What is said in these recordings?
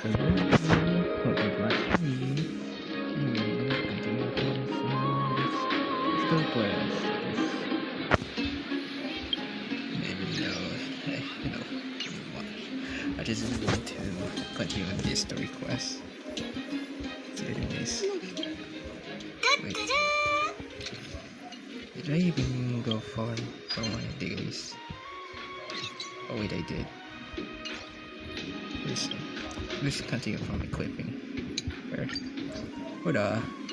Hoping to watch me. Continue this still quest. Maybe no. I just want to continue this story quest. So anyways. Wait. Did I even go for one of these? Oh wait, I did. Let's continue from equipping. Where would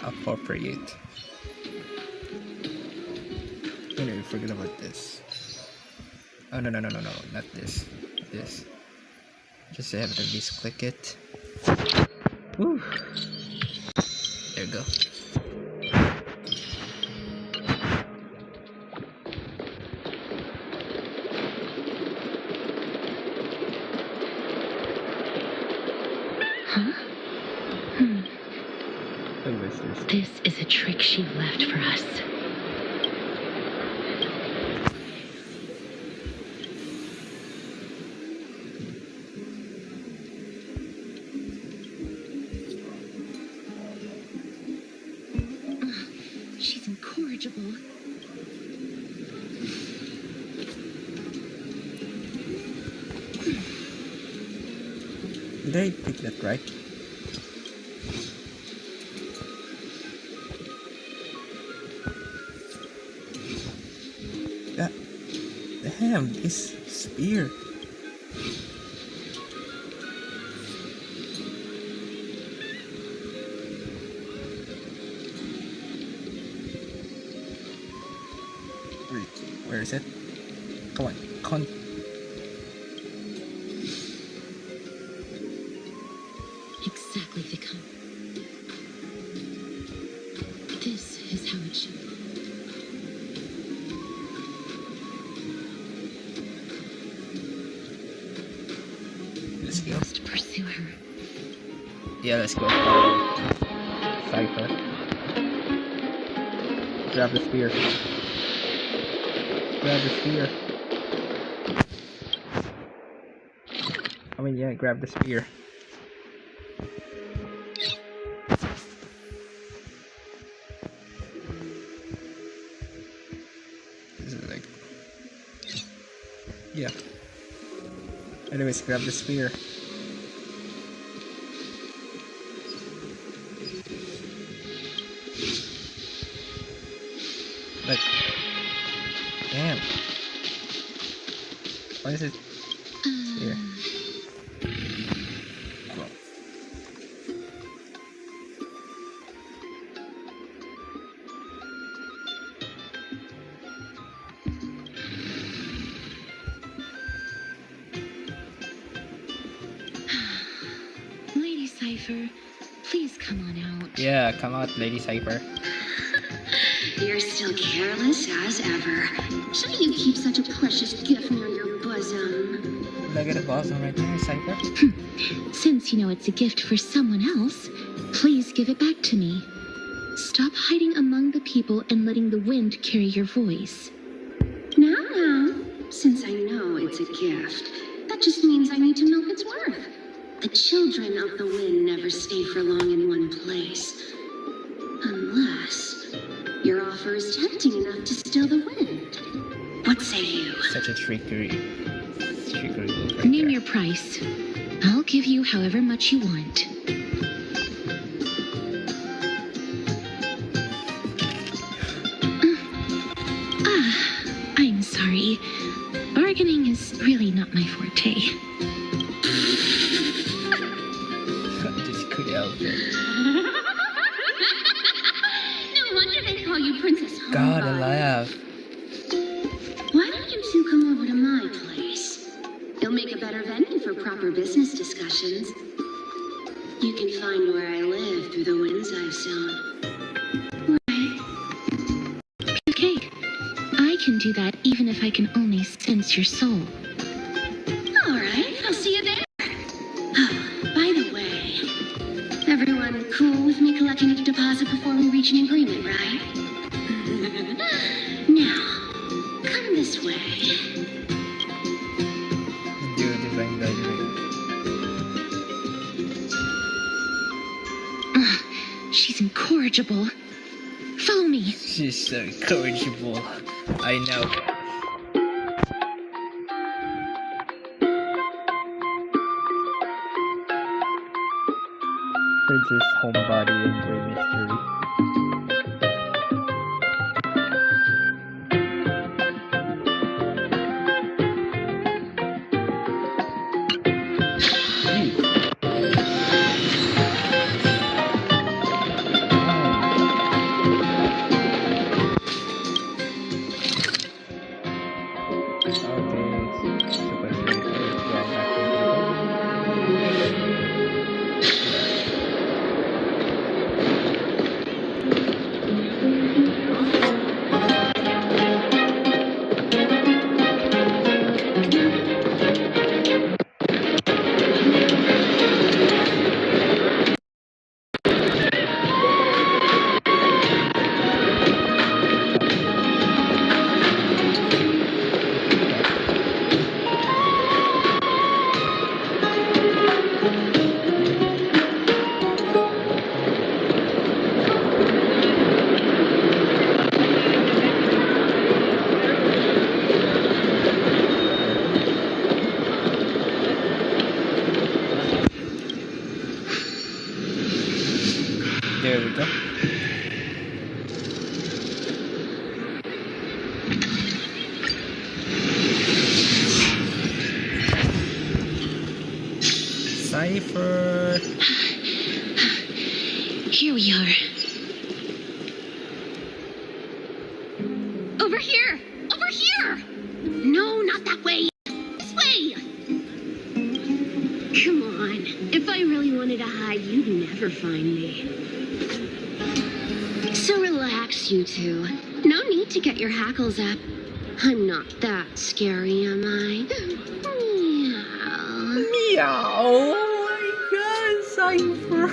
appropriate. Anyway, forget about this. Oh no, not this. This. Just have to at least click it. Woo. There you go. This is a trick she left for us. She's incorrigible. Did I pick that right? Damn, this spear. Where is it? Come on, Exactly, Vicom. This is how it should be. Let's go. Must pursue her. Yeah, let's go. Cypher. Grab the spear. Grab the spear. I mean, yeah, grab the spear. This is like... Yeah. Anyways, grab the spear. Like, damn. Why is it here? Come on. Lady Cypher, please come on out. Yeah, come out, Lady Cypher. You're still careless as ever. Shouldn't you keep such a precious gift near your bosom? Look at the bosom right there, Cypher. Since you know it's a gift for someone else, please give it back to me. Stop hiding among the people and letting the wind carry your voice. Now, since I know it's a gift, that just means I need to milk its worth. The children of the wind never stay for long in one place. Unless your offer is tempting enough to still the wind. What say you? Such a trickery. Name your price. I'll give you however much you want. I'm sorry. Bargaining is really not my forte. Just could help it. No wonder they call you Princess Honkai. God alive. Why don't you two come over to my place? It'll make a better venue for proper business discussions. You can find where I live through the winds I've sown. Right? Okay. I can do that even if I can only sense your soul. All right, I'll see you there. Oh, by the way, everyone cool with me collecting a deposit before we reach an agreement, right? Now, come this way. Do a divine diary. She's incorrigible. Follow me. She's so incorrigible. I know. Princess Homebody and Grey Mystery. There we go. Cipher. Here we are. Over here! Over here! No, not that way. This way. Come on. If I really wanted to hide, you'd never find me. So relax, you two. No need to get your hackles up. I'm not that scary, am I? Meow. Meow. Oh my god, Cipher.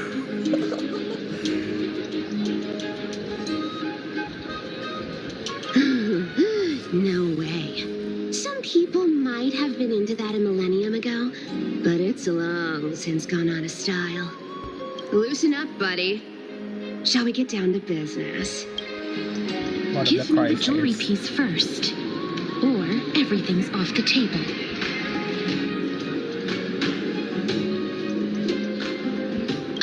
No way. Some people might have been into that a millennium ago, but it's long since gone out of style. Loosen up, buddy. Shall we get down to business? One Give of the me the jewelry prizes. piece first, or everything's off the table.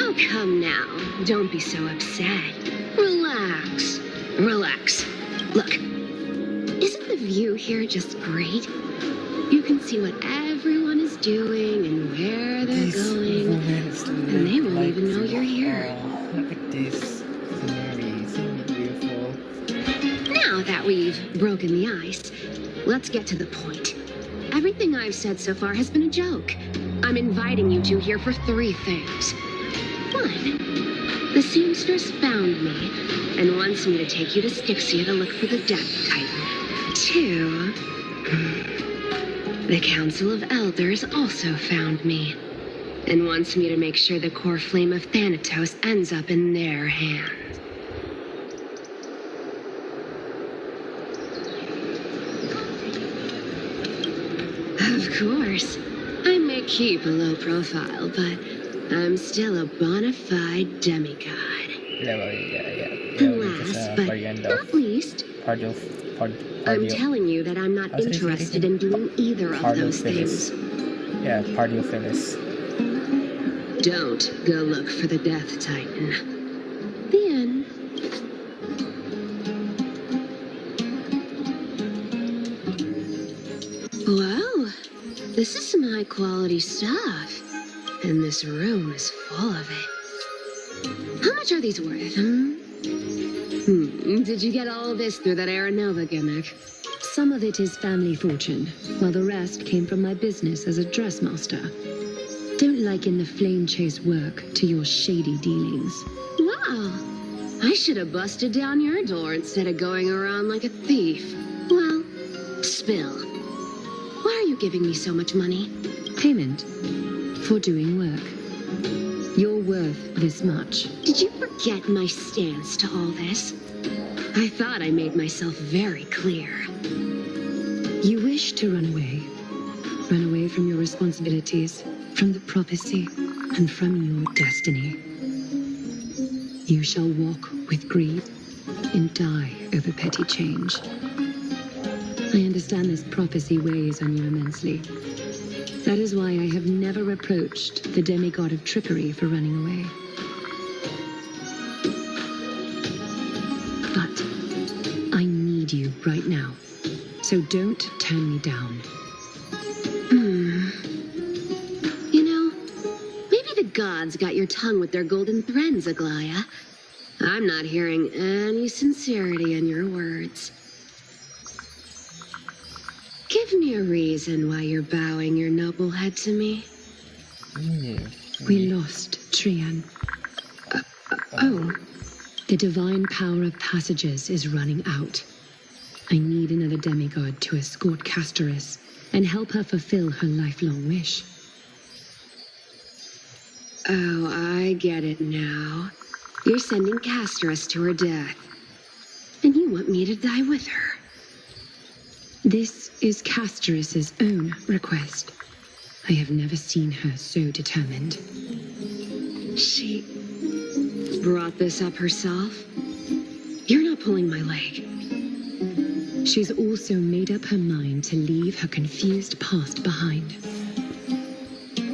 Oh, come now. Don't be so upset. Relax. Relax. Look, isn't the view here just great? You can see what everyone is doing and where they're going, and they won't even know you're here. Look at this scenery. It's so beautiful. Now that we've broken the ice, let's get to the point. Everything I've said so far has been a joke. I'm inviting you two here for 3 things. 1, the seamstress found me and wants me to take you to Styxia to look for the Death Titan. 2, the Council of Elders also found me and wants me to make sure the core flame of Thanatos ends up in their hands. Of course, I may keep a low profile, but I'm still a bona fide demigod. Last but not least, I'm telling you that I'm not interested in doing either of those things. Yeah, Pardio Phyllis. Don't go look for the Death Titan. The end. Wow, this is some high quality stuff. And this room is full of it. How much are these worth, Did you get all this through that Aranova gimmick? Some of it is family fortune, while the rest came from my business as a dressmaster. Don't liken the flame chase work to your shady dealings. Wow, I should have busted down your door instead of going around like a thief. Well, spill. Why are you giving me so much money? Payment for doing work. You're worth this much. Did you forget my stance to all this? I thought I made myself very clear. You wish to run away. Run away from your responsibilities, from the prophecy, and from your destiny. You shall walk with greed and die over petty change. I understand this prophecy weighs on you immensely. That is why I have never reproached the demigod of trickery for running away. But I need you right now, so don't turn me down. You know, maybe the gods got your tongue with their golden threads, Aglaya. I'm not hearing any sincerity in your words. Give me a reason why you're bowing your noble head to me. We lost Trian. Oh, the divine power of passages is running out. I need another demigod to escort Castoris and help her fulfill her lifelong wish. Oh, I get it now. You're sending Castoris to her death. And you want me to die with her. This is Castoris's own request. I have never seen her so determined. She brought this up herself? You're not pulling my leg. She's also made up her mind to leave her confused past behind.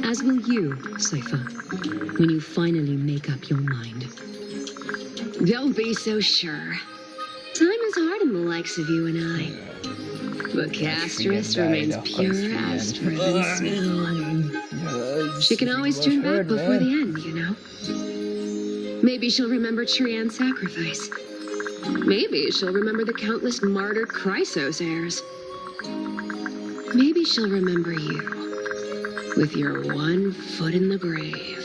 As will you, Ch.雪, when you finally make up your mind. Don't be so sure. Time is hard in the likes of you and I. But Castoris remains pure as driven snow. She can always turn back before the end, you know? Maybe she'll remember Trian's sacrifice. Maybe she'll remember the countless martyred Chrysos heirs. Maybe she'll remember you, with your one foot in the grave.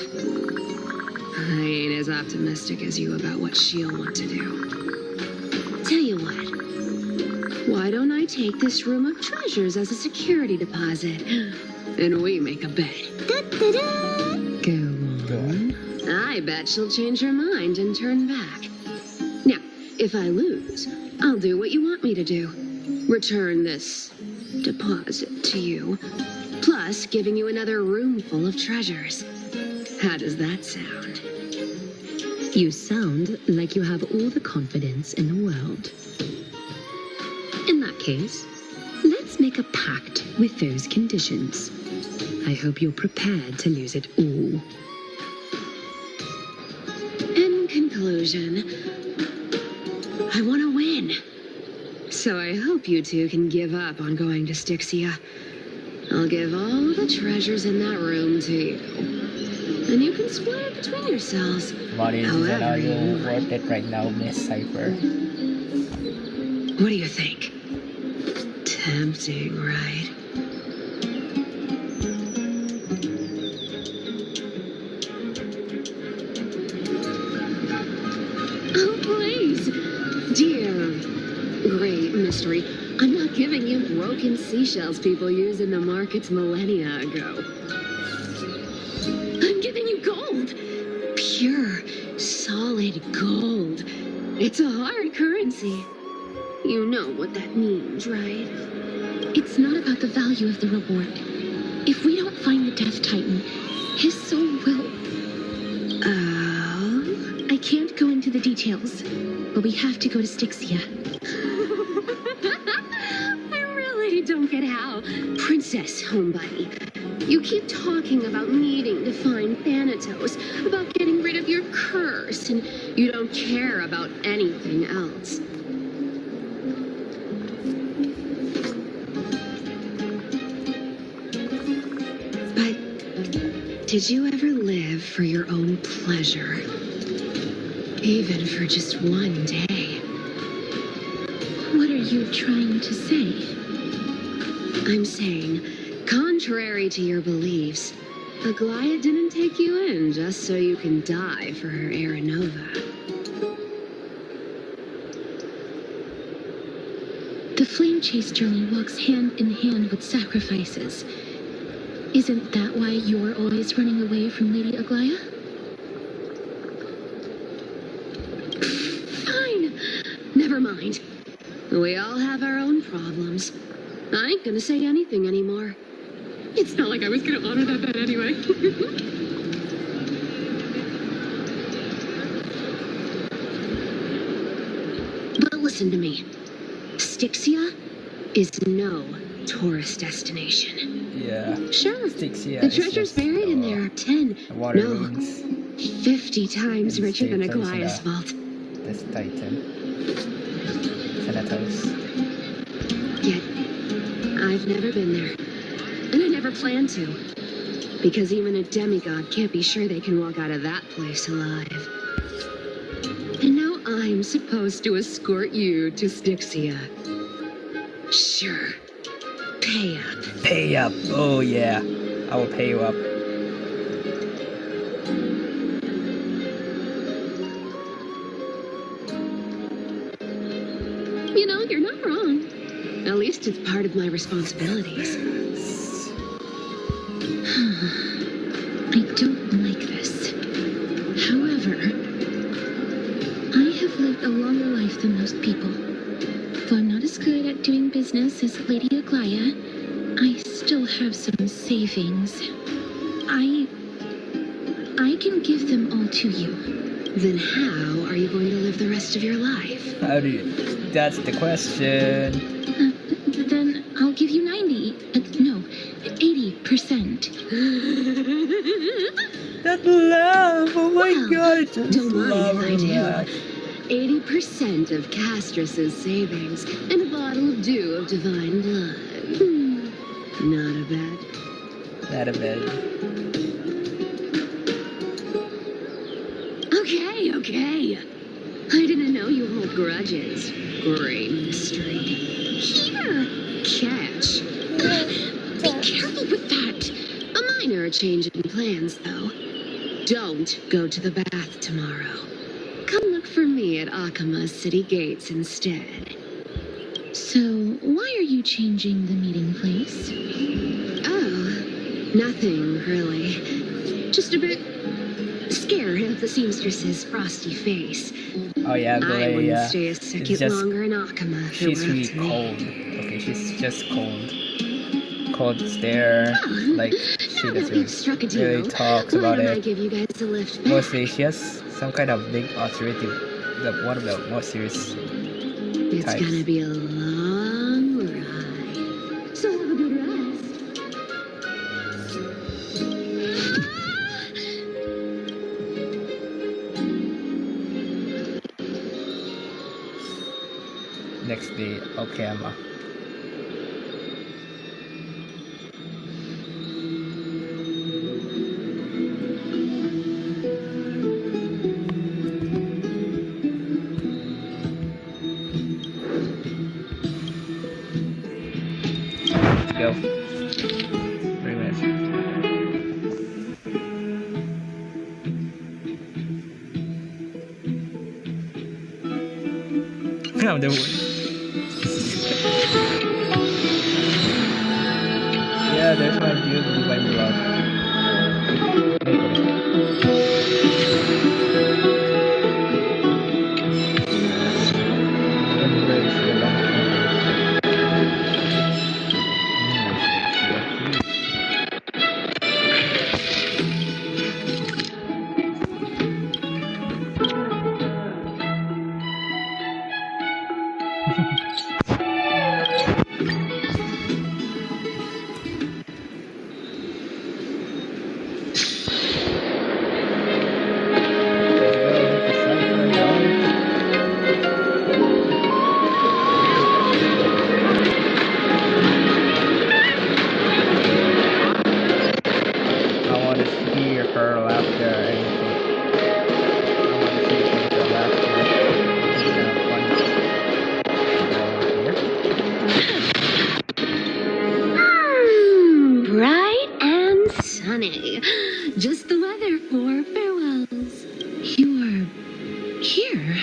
I ain't as optimistic as you about what she'll want to do. Tell you what. Why don't I take this room of treasures as a security deposit? And we make a bet. Go on. I bet she'll change her mind and turn back. Now, if I lose, I'll do what you want me to do. Return this deposit to you, plus giving you another room full of treasures. How does that sound? You sound like you have all the confidence in the world. In that case, let's make a pact with those conditions. I hope you're prepared to lose it all. In conclusion, I want to win. So I hope you two can give up on going to Styxia. I'll give all the treasures in that room to you. And you can split it between yourselves. What is however you want. worth it right now, Miss Cypher? What do you think? Tempting, right? Oh, please. Dear great mystery, I'm not giving you broken seashells people used in the markets millennia ago. I'm giving you gold. Pure, solid gold. It's a hard currency. You know what that means, right? It's not about the value of the reward. If we don't find the Death Titan, his soul will... Oh? I can't go into the details, but we have to go to Styxia. I really don't get how. Princess Homebuddy, you keep talking about needing to find Thanatos, about getting rid of your curse, and you don't care about anything else. Did you ever live for your own pleasure? Even for just one day? What are you trying to say? I'm saying, contrary to your beliefs, Aglaya didn't take you in just so you can die for her Aranova. The flame chase journey walks hand in hand with sacrifices. Isn't that why you're always running away from Lady Aglaya? Fine. Never mind. We all have our own problems. I ain't gonna say anything anymore. It's not like I was gonna honor that bet anyway. listen to me. Styxia is no tourist destination. Yeah. Sure, Styxia the is treasures just, buried in there are 10, water no, ruins. 50 times And richer than stay close Aglaya's enough. vault. This Titan. Thanatos. Yet, I've never been there. And I never plan to. Because even a demigod can't be sure they can walk out of that place alive. And now I'm supposed to escort you to Styxia. Sure. Pay up. Pay up. Oh yeah. I will pay you up. You know, you're not wrong. At least it's part of my responsibilities. I don't like this. However, I have lived a longer life than most people. Though I'm not as good at doing business as Lady Aglaya, I still have some savings. I can give them all to you. Then how are you going to live the rest of your life? How do you... That's the question. Then I'll give you 80%. That love! Oh my Well, god, I just don't mind love if I her do. laugh. 80% of Castrus's savings and a bottle of dew of divine blood. Not a bad. Not a bad. Okay. I didn't know you hold grudges. Great mystery. Here, catch. Be careful with that. A minor change in plans, though. Don't go to the bath tomorrow. Come look for me at Akima's city gates instead. So, why are you changing the meeting place? Oh, nothing really. Just a bit scared of the seamstress's frosty face. Oh yeah, I wouldn't Glaya. stay a It's second just... longer in Akama if it She's were up really to me. cold. Okay, she's just cold. Cold stare. Like, she Now that we've struck a doesn't deal, really talk why about don't I it. give you guys a lift back? Mostly, she has some kind of big authority. One of the more serious It's types. gonna be a long ride. So have a good rest. Next day, Okayama. Let's go. 3 minutes. I'm the Yeah, there's my dude with my blood. Bright and sunny. Just the weather for farewells. You are here.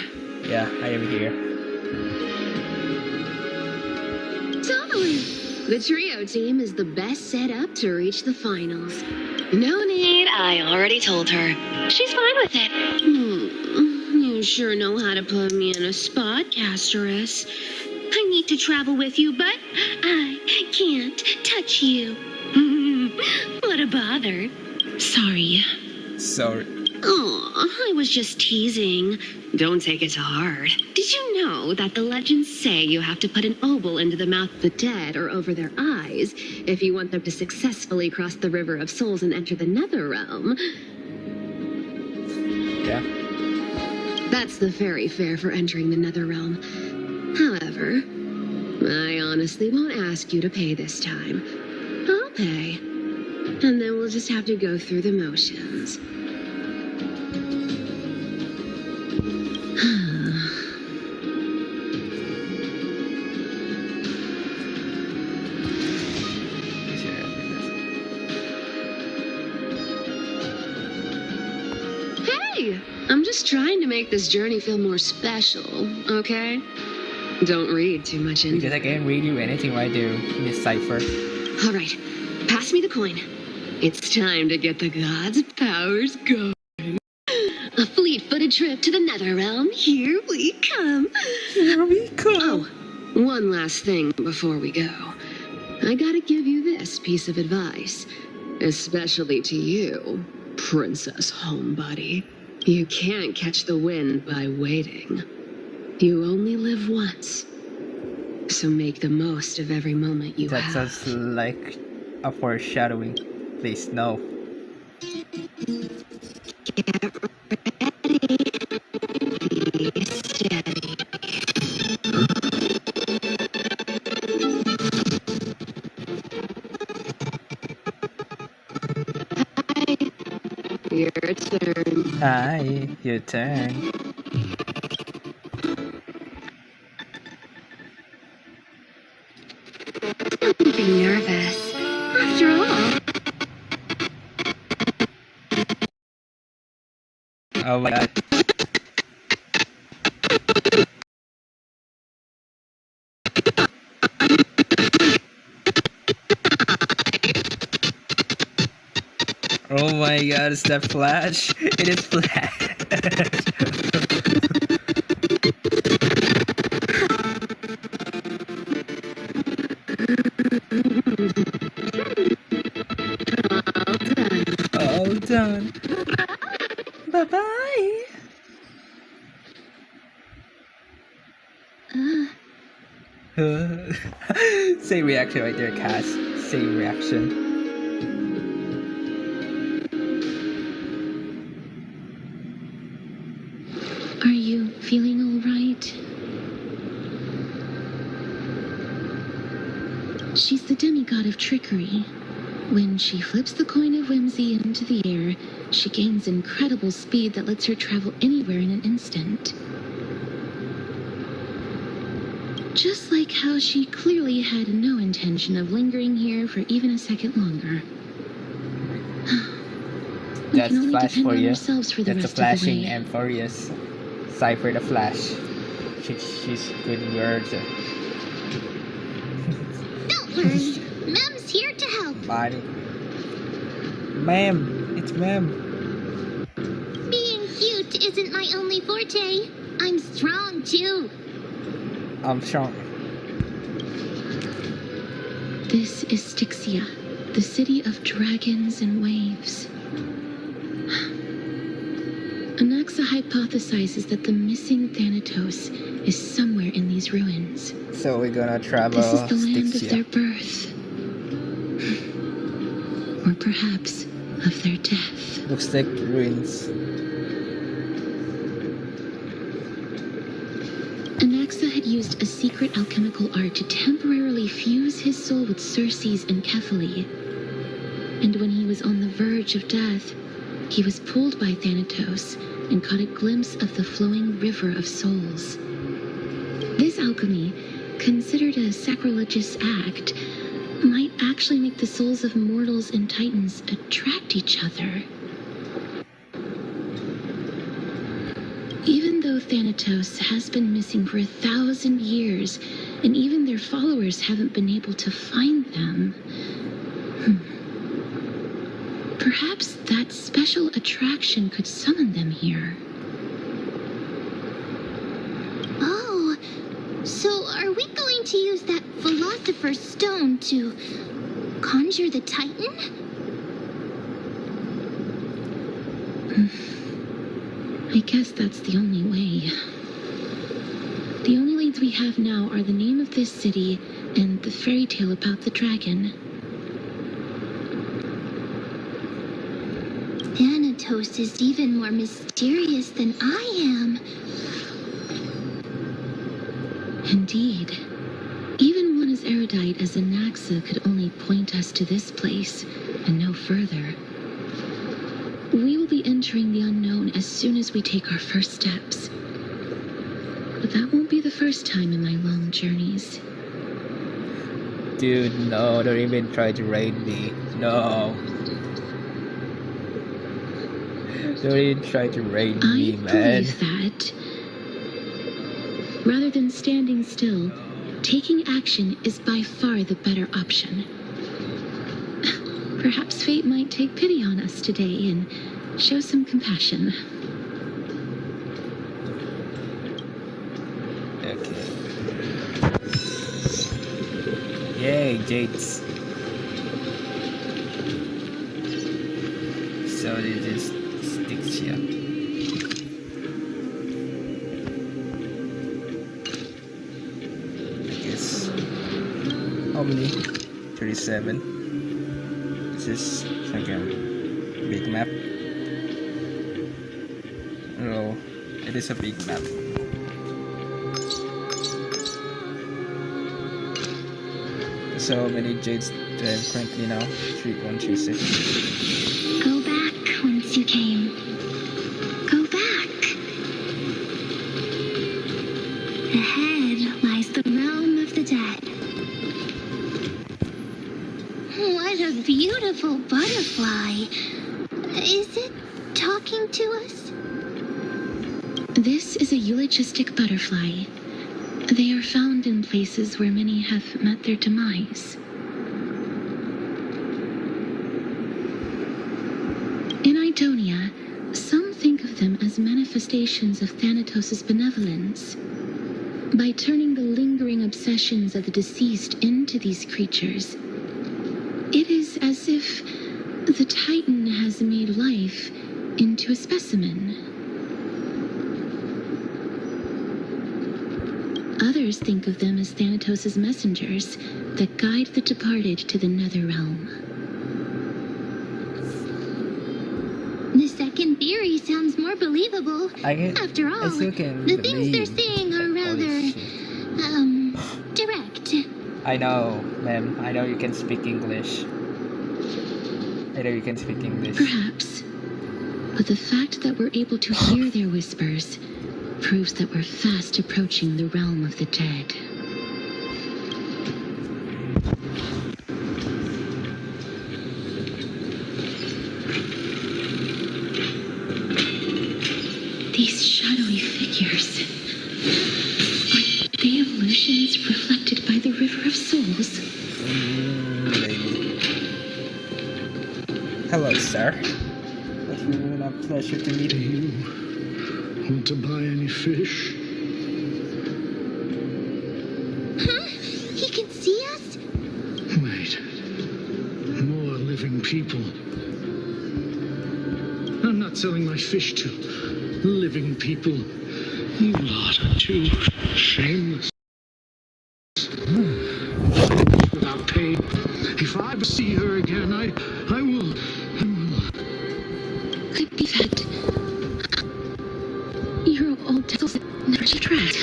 Yeah, I am here. Totally. The trio team is the best set up to reach the finals. No need, I already told her. She's fine with it. You sure know how to put me in a spot, Casterus. I need to travel with you, but I can't touch you. What a bother. Sorry. Sorry. Oh, I was just teasing. Don't take it to heart. Did you know that the legends say you have to put an obol into the mouth of the dead or over their eyes if you want them to successfully cross the river of souls and enter the nether realm? Yeah. That's the fairy fare for entering the nether realm. However, I honestly won't ask you to pay this time. I'll pay. And then we'll just have to go through the motions. Hey, I'm just trying to make this journey feel more special, okay? Don't read too much into Because I can't read you anything right there in this cipher. All right, pass me the coin. It's time to get the gods' powers going. A fleet-footed trip to the nether realm. Here we come. Here we come. Oh, one last thing before we go. I gotta give you this piece of advice, especially to you, Princess Homebody. You can't catch the wind by waiting. You only live once. So make the most of every moment you That have. sounds like a foreshadowing. Please, no. Get ready. Be steady. Hi. Your turn. Hi, your turn. Don't be nervous. After all, Oh my god. Oh my god, is that Flash? It is Flash. All done. Bye-bye. Same reaction right there, Cass. Same reaction. Are you feeling all right? She's the demigod of trickery. When she flips the coin of whimsy into the air, she gains incredible speed that lets her travel anywhere in an instant. Just like how she clearly had no intention of lingering here for even a second longer. We That's can only Flash depend for on you. ourselves for the That's the rest of the flashing way. and furious. Cypher the Flash. She's good words. Don't worry, Mem's here to help. Body. Ma'am, it's ma'am. Being cute isn't my only forte. I'm strong too. I'm strong. This is Styxia, the city of dragons and waves. Anaxa hypothesizes that the missing Thanatos is somewhere in these ruins. So we're gonna travel This is the land of their Styxia. birth. Or perhaps of their death. Looks like ruins. Anaxa had used a secret alchemical art to temporarily fuse his soul with Circe's and Cephaly. And when he was on the verge of death, he was pulled by Thanatos and caught a glimpse of the flowing river of souls. This alchemy, considered a sacrilegious act, might actually make the souls of mortals and titans attract each other. Even though Thanatos has been missing for 1,000 years, and even their followers haven't been able to find them, perhaps that special attraction could summon them here. Oh, so are we going to use that Philosopher's Stone to conjure the Titan? I guess that's the only way. The only leads we have now are the name of this city and the fairy tale about the dragon. Thanatos is even more mysterious than I am. Indeed. Even one as erudite as Anaxa could only point us to this place, and no further. We will be entering the unknown as soon as we take our first steps. But that won't be the first time in my long journeys. Dude, no, don't even try to raid me. No. Don't even try to raid me, I man. believe that, rather than standing still, taking action is by far the better option. Perhaps fate might take pity on us today and show some compassion. Okay. Yay, Jades. So this is sticks here. I guess. How many? 37. This is like a big map. No, it is a big map. So many jades do I have currently now? 3126. Go back whence you came. Go back. Ahead lies the realm of the dead. What a beautiful butterfly. Is it talking to us? This is a eulogistic butterfly. They are found in places where many have met their demise. In Idonia, some think of them as manifestations of Thanatos' benevolence. By turning the lingering obsessions of the deceased into these creatures, it is as if the Titan has made life into a specimen. Others think of them as Thanatos' messengers that guide the departed to the nether realm. The second theory sounds more believable. After all, still can the things they're believe. saying are Holy rather, shit. direct. I know, ma'am. I know you can speak English. I know you can speak English. Perhaps. But the fact that we're able to hear their whispers proves that we're fast approaching the realm of the dead. These shadowy figures. Are they illusions reflected by the River of Souls? Lady. Hello, sir. It's really a pleasure to meet Do you. you want to buy any fish? Huh? He can see us? Wait. More living people. I'm not selling my fish to living people. You lot are too shameless. Without pay. If I ever see her again, I will. Could be that you're all devils that never should tread.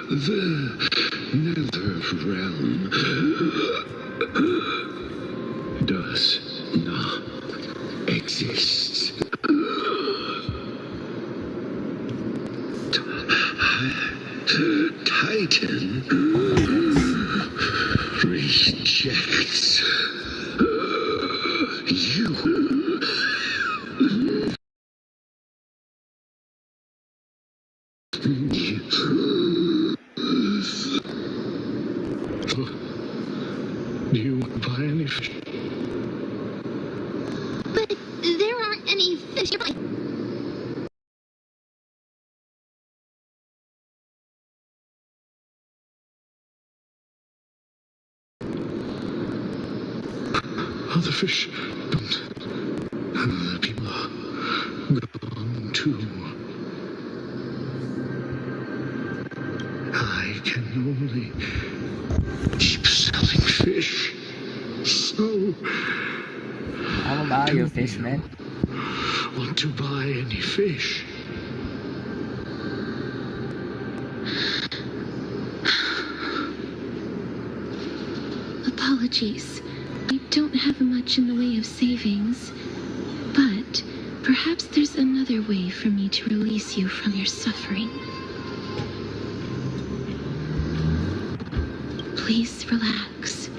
The nether realm does not exist. Titan rejects you. Do you buy any fish? But there aren't any fish. other fish, but the people are gone too. I can only keep selling fish. So, I'll buy your fish, man. Want to buy any fish? Apologies. I don't have much in the way of savings, but perhaps there's another way for me to release you from your suffering. Please relax.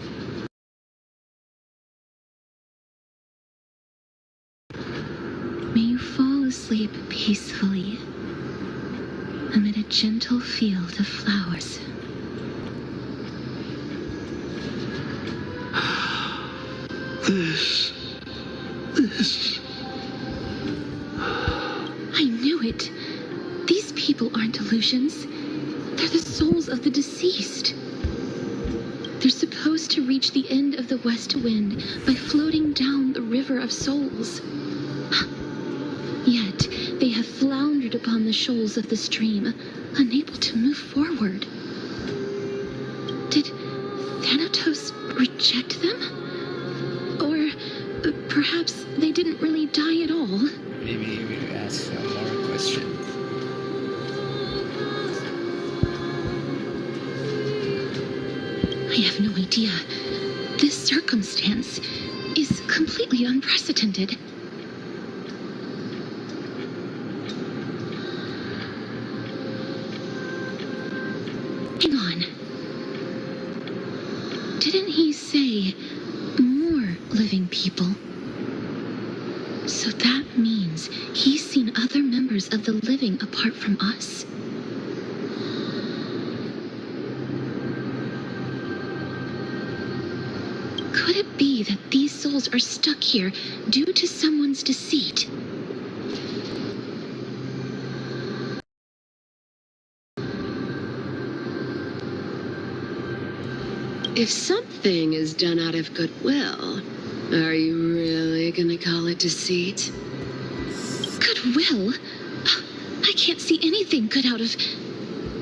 May you fall asleep peacefully amid a gentle field of flowers. This. I knew it. These people aren't illusions. They're the souls of the deceased. They're supposed to reach the end of the west wind by floating down the river of souls. Yet, they have floundered upon the shoals of the stream, unable to move forward. Did Thanatos reject them? Or perhaps they didn't really die at all? Maybe we ask some more questions. I have no idea. This circumstance is completely unprecedented. Hang on. Didn't he say more living people? So that means he's seen other members of the living apart from us? Could it be that these souls are stuck here due to someone's deceit? If something is done out of goodwill, are you really gonna call it deceit? Goodwill? I can't see anything good out of...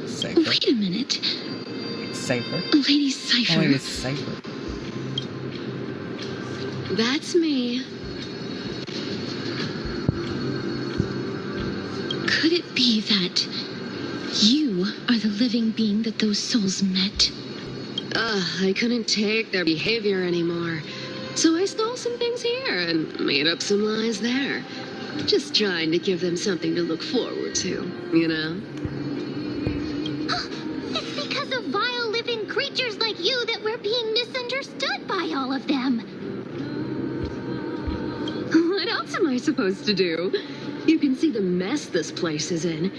Cypher. Wait a minute. Cypher? Lady Cypher. Oh, it's Cypher. That's me. Could it be that you are the living being that those souls met? I couldn't take their behavior anymore. So I stole some things here and made up some lies there. Just trying to give them something to look forward to, you know? It's because of vile living creatures like you that we're being misunderstood by all of them. What else am I supposed to do? You can see the mess this place is in.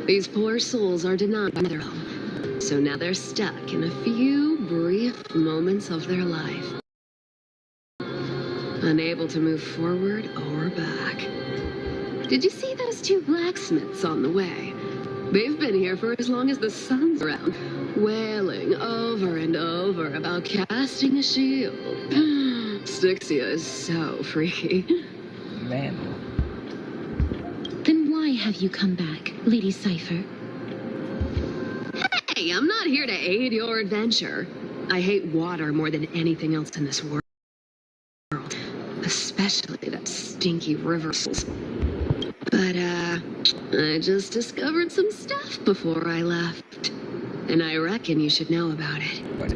These poor souls are denied their home. So now they're stuck in a few brief moments of their life. Unable to move forward or back. Did you see those two blacksmiths on the way? They've been here for as long as the sun's around, wailing over and over about casting a shield. Styxia is so freaky. Man. Then why have you come back, Lady Cypher? Hey, I'm not here to aid your adventure. I hate water more than anything else in this world. Especially that stinky river. But, I just discovered some stuff before I left. And I reckon you should know about it. What?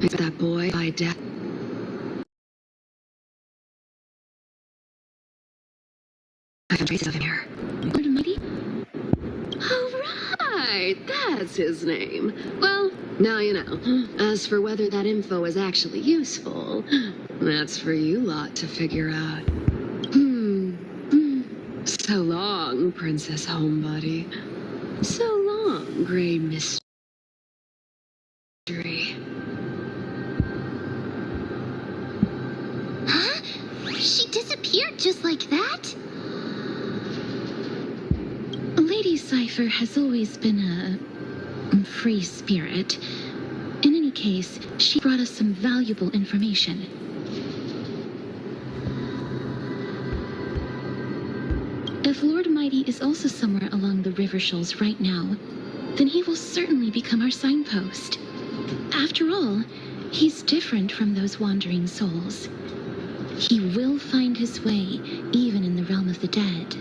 It's that boy by death. I found traces of him here. Lord Mighty? Oh, right. That's his name. Well, now you know. As for whether that info is actually useful, that's for you lot to figure out. So long, Princess Homebody. So long, Grey Mystery. Huh? She disappeared just like that? Lady Cypher has always been a free spirit. In any case, she brought us some valuable information. If Lord Mighty is also somewhere along the river shoals right now, then he will certainly become our signpost. After all, he's different from those wandering souls. He will find his way, even in the realm of the dead.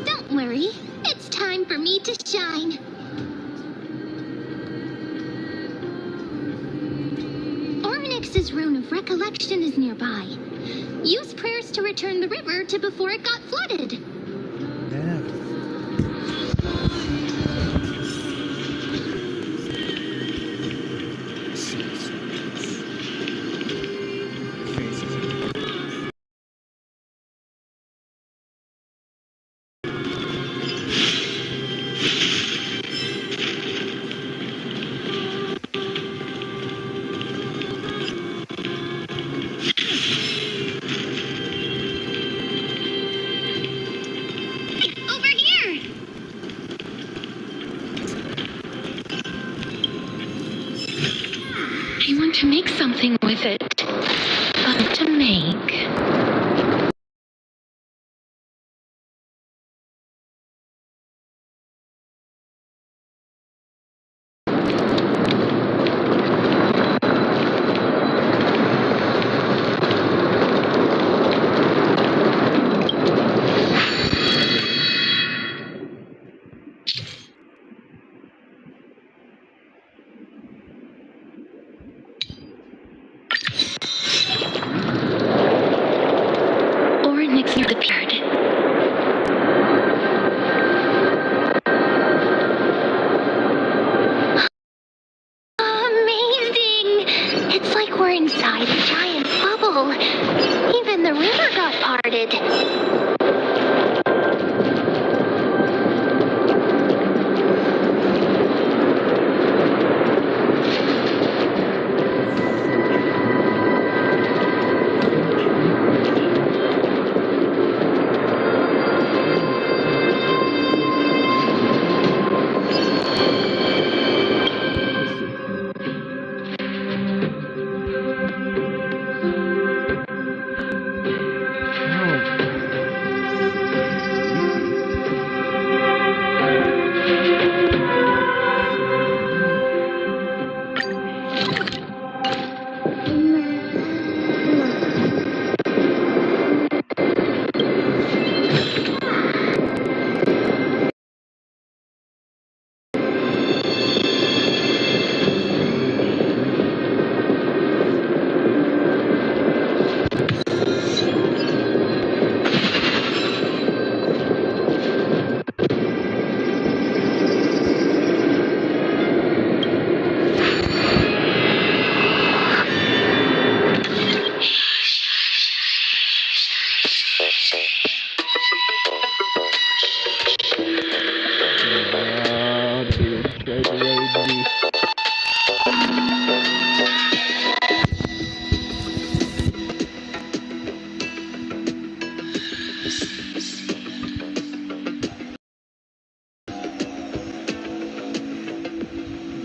Don't worry, it's time for me to shine. Ornix's rune of recollection is nearby. Use prayers to return the river to before it got flooded. Yeah. Over here! I want to make something with it. Fun to make. Ornix disappeared. Amazing! It's like we're inside a giant bubble. Even the river got parted.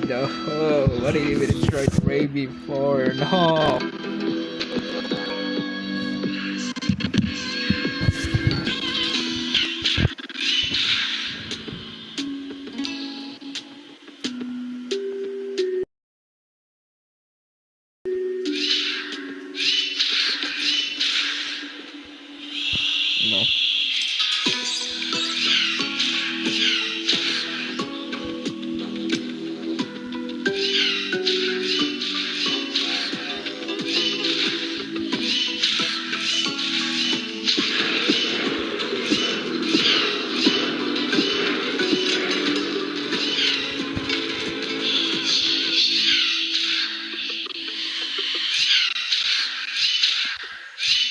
No, what did you even try to raid me for? No. No.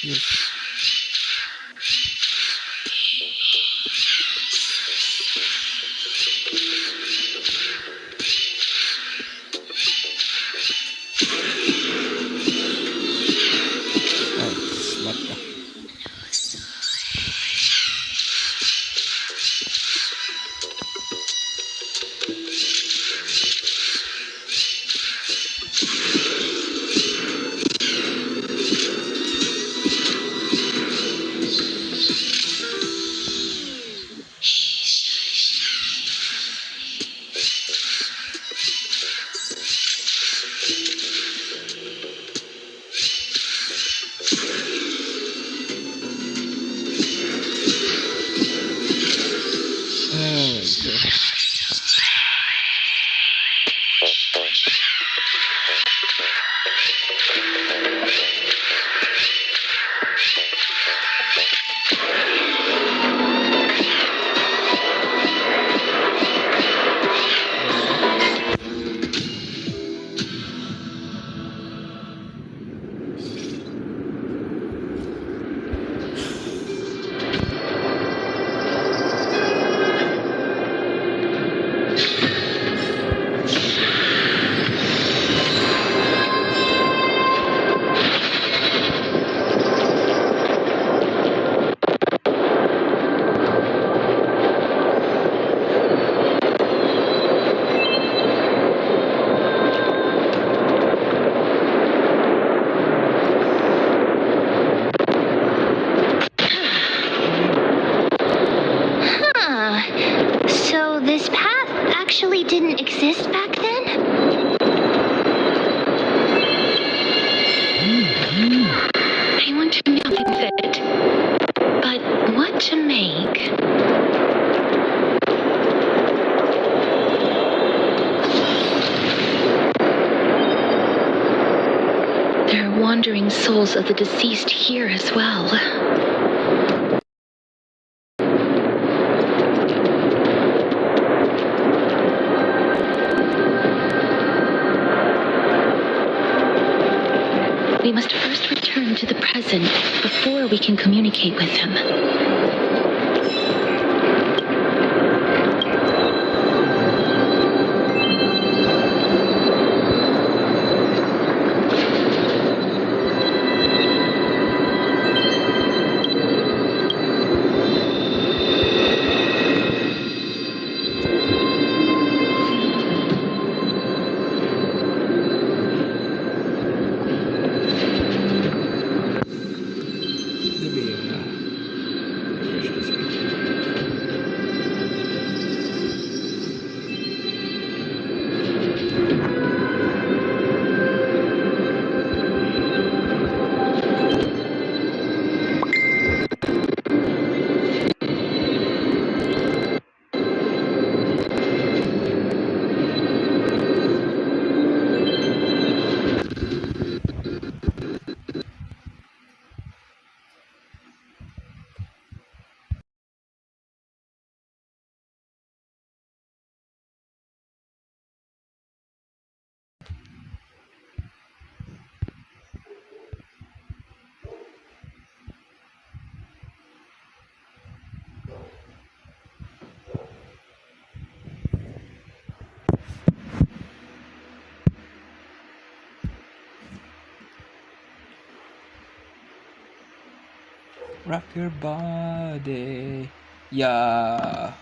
Yes. So this path actually didn't exist back then? I want to make something fit. But what to make? There are wandering souls of the deceased here as well. We must first return to the present before we can communicate with him. Rock your body. Yeah.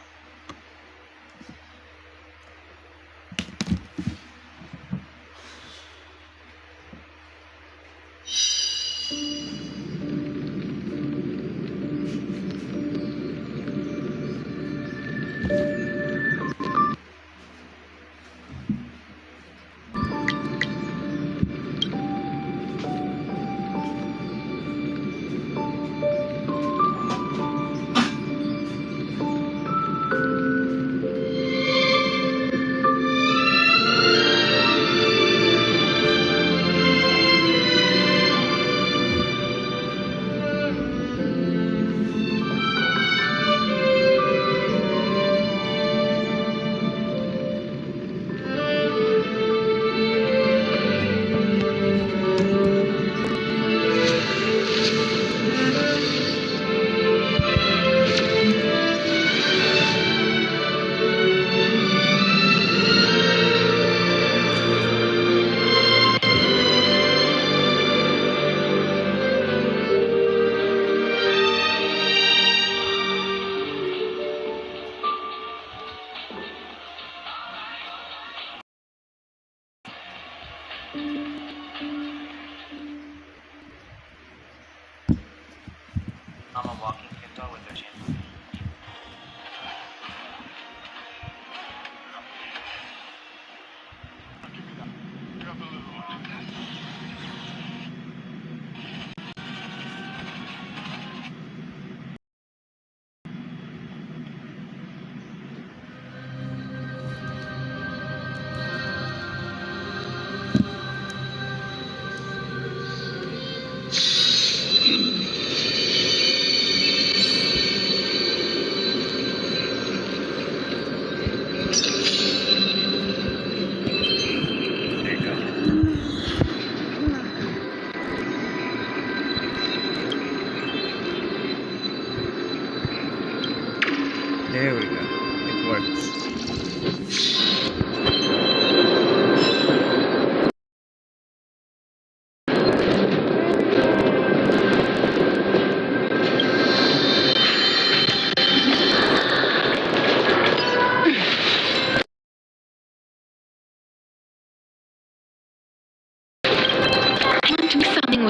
I'm a walking Pinto with their chin.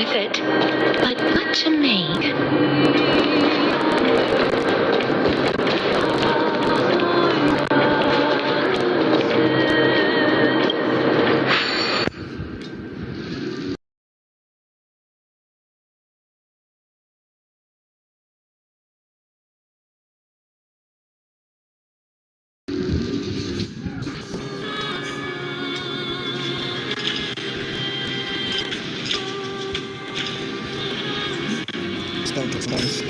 with it, but what to make? Stone gets nice.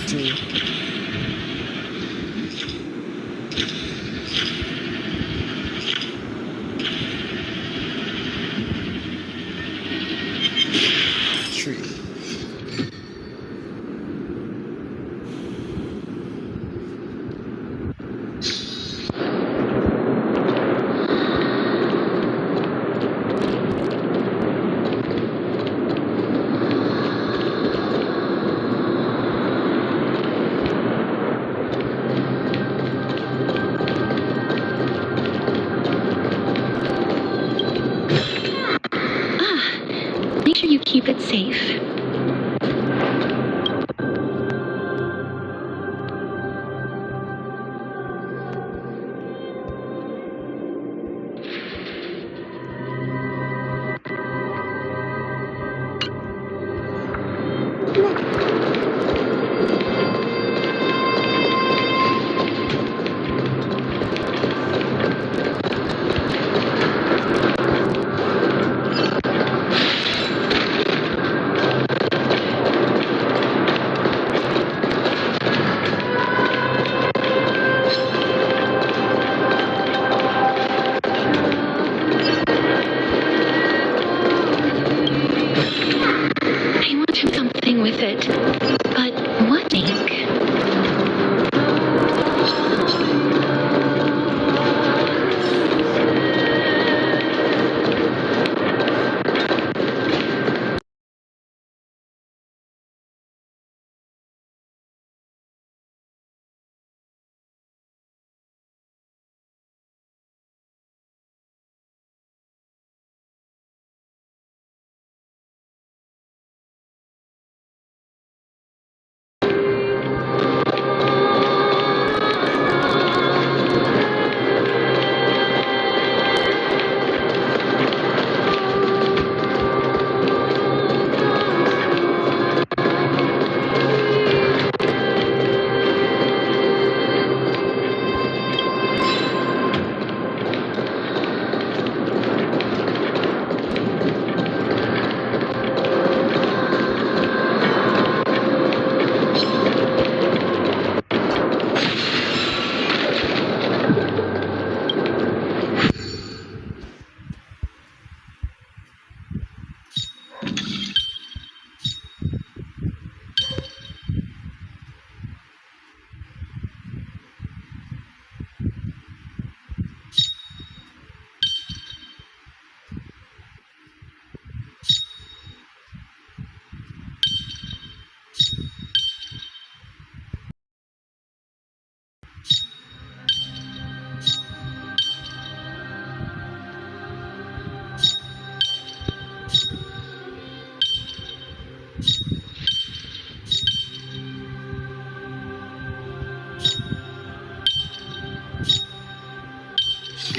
Two. Three. Make sure you keep it safe. I want to do something with it, but what to make?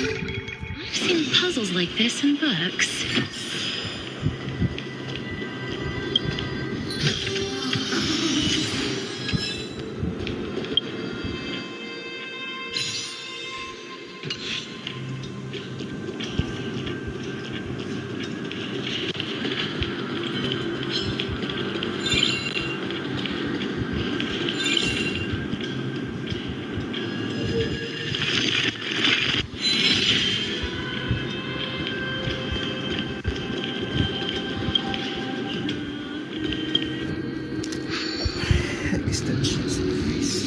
I've seen puzzles like this in books. Extensions. Nice.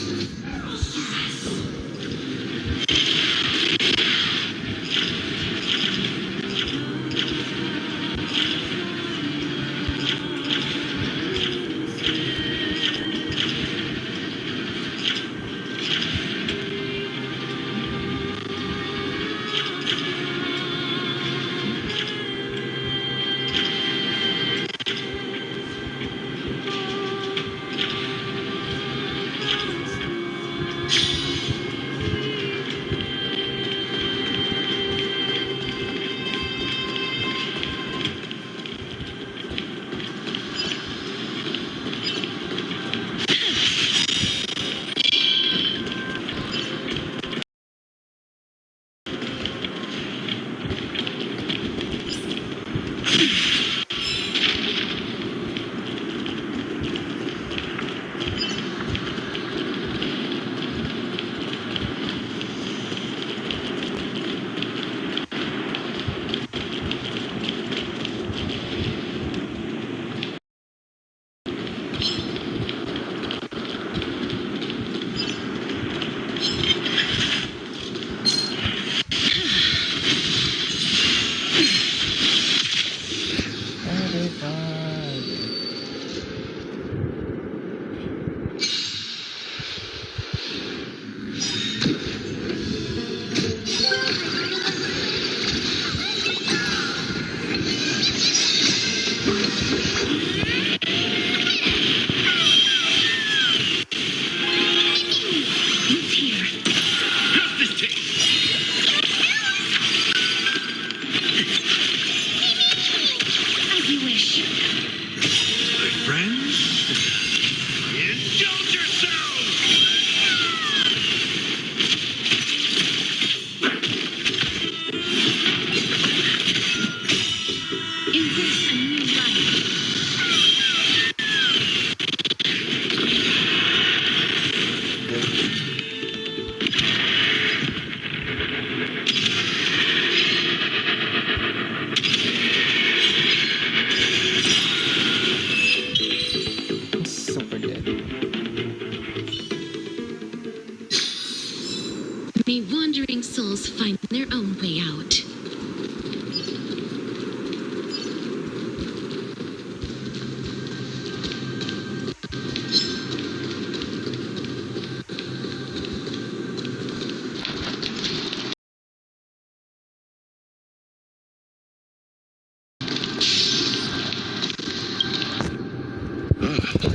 souls find their own way out.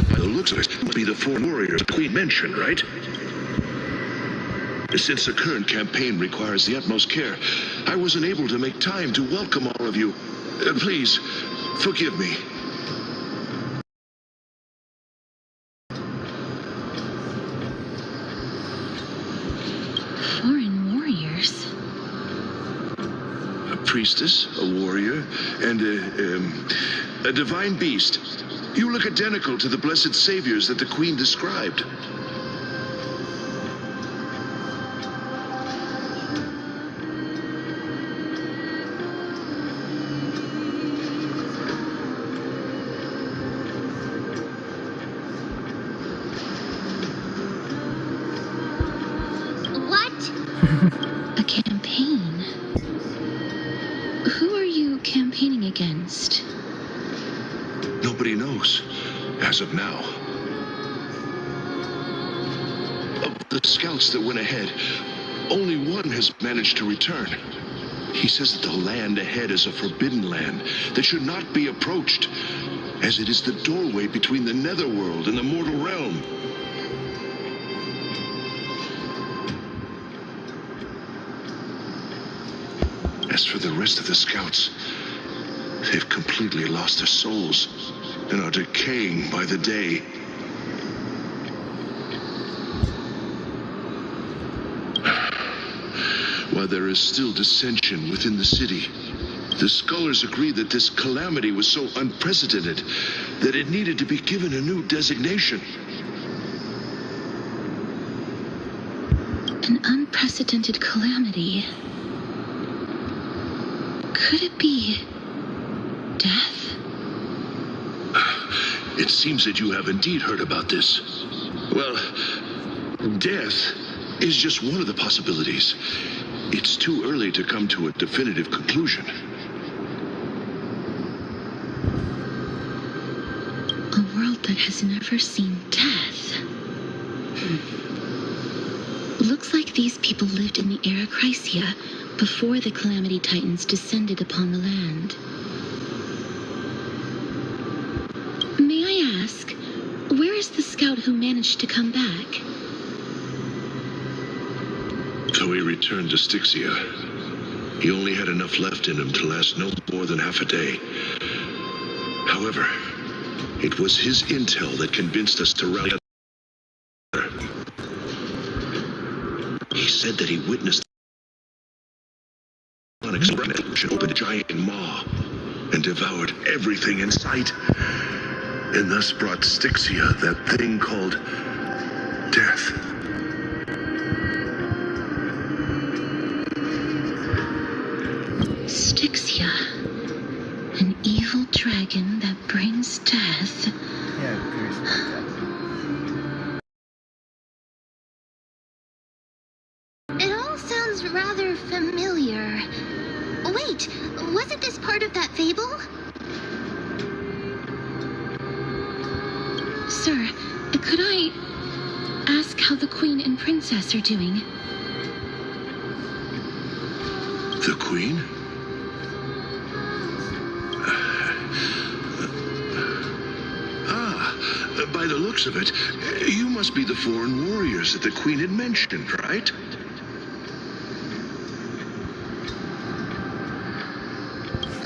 By the looks of it, must be the 4 warriors the Queen mentioned, right? Since the current campaign requires the utmost care, I wasn't able to make time to welcome all of you. Please, forgive me. Foreign warriors? A priestess, a warrior, and a divine beast. You look identical to the blessed saviors that the Queen described. What? A campaign? Who are you campaigning against? Nobody knows, as of now. Of the scouts that went ahead, only one has managed to return. He says that the land ahead is a forbidden land that should not be approached, as it is the doorway between the netherworld and the mortal realm. As for the rest of the scouts, they've completely lost their souls and are decaying by the day. While there is still dissension within the city, the scholars agree that this calamity was so unprecedented that it needed to be given a new designation. An unprecedented calamity. Could it be death? It seems that you have indeed heard about this. Well, death is just one of the possibilities. It's too early to come to a definitive conclusion. A world that has never seen death. Looks like these people lived in the era Chrysia before the Calamity Titans descended upon the land. May I ask, where is the scout who managed to come back? So he returned to Styxia. He only had enough left in him to last no more than half a day. However, it was his intel that convinced us to rally together. He said that he witnessed Anaxa should open a giant maw and devoured everything in sight, and thus brought Styxia that thing called death. Styxia, an evil dragon that brings death. Yeah, it appears like that. It all sounds rather familiar. Wait, wasn't this part of that fable? Sir, could I ask how the Queen and Princess are doing? The Queen? By the looks of it, you must be the foreign warriors that the Queen had mentioned, right?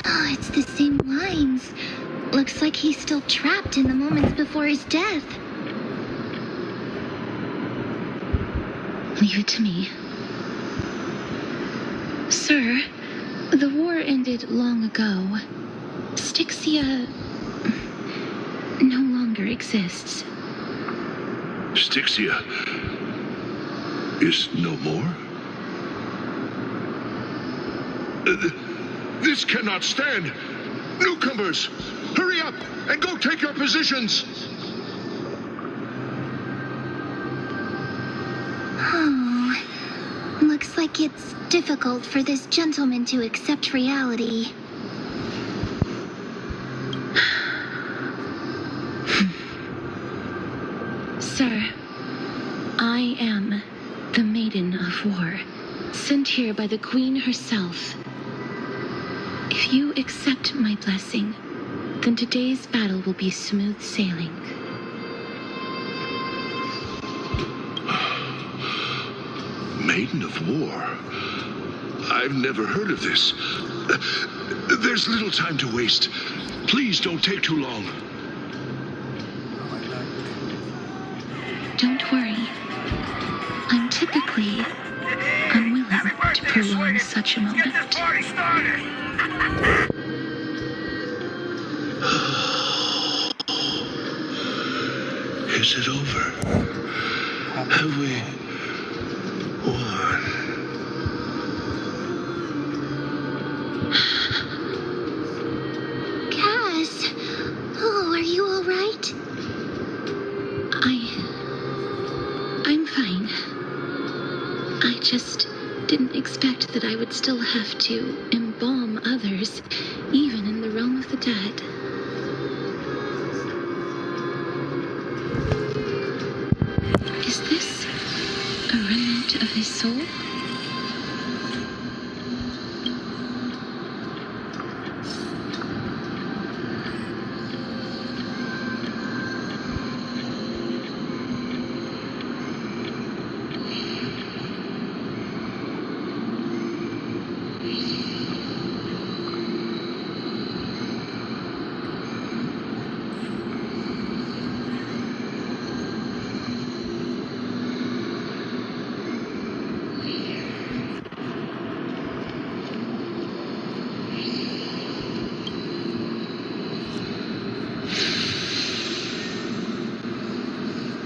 Oh, it's the same lines. Looks like he's still trapped in the moments before his death. Leave it to me. Sir, the war ended long ago. Styxia no longer exists. Styxia is no more? This cannot stand! Newcomers, hurry up and go take your positions! Oh, look Looks like it's difficult for this gentleman to accept reality. Sir, I am the Maiden of War, sent here by the Queen herself. If you accept my blessing, then today's battle will be smooth sailing. Maiden of War? I've never heard of this. There's little time to waste. Please don't take too long. Don't worry. I'm typically unwilling to prolong such a moment. Is it over? Have we won? Cass! Oh, are you all right? I'm fine. I just didn't expect that I would still have to embalm others, even in the realm of the dead. Is this a remnant of his soul?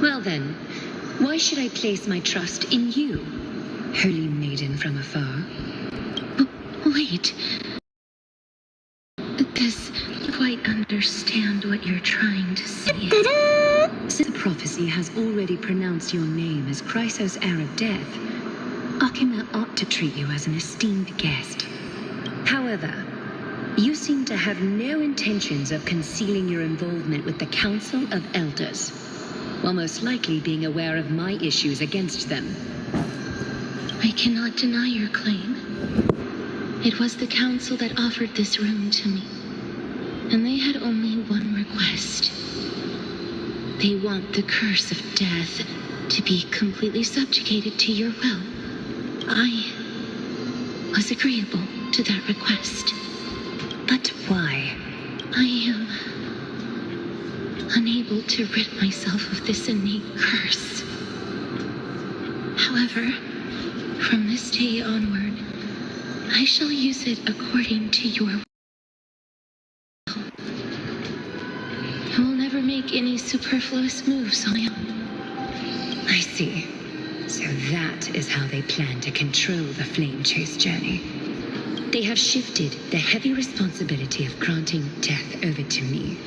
Well then, why should I place my trust in you, holy maiden from afar? Wait. Does quite understand what you're trying to say. Since the prophecy has already pronounced your name as Chrysos, heir of death, Akima ought to treat you as an esteemed guest. However, you seem to have no intentions of concealing your involvement with the Council of Elders, while most likely being aware of my issues against them. I cannot deny your claim. It was the council that offered this room to me, and they had only one request. They want the curse of death to be completely subjugated to your will. I was agreeable to that request. But why? I am unable to rid myself of this innate curse. However, from this day onward, I shall use it according to your will. I will never make any superfluous moves on my own. I see. So that is how they plan to control the Flame Chase journey. They have shifted the heavy responsibility of granting death over to me.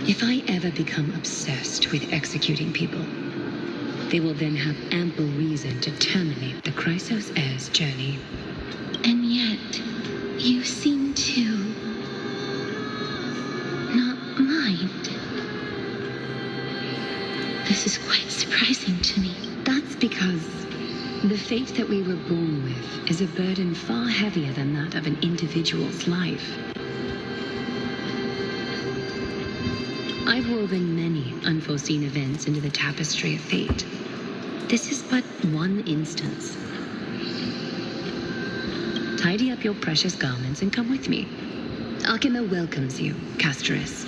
If I ever become obsessed with executing people, they will then have ample reason to terminate the Chrysos heir's journey. And yet, you seem to not mind. This is quite surprising to me. That's because the fate that we were born with is a burden far heavier than that of an individual's life. I've woven many unforeseen events into the tapestry of fate. This is but one instance. Tidy up your precious garments and come with me. Akima welcomes you, Castoris.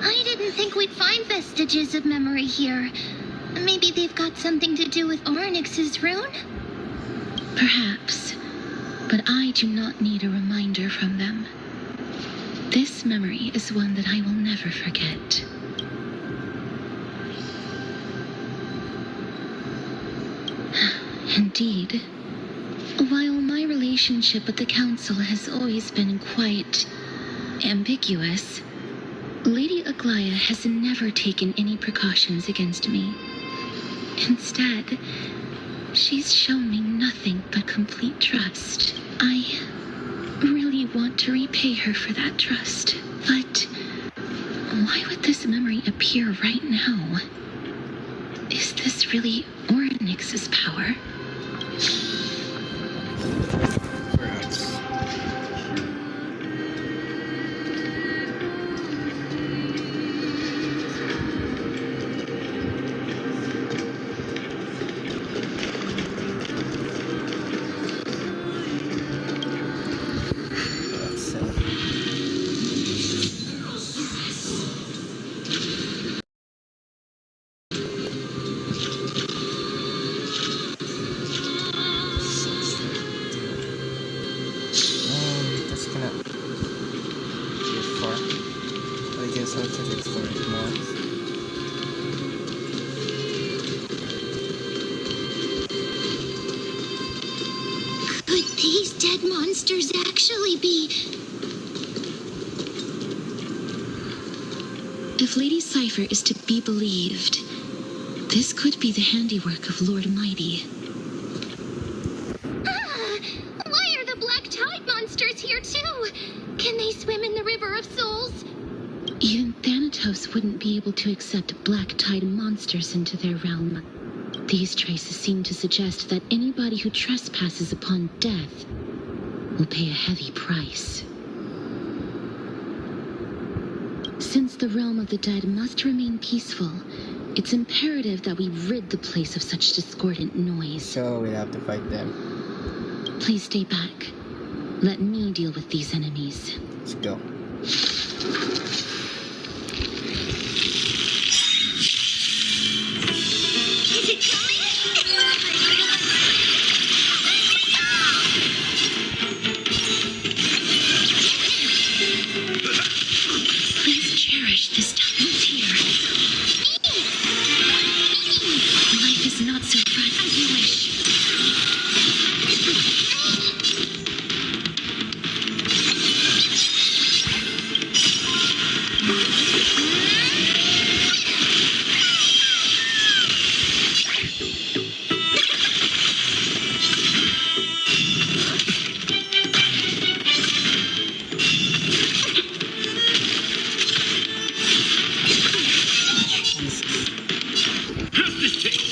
I didn't think we'd find vestiges of memory here. Maybe they've got something to do with Ornyx's rune? Perhaps, but I do not need a reminder from them. This memory is one that I will never forget. Indeed, while my relationship with the Council has always been quite ambiguous, Lady Aglaya has never taken any precautions against me. Instead, she's shown me nothing but complete trust. I really want to repay her for that trust. But why would this memory appear right now? Is this really Oryx's power? Perhaps. That's gonna be far. I guess I'll take it for it more. Could these dead monsters actually be? If Lady Cypher is to be believed, this could be the handiwork of Lord Mighty. Why are the black tide monsters here too? Can they swim in the River of Souls? Even Thanatos wouldn't be able to accept black tide monsters into their realm. These traces seem to suggest that anybody who trespasses upon death will pay a heavy price. Since the realm of the dead must remain peaceful, it's imperative that we rid the place of such discordant noise. So we'll have to fight them. Please stay back. Let me deal with these enemies. Let's go. Is it coming? Please cherish this time of tear. Life is not so fragile as you wish. Hesitate!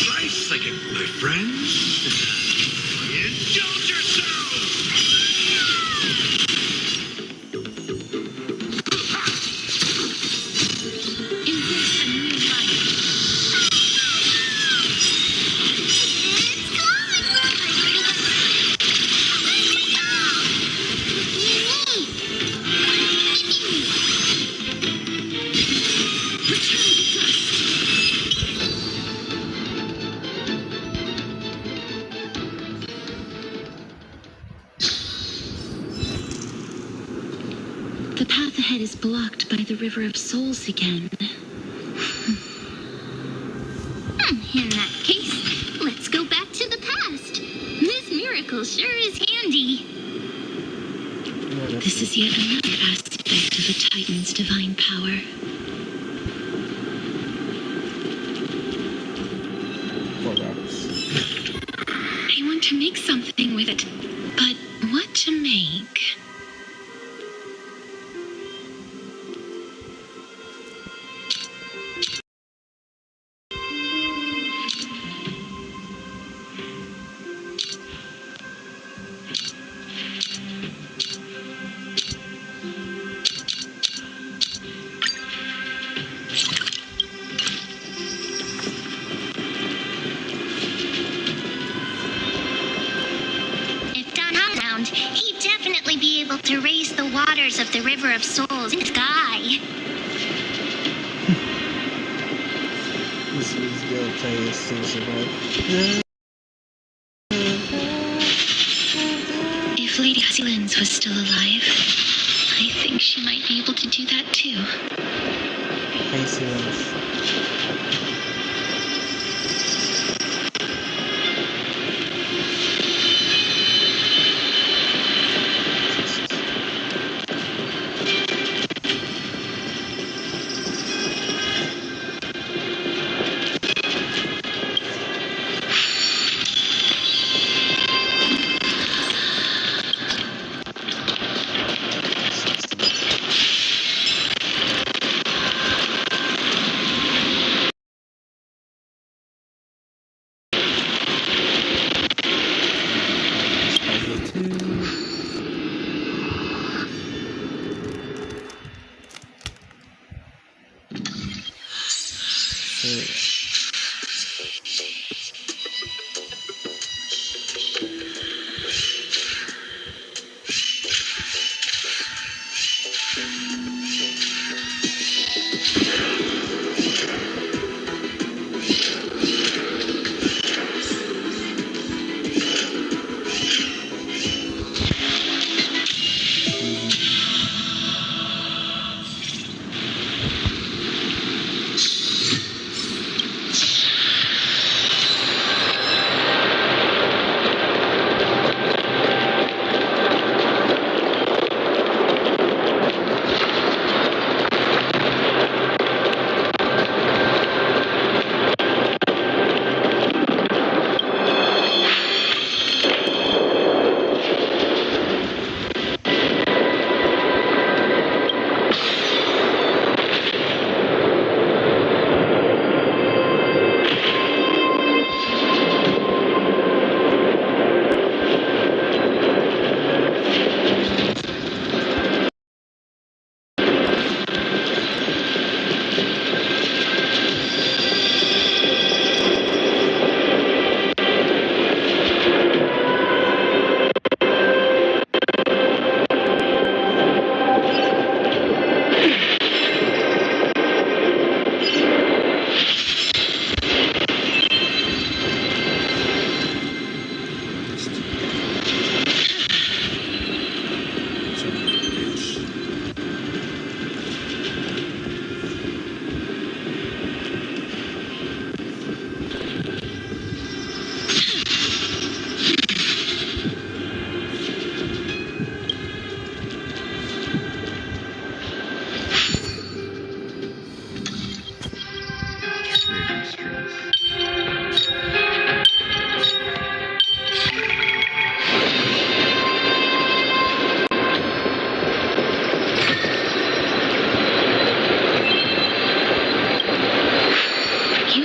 Try second, my friend. Indulge yourselves! Embrace a new life. Return to dust. The path ahead is blocked by the River of Souls again. In that case, let's go back to the past. This miracle sure is handy. This is yet another aspect of the Titan's divine power. Perhaps. I want to make something with it, but what to make? If Don around, he'd definitely be able to raise the waters of the River of Souls in the sky. This is gonna play this season, right? If Lady Hussilins was still alive, I think she might be able to do that too. Hey, Silas. You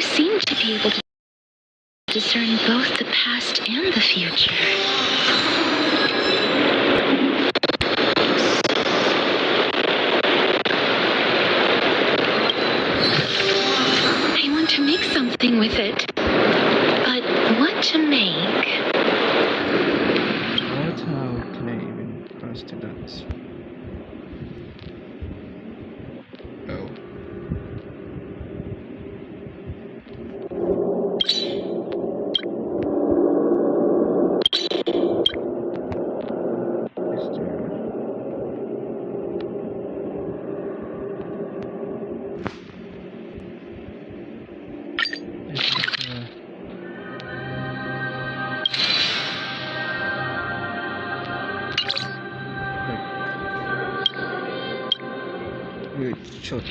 seem to be able to discern both the past and the future. I want to make something with it. But what to make? What how can I even pass to that? Oh. Short.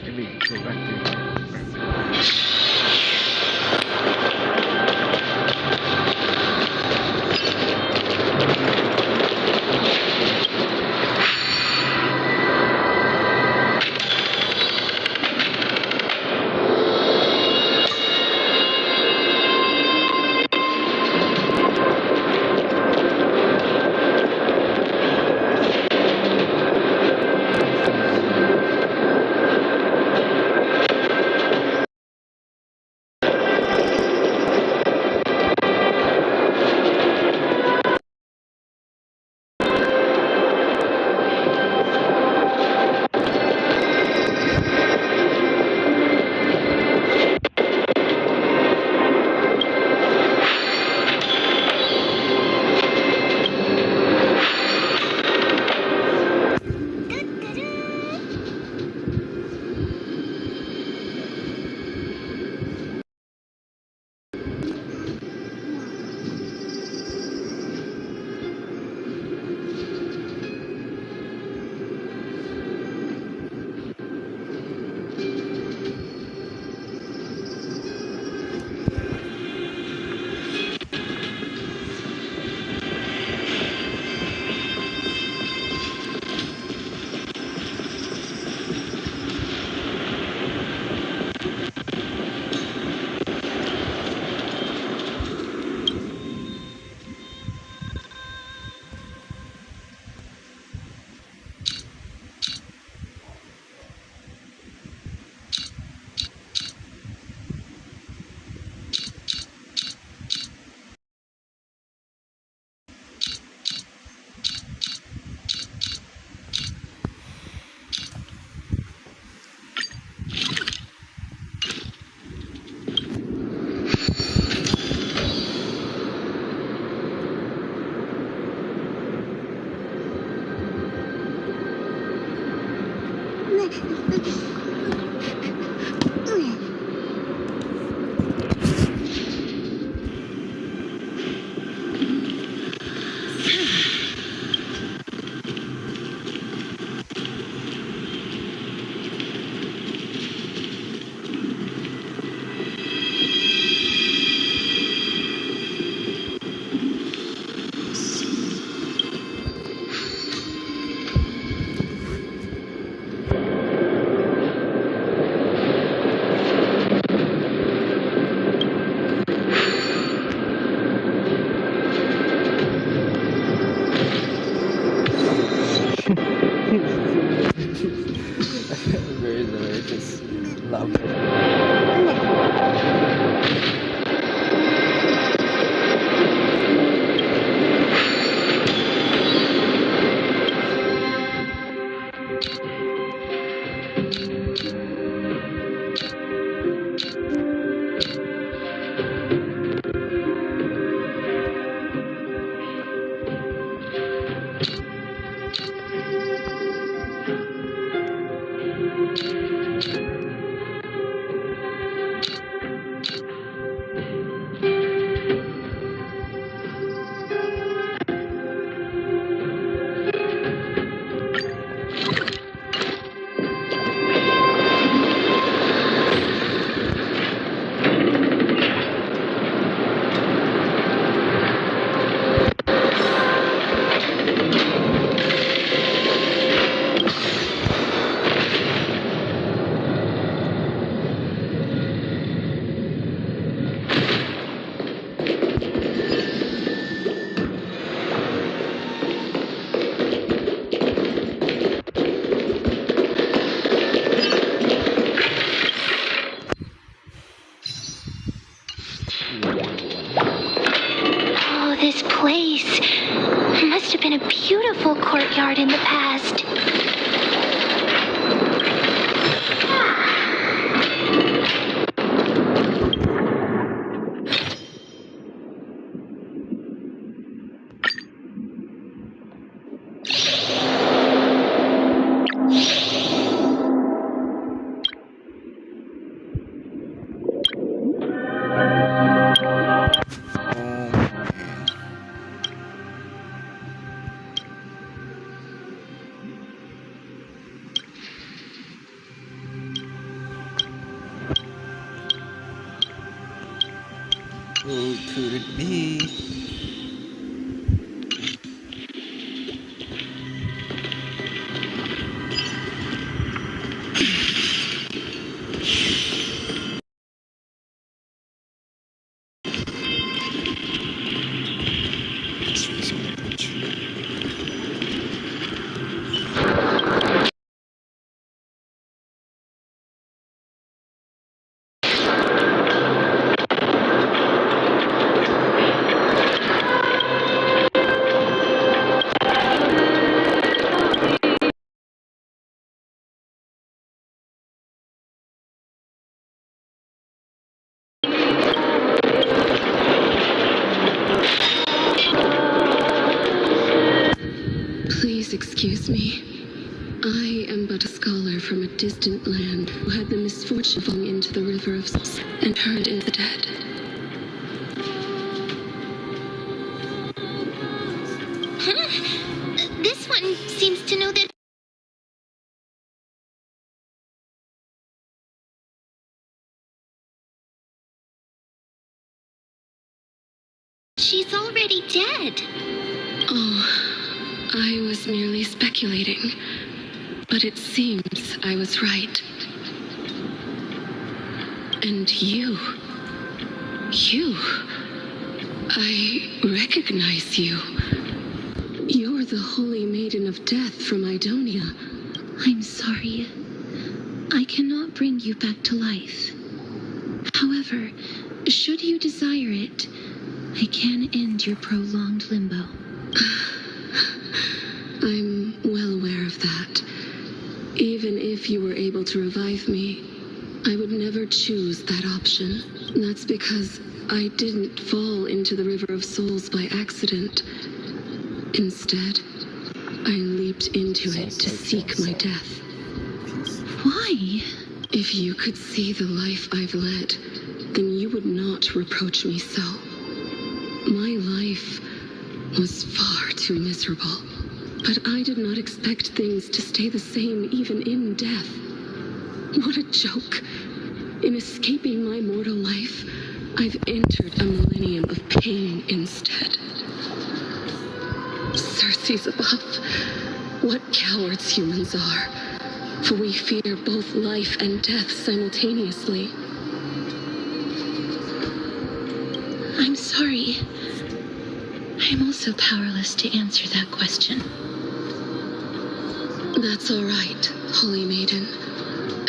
Maybe go back to or just love. Oh, this place must have been a beautiful courtyard in the past. Who could it be? Let's resume the bridge. Please excuse me. I am but a scholar from a distant land who had the misfortune of falling into the river of souls and turned into the dead. This one seems to know that she's already dead. Oh, I was merely speculating, but it seems I was right. And you, I recognize you. You're the Holy Maiden of Death from Idonia. I'm sorry. I cannot bring you back to life. However, should you desire it, I can end your prolonged limbo. I'm well aware of that. Even if you were able to revive me, I would never choose that option. That's because I didn't fall into the River of Souls by accident. Instead, I leaped into it to seek my death. Why? If you could see the life I've led, then you would not reproach me so. My life was far too miserable. But I did not expect things to stay the same even in death. What a joke. In escaping my mortal life, I've entered a millennium of pain instead. Circes above, what cowards humans are. For we fear both life and death simultaneously. I'm sorry. I'm also powerless to answer that question. That's all right, Holy Maiden.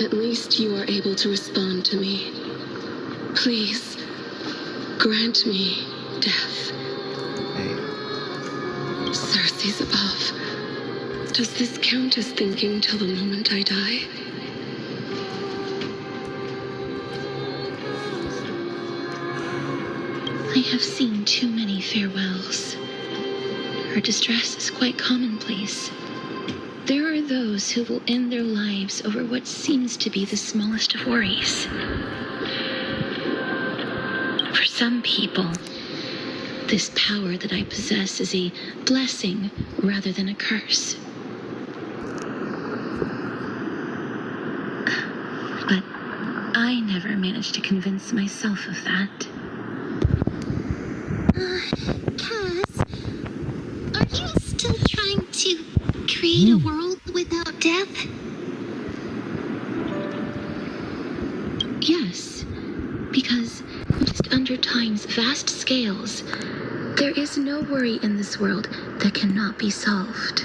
At least you are able to respond to me. Please, grant me death. Hey. Cersei's above. Does this count as thinking till the moment I die? I have seen too many farewells. Her distress is quite commonplace. There are those who will end their lives over what seems to be the smallest of worries. For some people, this power that I possess is a blessing rather than a curse. But I never managed to convince myself of that. Cass, are you still trying to create a world without death? Yes, because just under time's vast scales, there is no worry in this world that cannot be solved.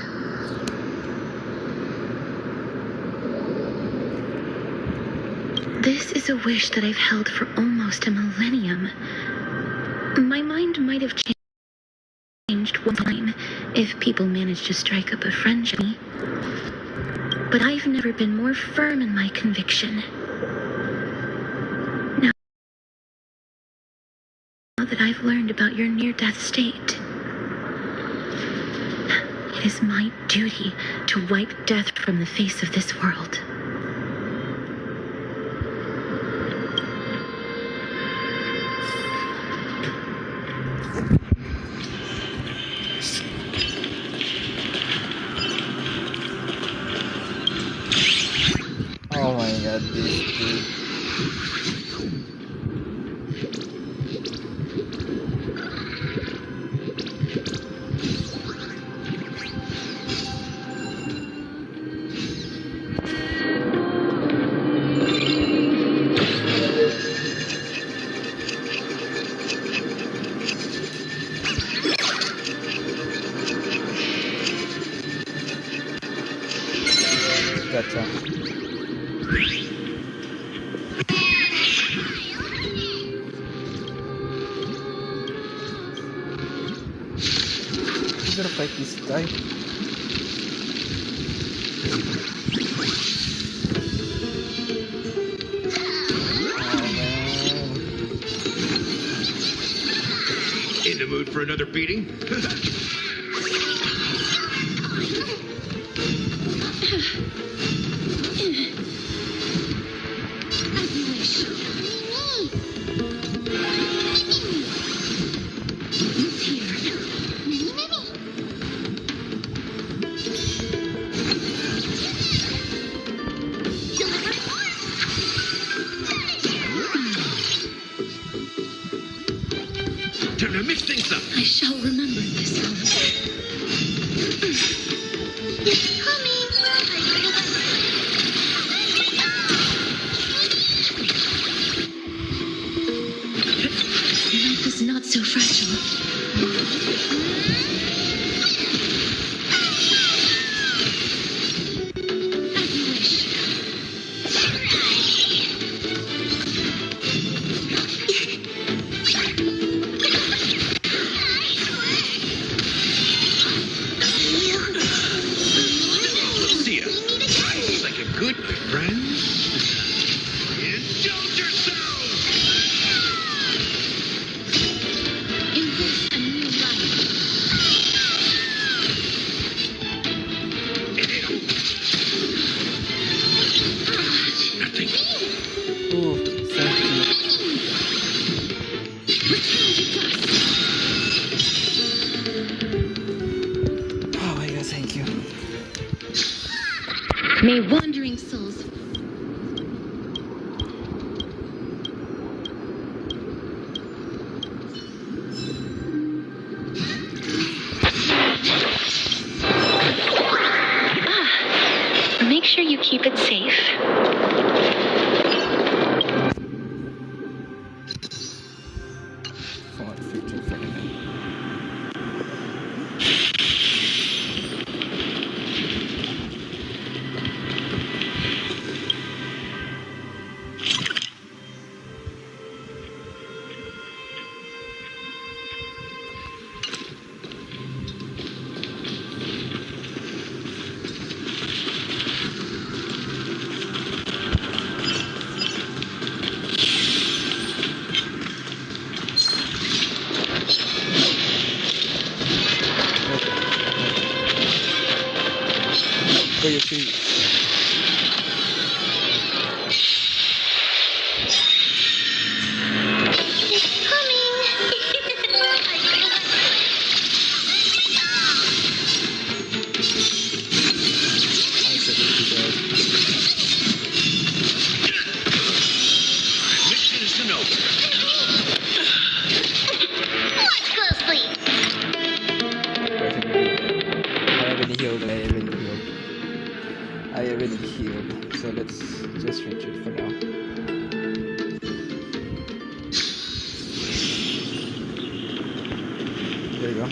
This is a wish that I've held for almost a millennium. My mind might have changed one time if people managed to strike up a friendship. But I've never been more firm in my conviction. Now that I've learned about your near-death state, it is my duty to wipe death from the face of this world. Oh my god, this dude. Gotcha. You gotta fight this guy. In the mood for another beating? Time to mix things up. I shall remember this moment. Life is not so fragile. As you wish. See ya. Looks like a good friend. Indulge yourself! Embrace a new life. Shoot. Mission is over. Watch closely. I already healed. So let's just retreat for now. There you go.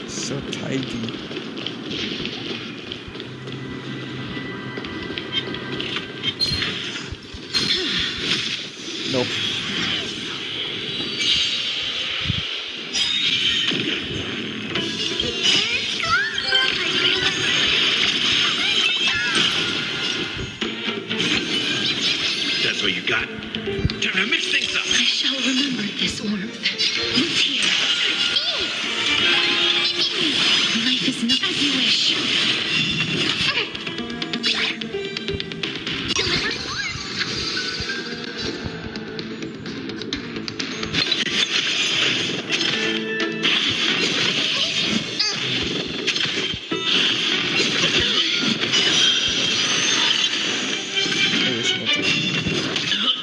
So tidy. Nope. That's what you got? Time to mix things up. I shall remember this warmth. Move here. Life is not as you wish.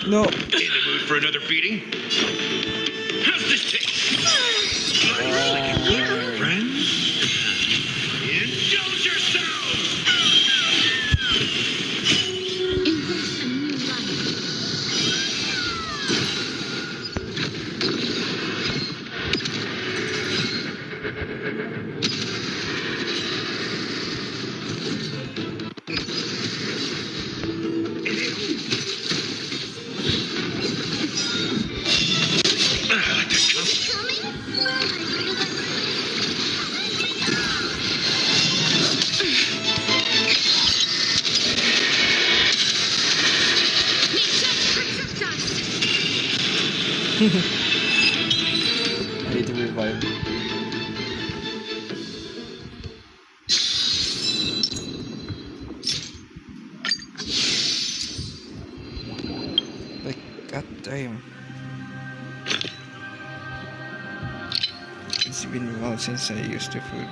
No. In the mood for another beating? How's this taste? Friends? Indulge yourselves! Embrace a new life. I need to revive. Like, goddamn. It's been a while since I used the food.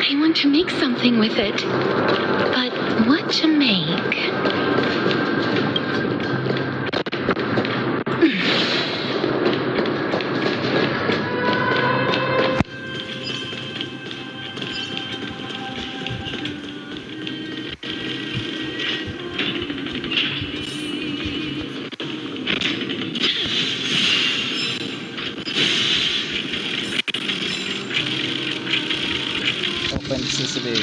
I want to make something with it, but what to make? Open Sicily.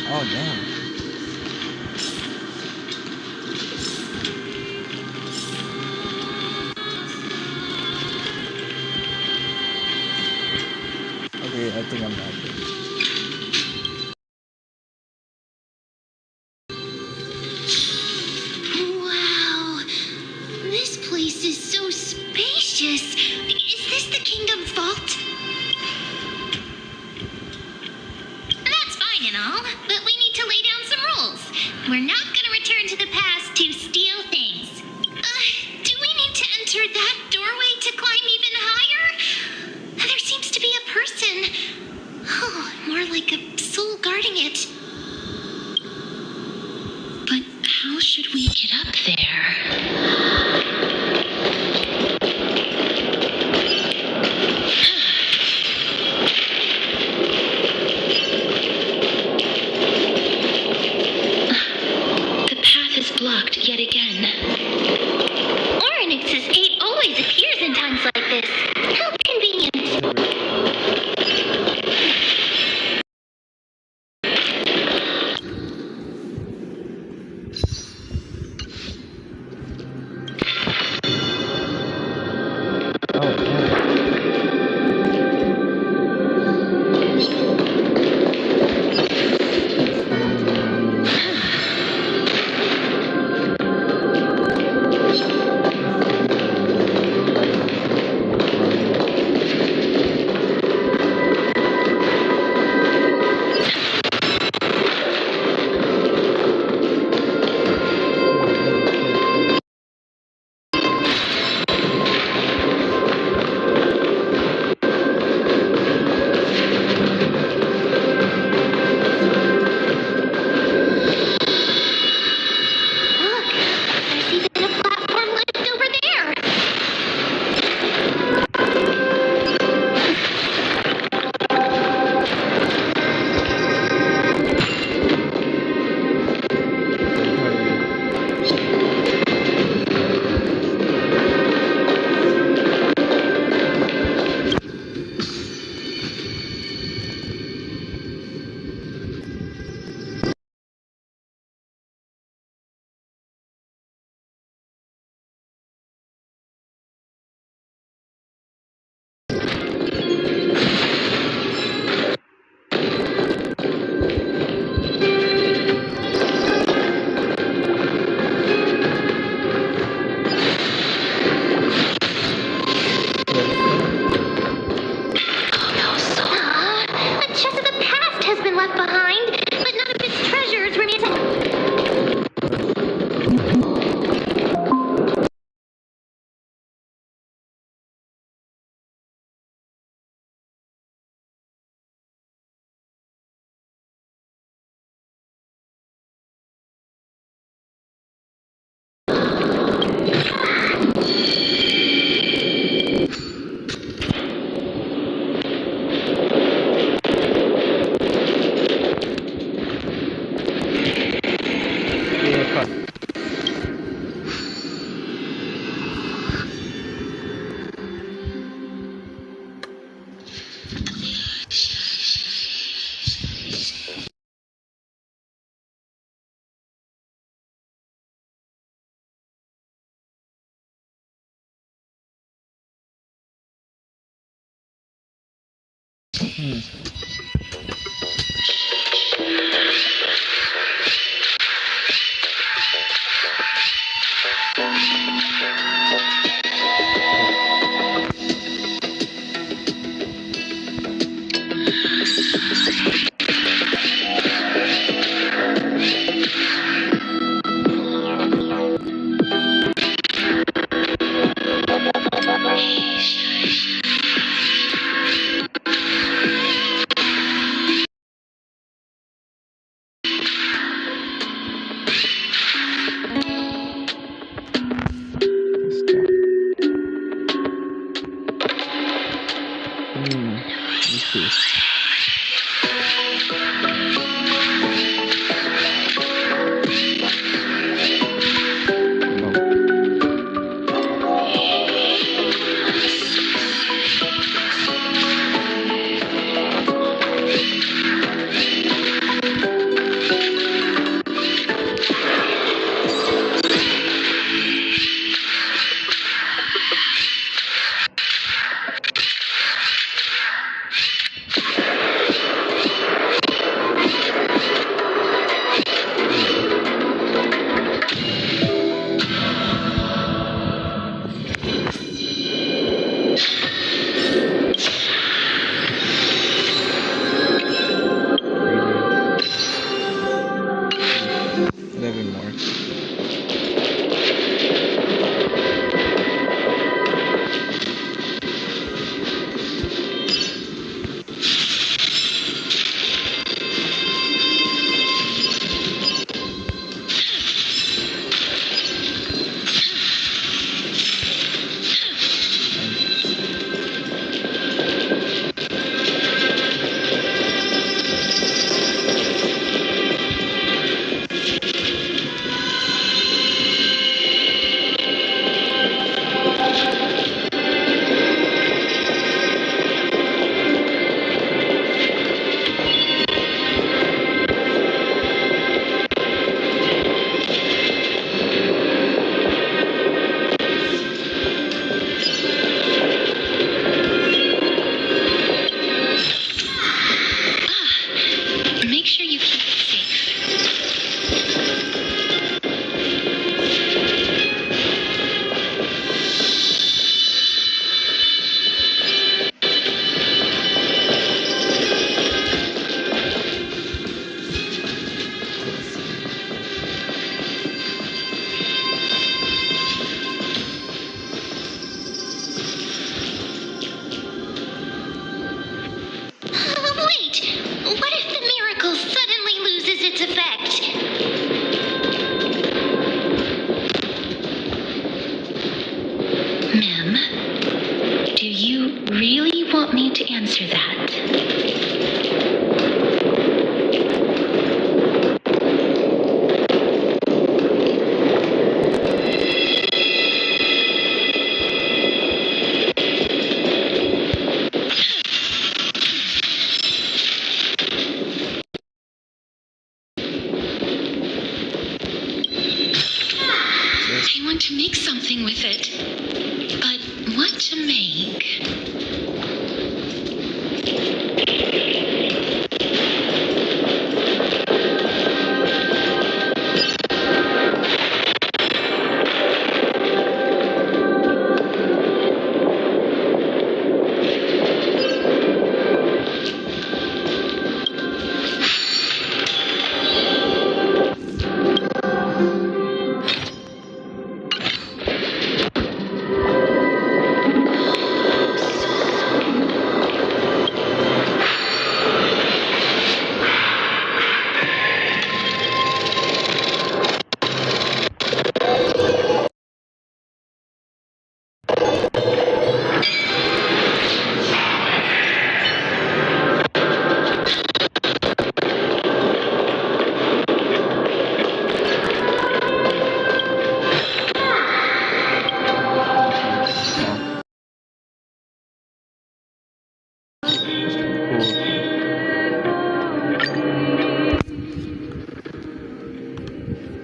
Oh damn. Okay, I think I'm done. Wow, this place is so spacious. Is this the kingdom vault? That's fine and all, but we need to lay down some rules. We're not gonna return to the past to steal things. Do we need to enter that doorway to climb even higher? There seems to be a person. Oh, to make something with it. But what to make?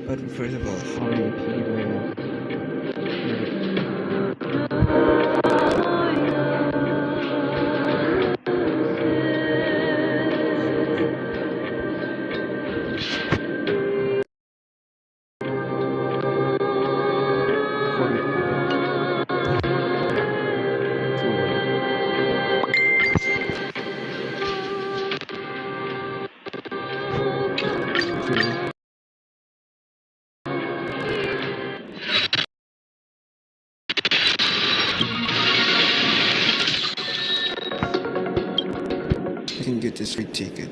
But first of all, how many people? I can get this free ticket.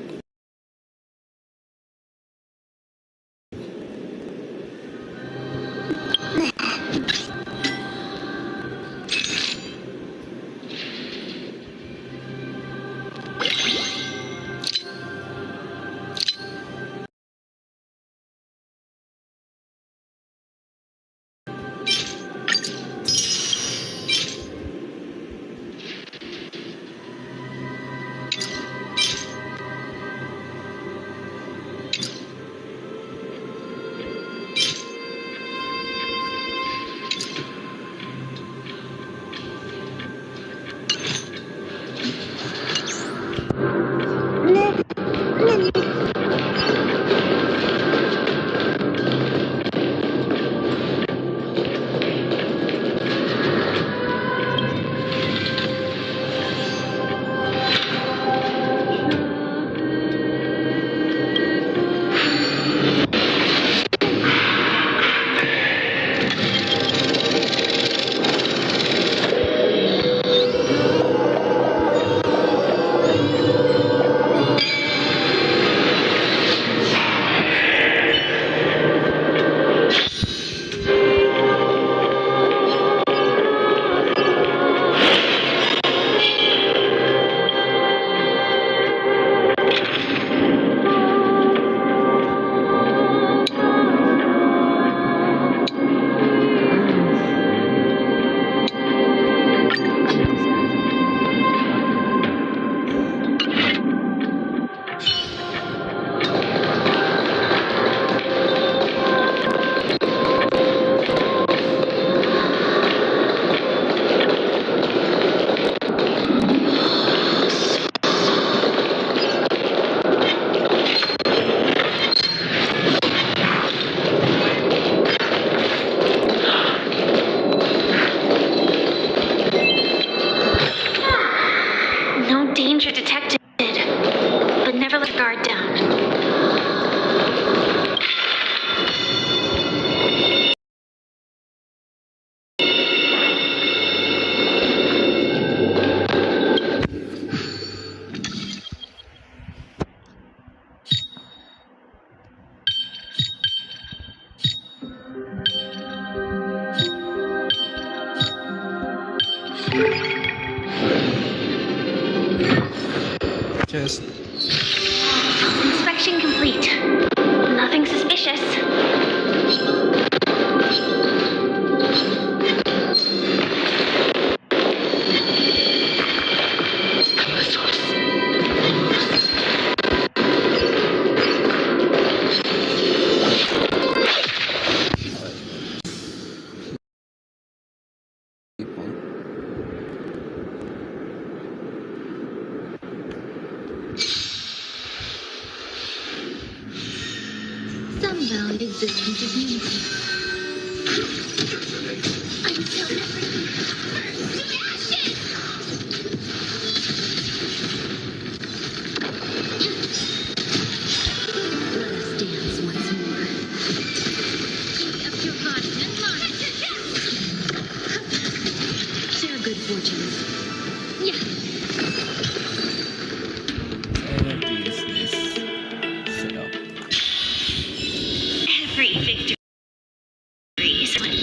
Danger detected, but never let guard down. Just inspection complete. Nothing suspicious. Some valid existence is meaningful. Until let us dance once more. Up your body and mine. Share good fortunes. Yeah. and this setup. Every victory is one.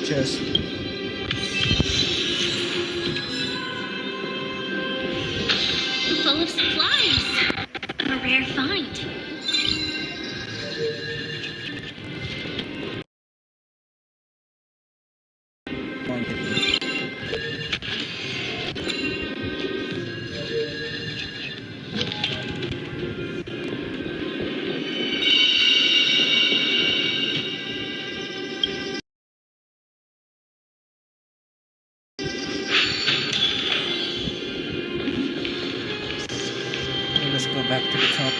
chest. Full of supplies. A rare find. Let's go back to the top.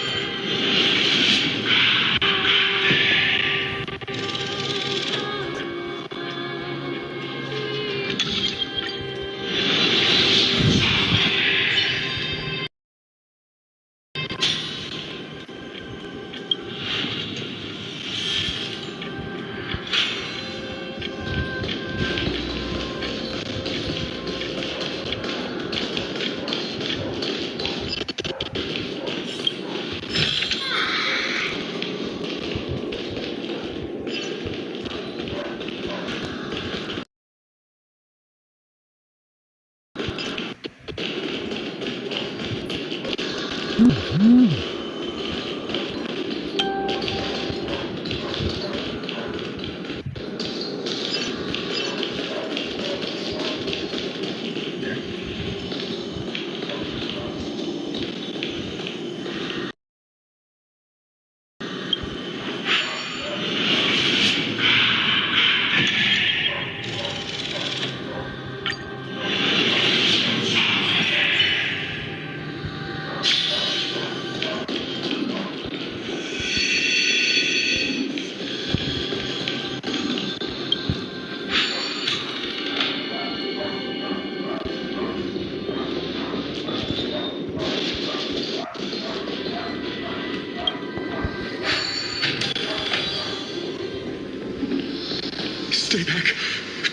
Stay back.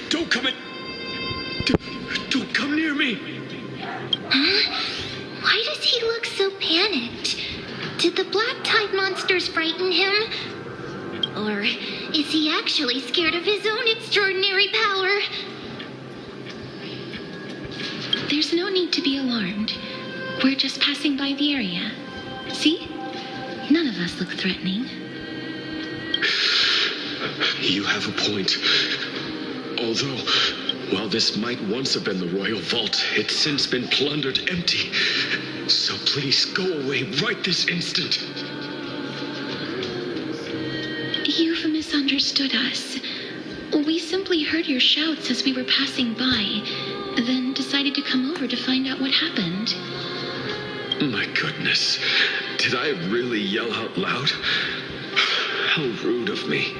Don't come in. Don't come near me. Why does he look so panicked? Did the black tide monsters frighten him? Or is he actually scared of his own extraordinary power? There's no need to be alarmed. We're just passing by the area. See? None of us look threatening. You have a point. Although, while this might once have been the royal vault, it's since been plundered empty. So please go away right this instant. You've misunderstood us. We simply heard your shouts as we were passing by, then decided to come over to find out what happened. My goodness. Did I really yell out loud? How rude of me.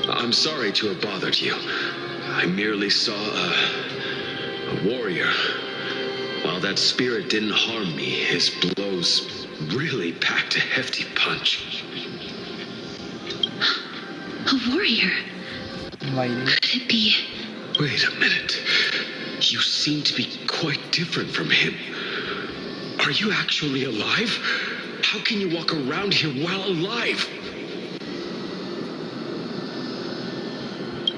I'm sorry to have bothered you. I merely saw a warrior. While that spirit didn't harm me, his blows really packed a hefty punch. A warrior? Lighting. Could it be? Wait a minute. You seem to be quite different from him. Are you actually alive? How can you walk around here while alive?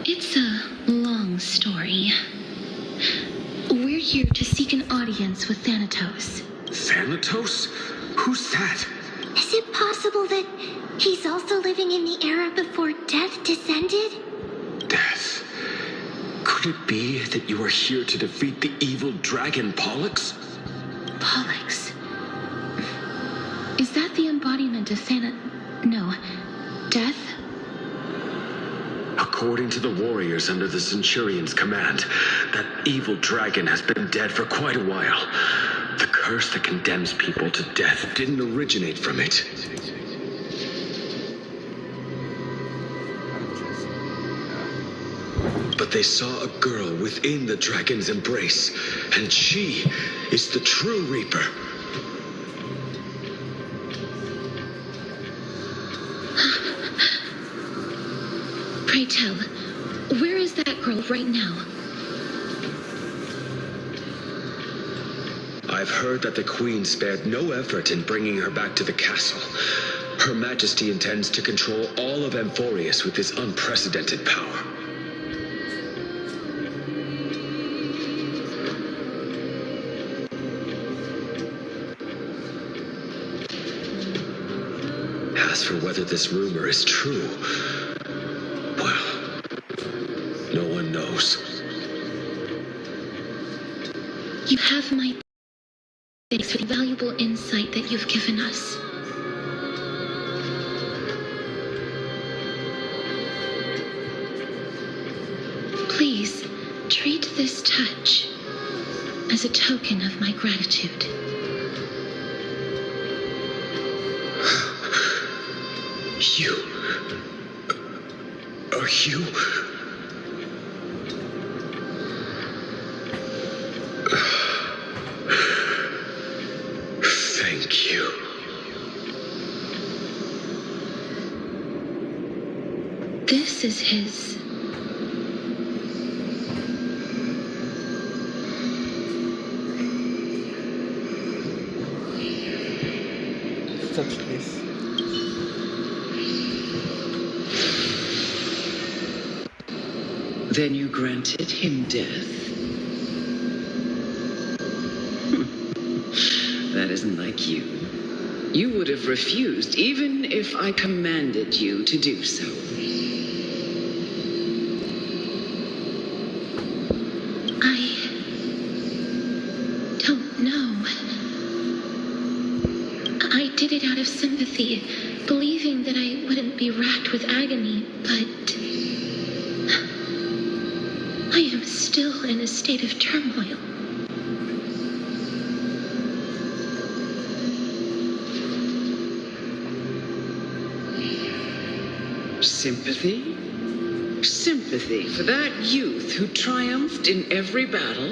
It's a long story. We're here to seek an audience with Thanatos. Thanatos? Who's that? Is it possible that he's also living in the era before death descended? Death? Could it be that you are here to defeat the evil dragon Pollux? Pollux. Is that the embodiment of No. Death? According to the warriors under the Centurion's command, that evil dragon has been dead for quite a while. The curse that condemns people to death didn't originate from it. But they saw a girl within the dragon's embrace, and she is the true Reaper. Pray tell, where is that girl right now? I've heard that the Queen spared no effort in bringing her back to the castle. Her Majesty intends to control all of Amphorius with this unprecedented power. as for whether this rumor is true, well, no one knows. You have my thanks for the valuable insight that you've given us. Please, treat this touch as a token of my gratitude. You... Are you... Thank you. This is his. Touch this. Then you granted him death? That isn't like you. You would have refused even if I commanded you to do so. I don't know. I did it out of sympathy, believing that I wouldn't be racked with agony, but I am still in a state of turmoil. Sympathy? Sympathy for that youth who triumphed in every battle?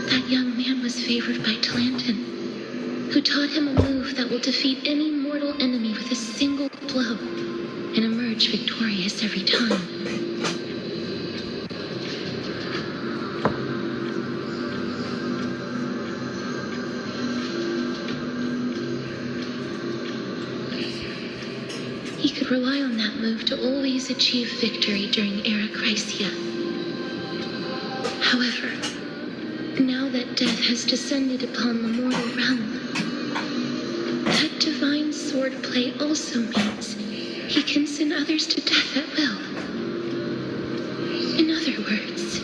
That young man was favored by Talanton, who taught him a move that will defeat any mortal enemy with a single blow and emerge victorious every time. He could rely on that move to always achieve victory during Era Chrysia. However, now that death has descended upon the mortal realm, that divine swordplay also means he can send others to death at will. In other words,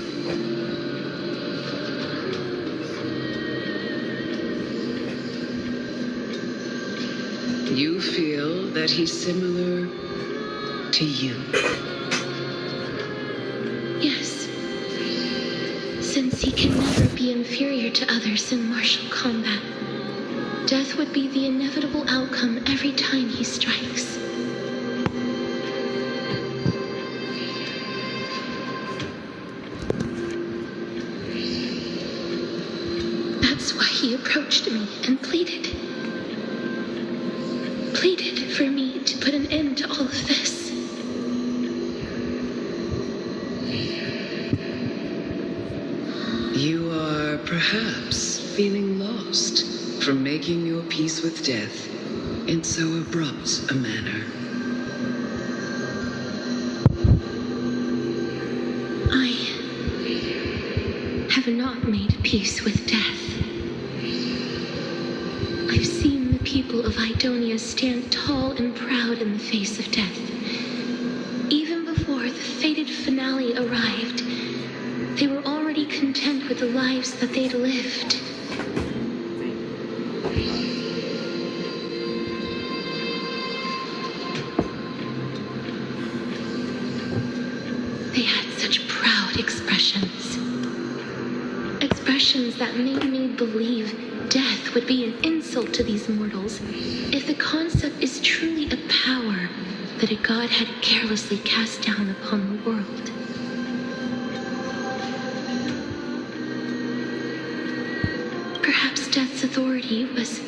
You feel that he's similar to you? yes, since he can never be inferior to others in martial combat, death would be the inevitable outcome every time he strikes. That's why he approached me and pleaded for me to put an end to all of this. You are perhaps feeling lost from making your peace with death in so abrupt a manner. I have not made peace with death. I've seen the people of Idonia stand tall and proud in the face of death. Even before the fated finale arrived, they were already content with the lives that they'd lived. They had such proud expressions. Expressions that made me believe death would be an insult to these mortals if the concept is truly a power that a god had carelessly cast down upon the world. Perhaps death's authority was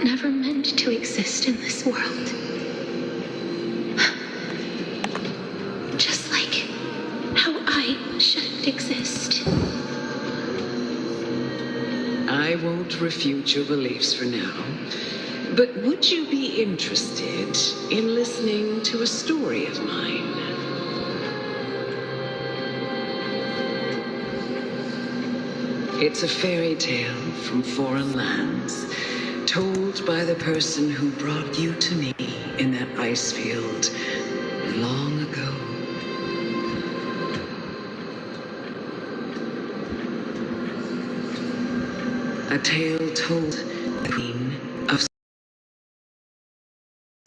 never meant to exist in this world. Just like how I shouldn't exist. I won't refute your beliefs for now, but would you be interested in listening to a story of mine? It's a fairy tale from foreign lands, told by the person who brought you to me in that ice field long ago. A tale told the Queen of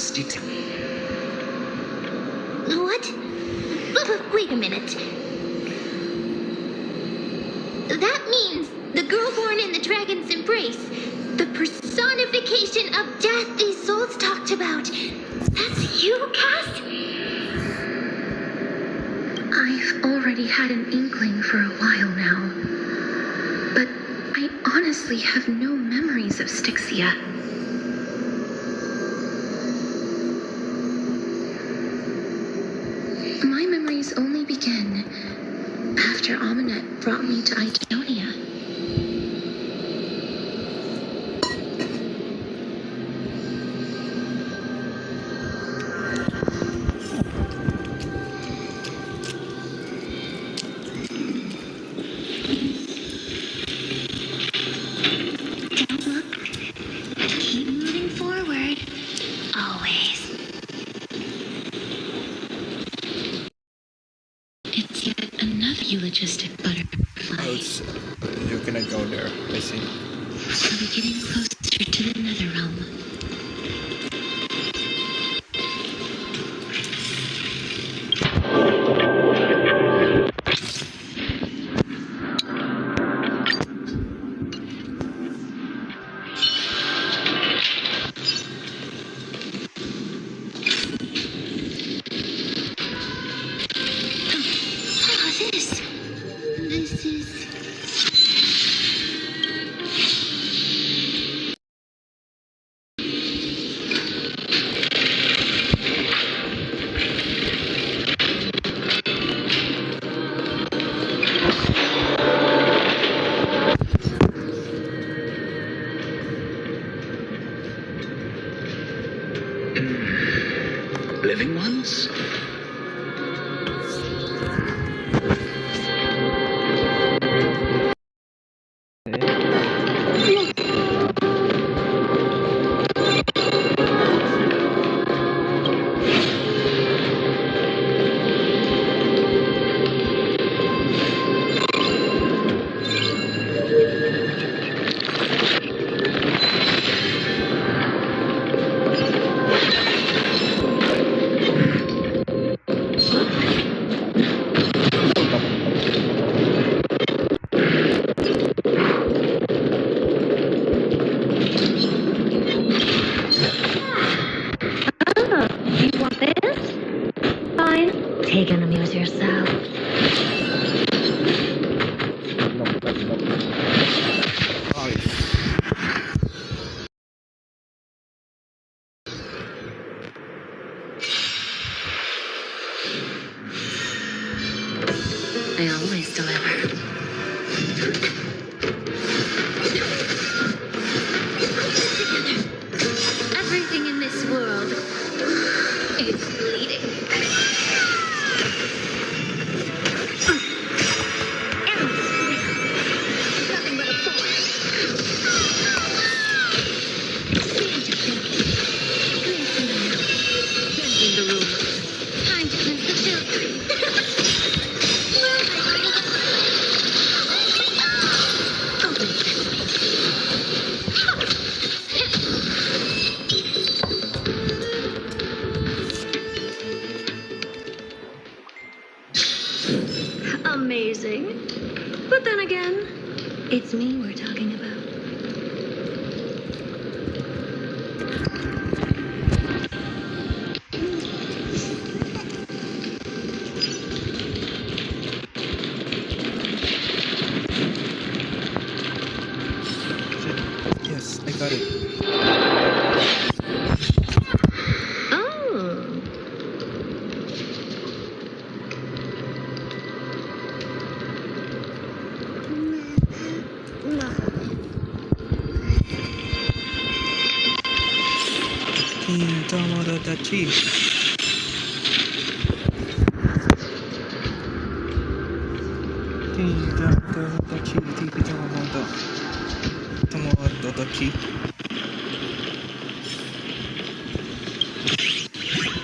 Styx. What? Wait a minute. That means the girl born in the dragon's embrace, the personification of death these souls talked about. That's you, Cass? I've already had an inkling for a while now, but I honestly have no memories of Styxia. My memories only begin after Aminet brought me to Idonia. Don't look. Keep moving forward. Always. It's yet another eulogistic butterfly. You're gonna go there, I see. So we're getting closer to the nether realm. This is... Living ones? You want this? Fine. Take and amuse yourself. I always deliver. Everything in this world is bleeding. Nothing but a force. Cleansing the room. Time to cleanse the children. Amazing. But then again, it's me we're talking about. Yes, I got it. Oh. Tomodachi. Tomodachi.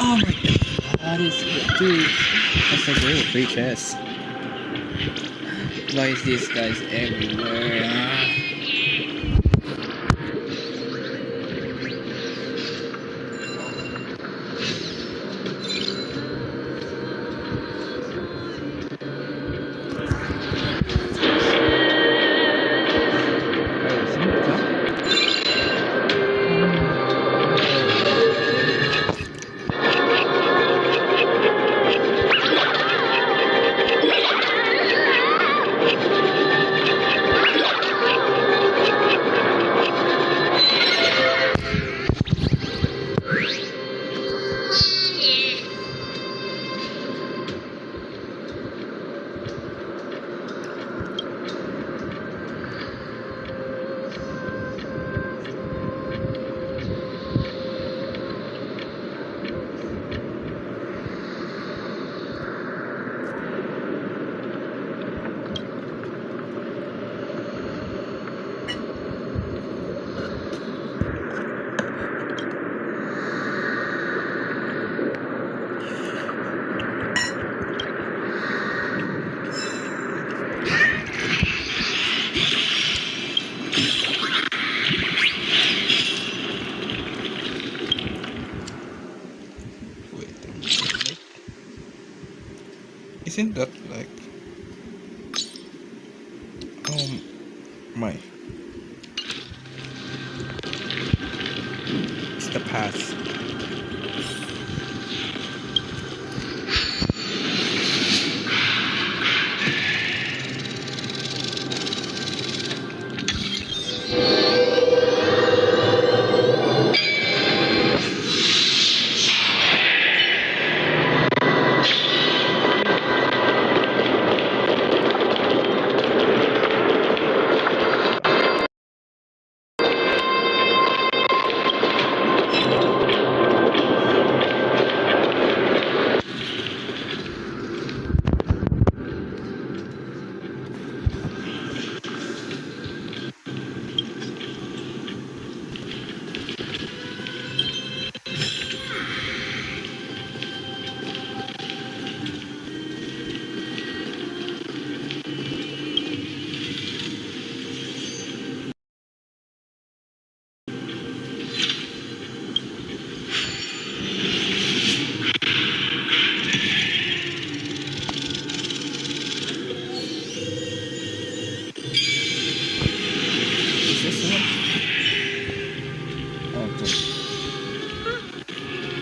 Oh my god, that is dude. That's a real free chest. Why is these guys everywhere? Isn't that like... oh my... it's the path.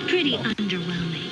Pretty underwhelming.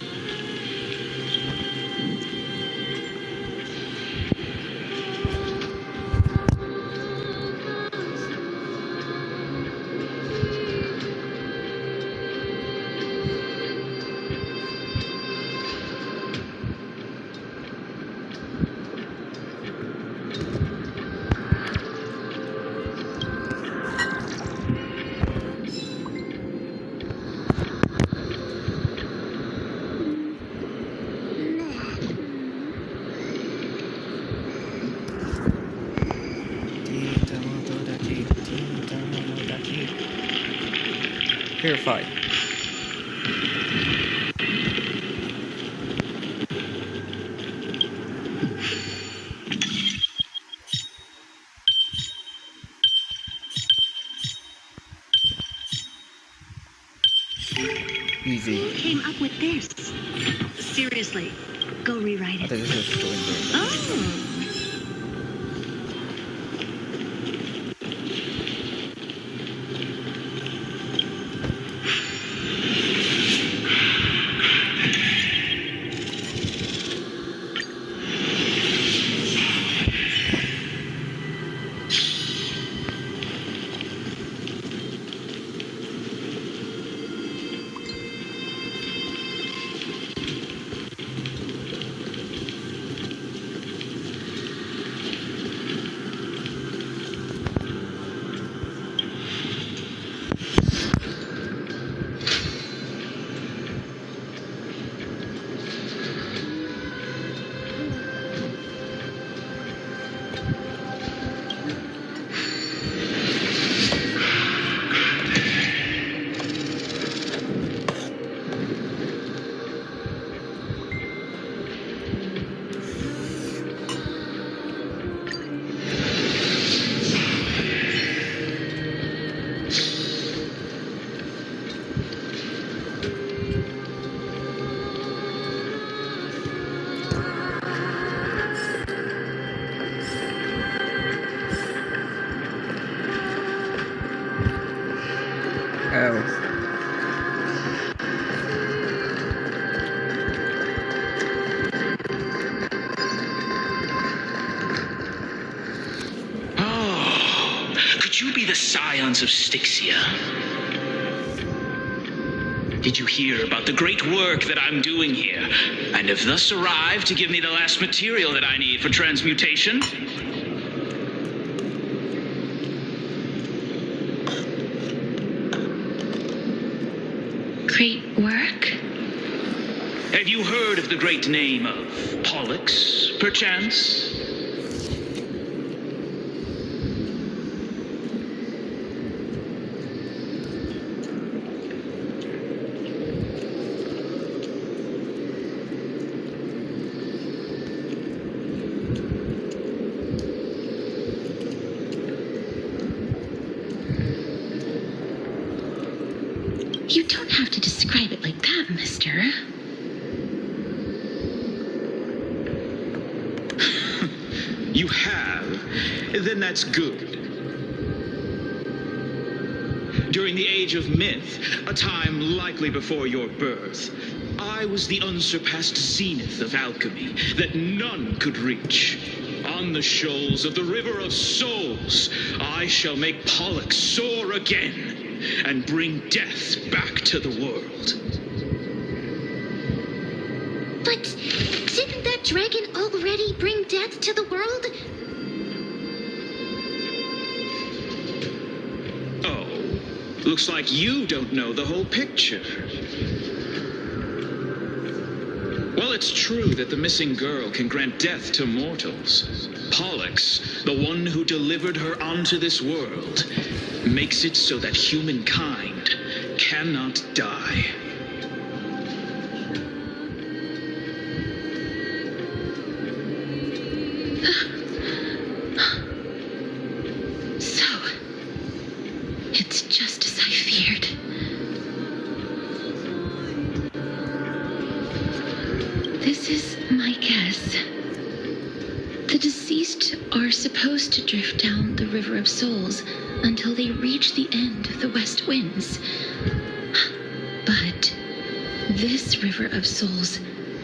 Purified. Easy. Who came up with this? Seriously, go rewrite I it. thought this was going there. Oh. scions of Styxia. Did you hear about the great work that I'm doing here, and have thus arrived to give me the last material that I need for transmutation? Great work? Have you heard of the great name of Pollux, perchance? You don't have to describe it like that, mister. You have? Then that's good. During the age of myth, a time likely before your birth, I was the unsurpassed zenith of alchemy that none could reach. On the shoals of the River of Souls, I shall make Pollux soar again and bring death back to the world. But didn't that dragon already bring death to the world? Oh, looks like you don't know the whole picture. Well, it's true that the missing girl can grant death to mortals. Pollux, the one who delivered her onto this world, makes it so that humankind cannot die. So, it's just as I feared. This is my guess. The deceased are supposed to drift down the River of Souls until they reach the end of the West Winds. But this River of Souls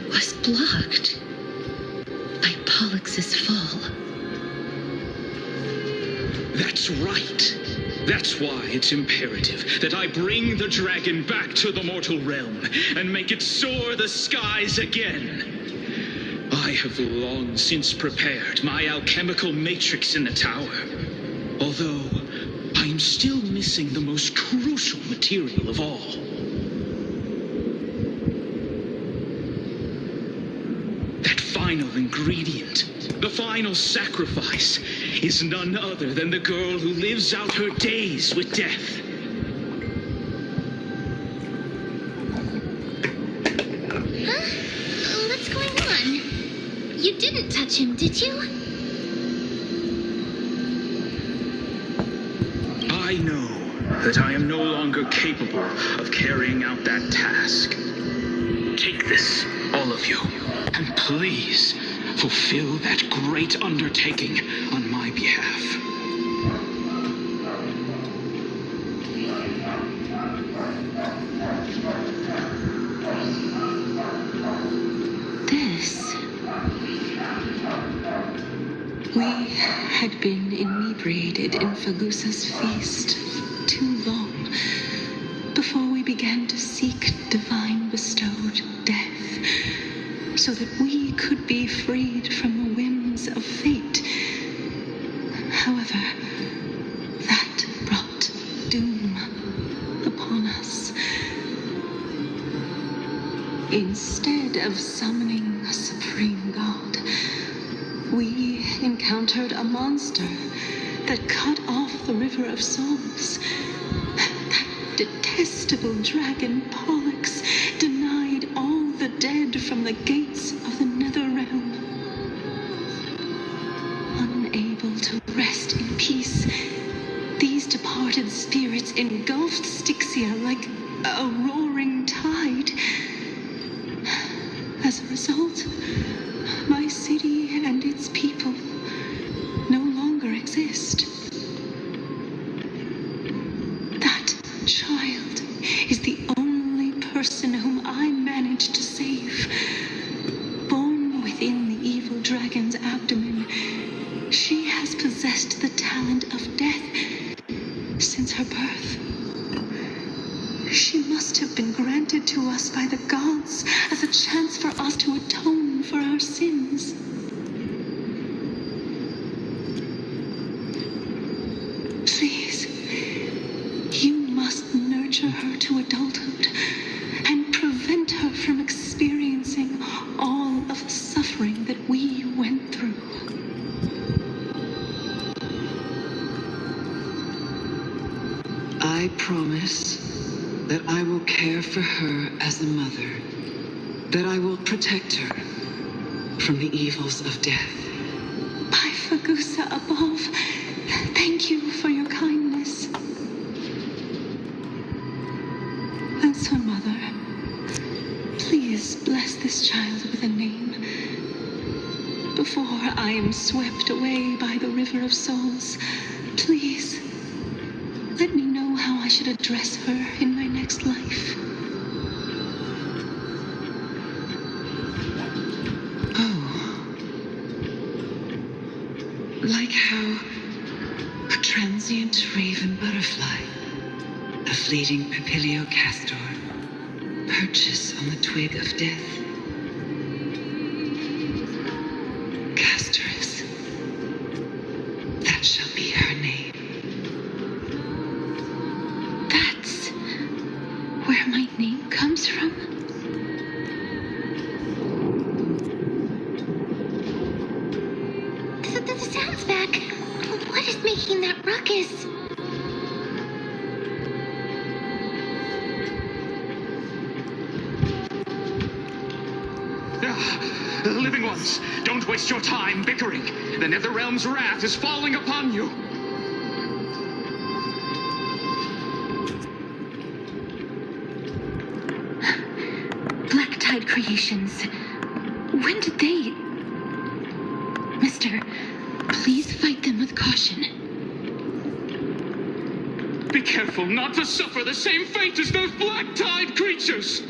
was blocked by Pollux's fall. That's right. That's why it's imperative that I bring the dragon back to the mortal realm and make it soar the skies again. I have long since prepared my alchemical matrix in the tower, although I am still missing the most crucial material of all. That final ingredient, the final sacrifice, is none other than the girl who lives out her days with death. Huh? What's going on? You didn't touch him, did you? I know that I am no longer capable of carrying out that task. Take this, all of you, and please fulfill that great undertaking on my behalf. We had been inebriated in Fagusa's feast too long before we began to seek divine bestowed death, so that we could be freed from the whims of fate. However, that brought doom upon us. Instead of summoning a supreme god, we encountered a monster that cut off the River of Souls. That detestable dragon Pollux denied all the dead from the gates of the nether realm. Unable to rest in peace, these departed spirits engulfed Styxia like a roaring tide. As a result, my city and its people no longer exist. That child is the only person whom I managed to save. Born within the evil dragon's abdomen, she has possessed the talent of death since since her birth. She must have been granted to us by the gods as a chance for us to atone for our sins. Please, you must nurture her to adulthood and prevent her from experiencing all of the suffering that we went through. I promise that I will care for her as a mother, that I will protect her from the evils of death. By Fagusa above, thank you for your kindness. As her mother, please bless this child with a name. Before I am swept away by the river of souls, please let me know how I should address her in my next life. Like how a transient raven butterfly, a fleeting papilio castor, perches on the twig of death. Castoress, that shall be her name. That's where my name comes from? The sound's back. What is making that ruckus? Living ones, don't waste your time bickering. The Netherrealm's wrath is falling upon you. Black Tide Creations. When did they... Mister, please fight them with caution. Be careful not to suffer the same fate as those Black Tide creatures.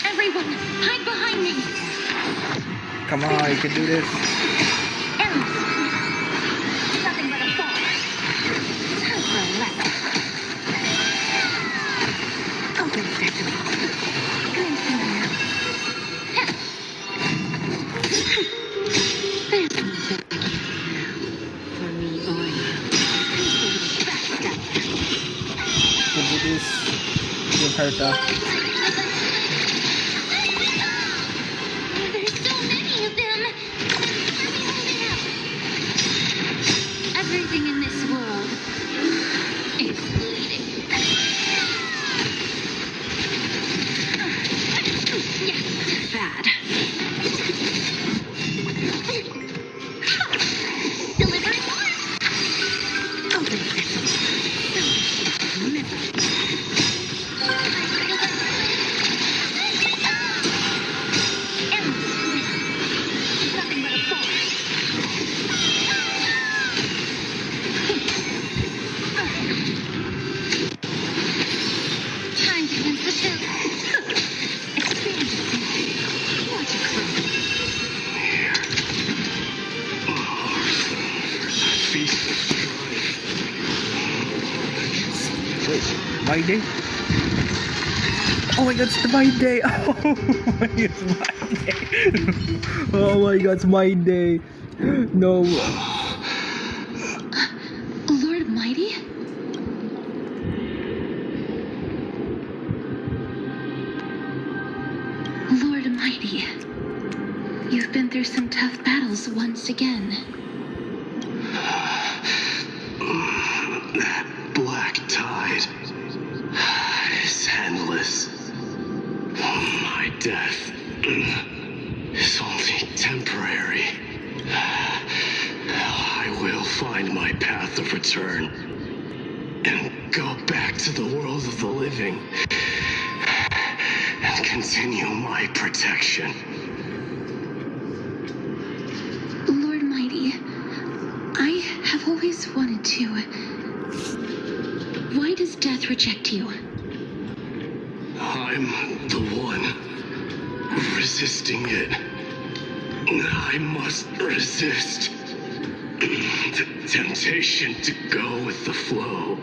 Everyone, hide behind me! Come on, you can do this. Arrows! Nothing but a fall. Time for a lesson. Open sesame. Glimpse in the mouth. There's one back here. For me or you. You can do this. Give her the... There's so many of them! Let me hold it up! Everything in this world is bleeding. Yes, bad. Delivering more! Open sesame. Remember. Nothing but a fall. Time to rinse the shell. Expand it. Watch it grow. Feast of strife. Wait, my day? Oh my god, it's my day! Oh my god, it's my day! No. Lord Mighty? Lord Mighty, you've been through some tough battles once again. That black tide is endless. My death is only temporary. I will find my path of return and go back to the world of the living and continue my protection. Lord Mighty, I have always wanted to. Why does death reject you? I I'm the one resisting it. I must resist the temptation to go with the flow.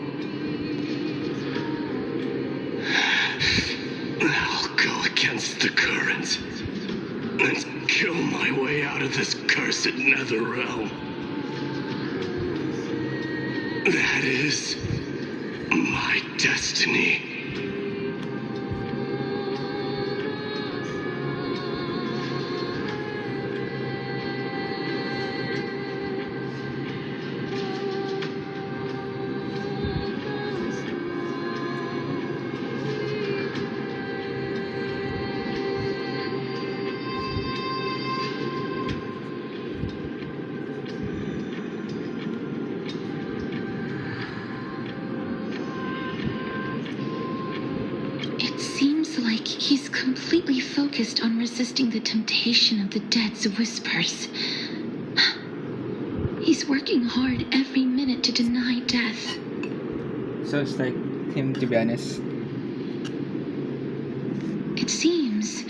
I'll go against the current and kill my way out of this cursed nether realm. That is my destiny. He's completely focused on resisting the temptation of the dead's whispers. He's working hard every minute to deny death. So it's like him, to be honest. It seems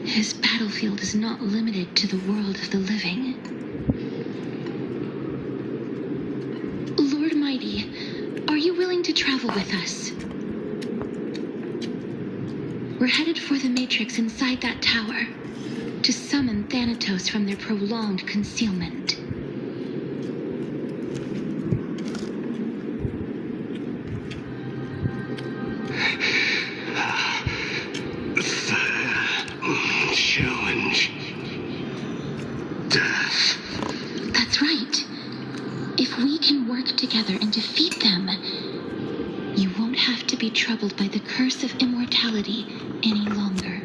his battlefield is not limited to the world of the living. Lord Mighty, are you willing to travel with us? We're headed for the Matrix inside that tower to summon Thanatos from their prolonged concealment. The challenge. Death. That's right. If we can work together and defeat them, you won't have to be troubled by the curse of immortality any longer.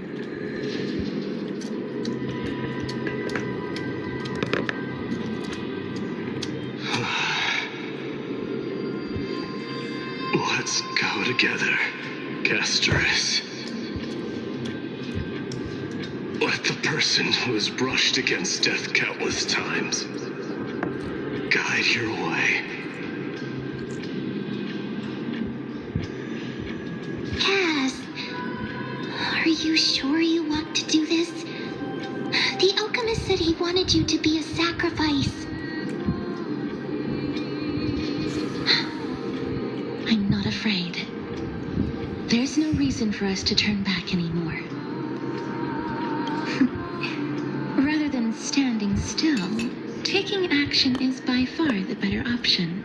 Let's go together, Castorus. Let the person who has brushed against death countless times guide your way. Are you sure you want to do this? The alchemist said he wanted you to be a sacrifice. I'm not afraid. There's no reason for us to turn back anymore. Rather than standing still, taking action is by far the better option.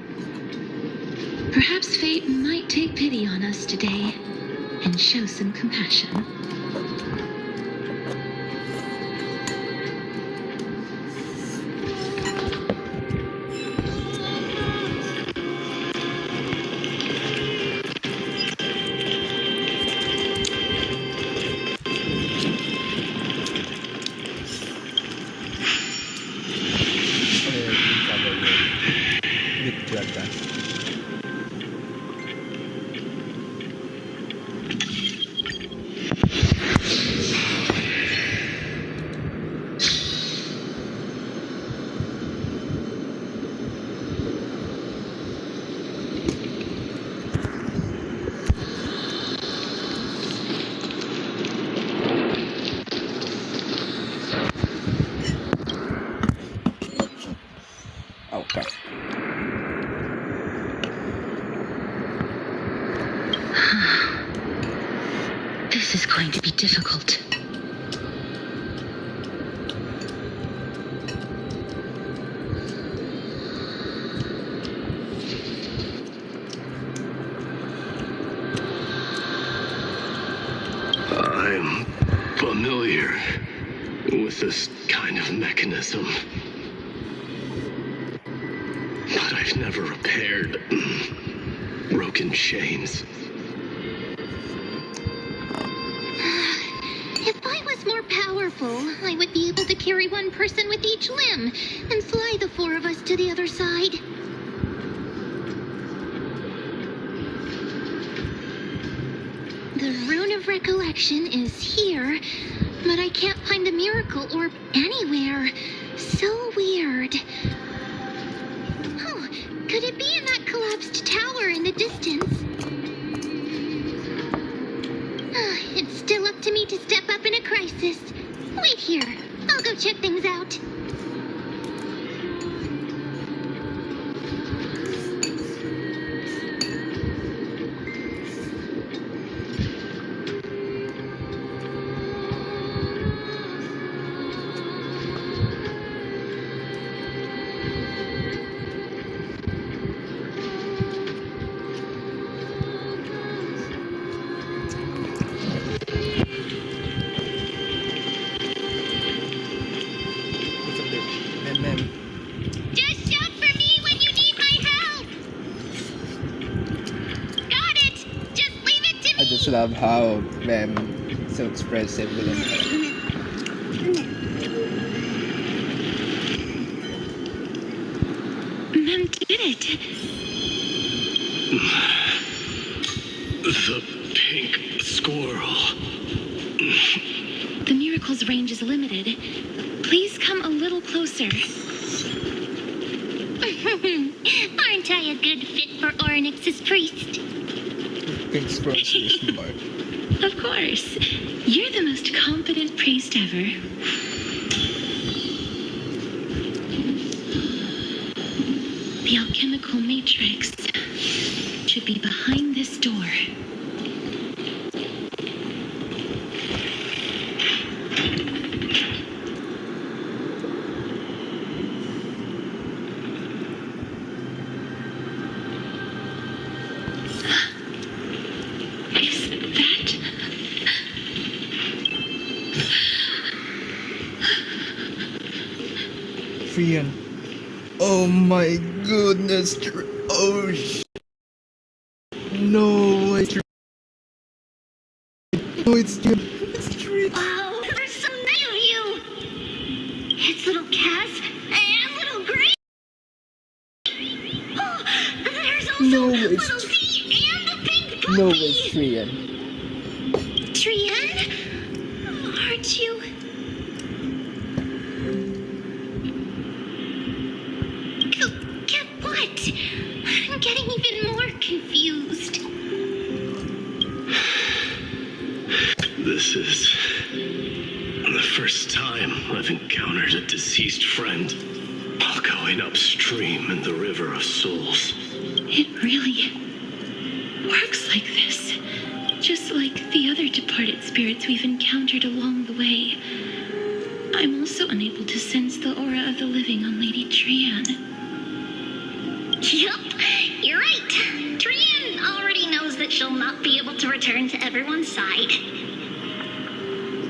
Perhaps fate might take pity on us today and show some compassion. Okay. This is going to be difficult. I'm familiar with this kind of mechanism. But I've never repaired broken chains. If I was more powerful, I would be able to carry one person with each limb and fly the four of us to the other side. The Rune of Recollection is here, but I can't find the miracle orb anywhere. So weird. Oh, could it be in that collapsed tower in the distance? It's things out. Just shout for me when you need my help! Got it! Just leave it to me! I just love how Mem so expressive with him. Mem did it. The pink squirrel. The miracle's range is limited. Please come a little closer. Aren't I a good fit for Orynyx's priest? Pink squirrel is smart. Of course. You're the most competent priest ever. The alchemical matrix should be behind this door. Trian. Oh my goodness. Oh no, it's no, it's Trian. Wow, there's so many of you! It's little Cass and little Grace! Oh, there's also No, little it's Z and the pink puppy! No, it's Trian. Trian? Aren't you... What? I'm getting even more confused. This is the first time I've encountered a deceased friend while going upstream in the River of Souls. It really works like this. Just like the other departed spirits we've encountered along the way. I'm also unable to sense the aura of the living on Lady Trian. Yup, you're right. Trian already knows that she'll not be able to return to everyone's side.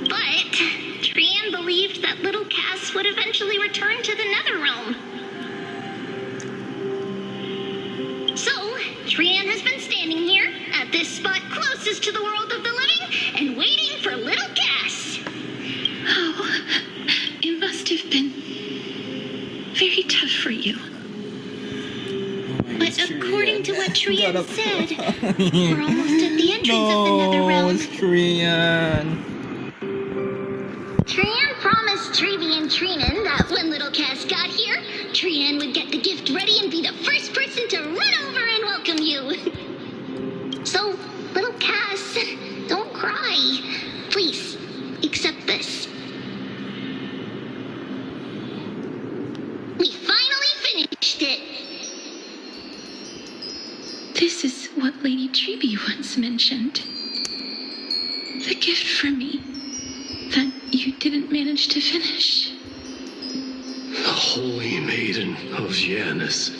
But Trian believed that little Cass would eventually return to the Netherrealm. So, Trian has been standing here at this spot closest to the world of the living and waiting for little Cass. Oh, it must have been very tough for you. But according to what Trian said, we're almost at the entrance of the Netherrealm. It's Trian. Trian promised Trevi and Trinan that when little Cass got here, Trian would get the gift ready and be the first person to run over and welcome you. So, little Cass, don't cry. Please, accept this. We finally finished it. This is what Lady Trevi once mentioned. The gift from me that you didn't manage to finish. The Holy Maiden of Janus.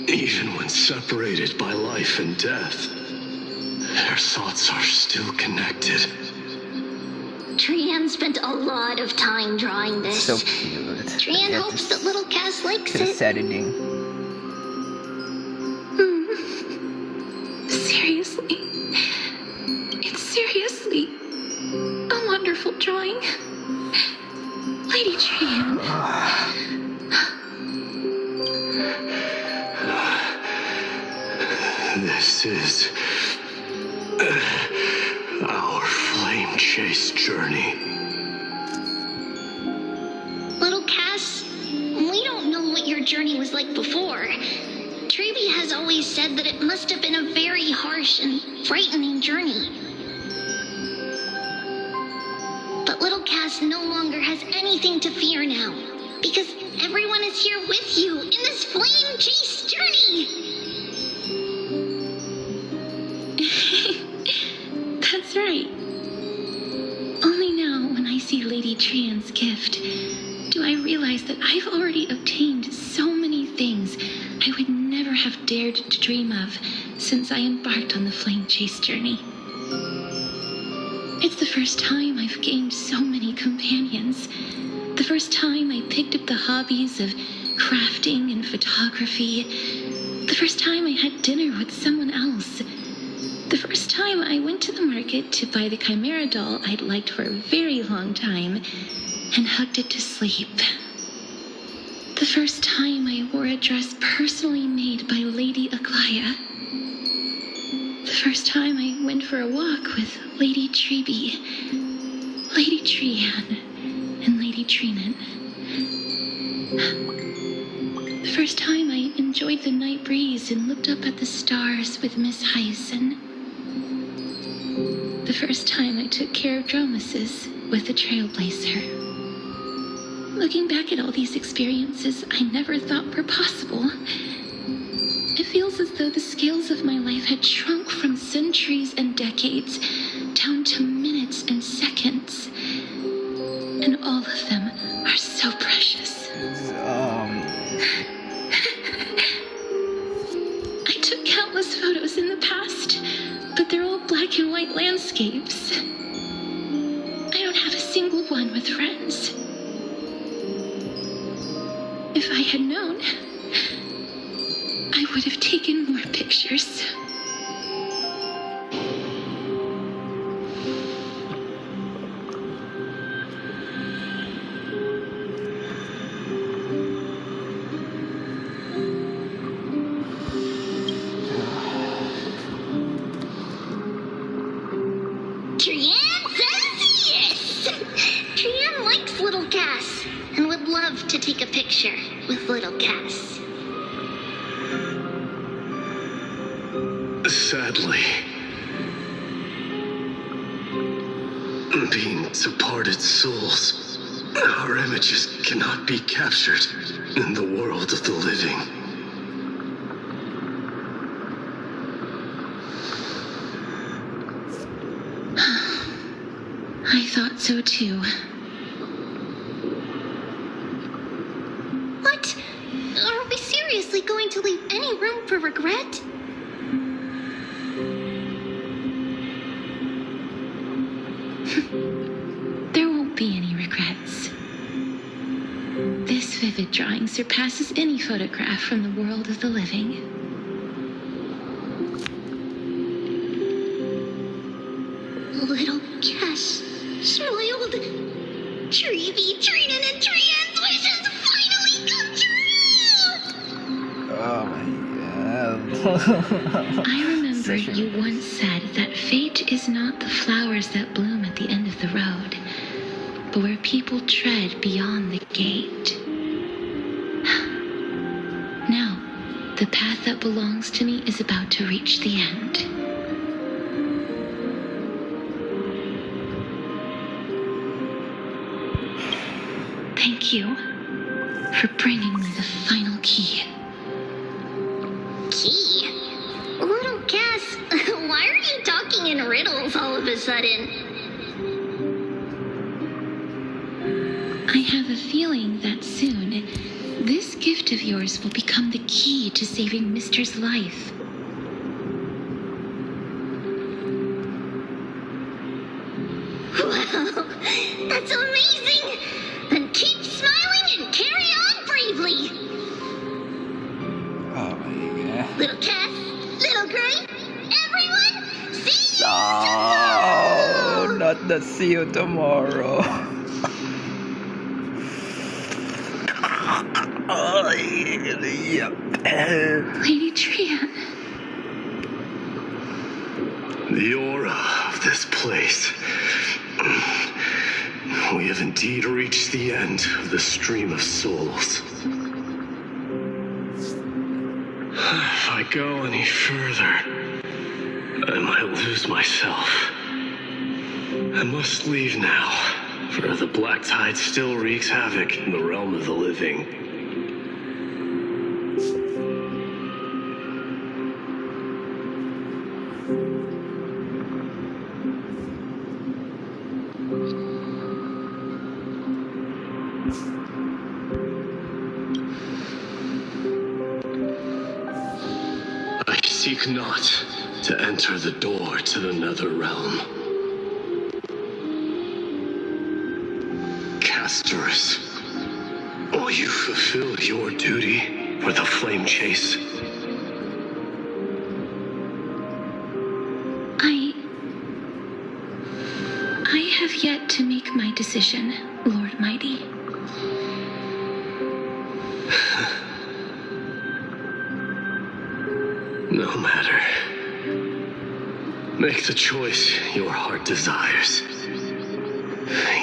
Even when separated by life and death, their thoughts are still connected. Trian spent a lot of time drawing this. So cute. Trian hopes that little Cass likes it. Saddening. Seriously. It's seriously a wonderful drawing. Lady Trian. This is our flame chase journey. Little Cass, we don't know what your journey was like before. Trevi has always said that it must have been a very harsh and frightening journey. But little Cass Cast no longer has anything to fear now. Because everyone is here with you in this flame chase journey. That's right. Only now, when I see Lady Trian's gift, do I realize that I've already obtained so many things I would never have dared to dream of since I embarked on the flame chase journey. It's the first time I've gained so many companions. The first time I picked up the hobbies of crafting and photography. The first time I had dinner with someone else. The first time I went to the market to buy the Chimera doll I'd liked for a very long time and hugged it to sleep. The first time I wore a dress personally made by Lady Aglaya. The first time I went for a walk with Lady Treeby, Lady Trian, and Lady Trinan. The first time I enjoyed the night breeze and looked up at the stars with Miss Hyacin. The first time I took care of Dromasis with the Trailblazer. Looking back at all these experiences I never thought were possible, it feels as though the scales of my life had shrunk from centuries and decades down to minutes and seconds. And all of them are so precious. I took countless photos in the past, but they're all black and white landscapes. I don't have a single one with friends. If I had known, I would have taken more pictures. Trian says yes! Trian likes little Cass and would love to take a picture with little Cass. Sadly, being departed souls, our images cannot be captured in the world of the living. I thought so too. What? Are we seriously going to leave any room for regret? There won't be any regrets. This vivid drawing surpasses any photograph from the world of the living. Little Cass, smiled. Treeby, Trinan, and Trian's wishes finally come true! Oh my god. I remember you once said that fate is not the flowers that bloom at the end of the road, but where people tread beyond the gate. Now, the path that belongs to me is about to reach the end. Thank you for bringing me the final key. Key? Little Cass, why are you talking in riddles all of a sudden? I have a feeling that soon, this gift of yours will become the key to saving Mister's life. Wow, that's amazing! Then keep smiling and carry on bravely! Oh my god. Little Cass, Little Gray, everyone, see you No, tomorrow! not the see you tomorrow. Oh, yep. Lady Trian. The aura of this place. We have indeed reached the end of the stream of souls. If I go any further, I might lose myself. I must leave now. for the black tide still wreaks havoc in the realm of the living. I seek not to enter the door to the nether realm. Castorus, will you fulfill your duty for the flame chase? I have yet to make my decision, Lord Mighty. No matter. Make the choice your heart desires.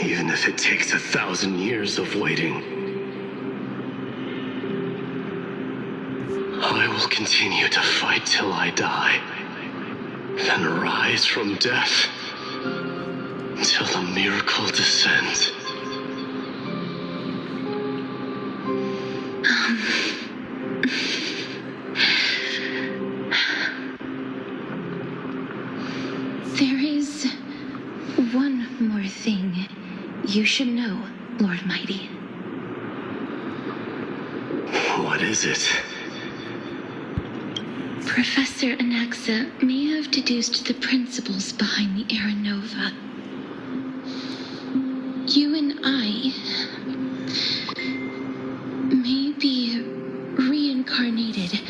Even if it takes 1,000 years of waiting. I will continue to fight till I die. Then rise from death until the miracle descends. There is one more thing you should know, Lord Mighty. What is it? Professor Anaxa may have deduced the principles behind the Era Nova. You and I may be reincarnated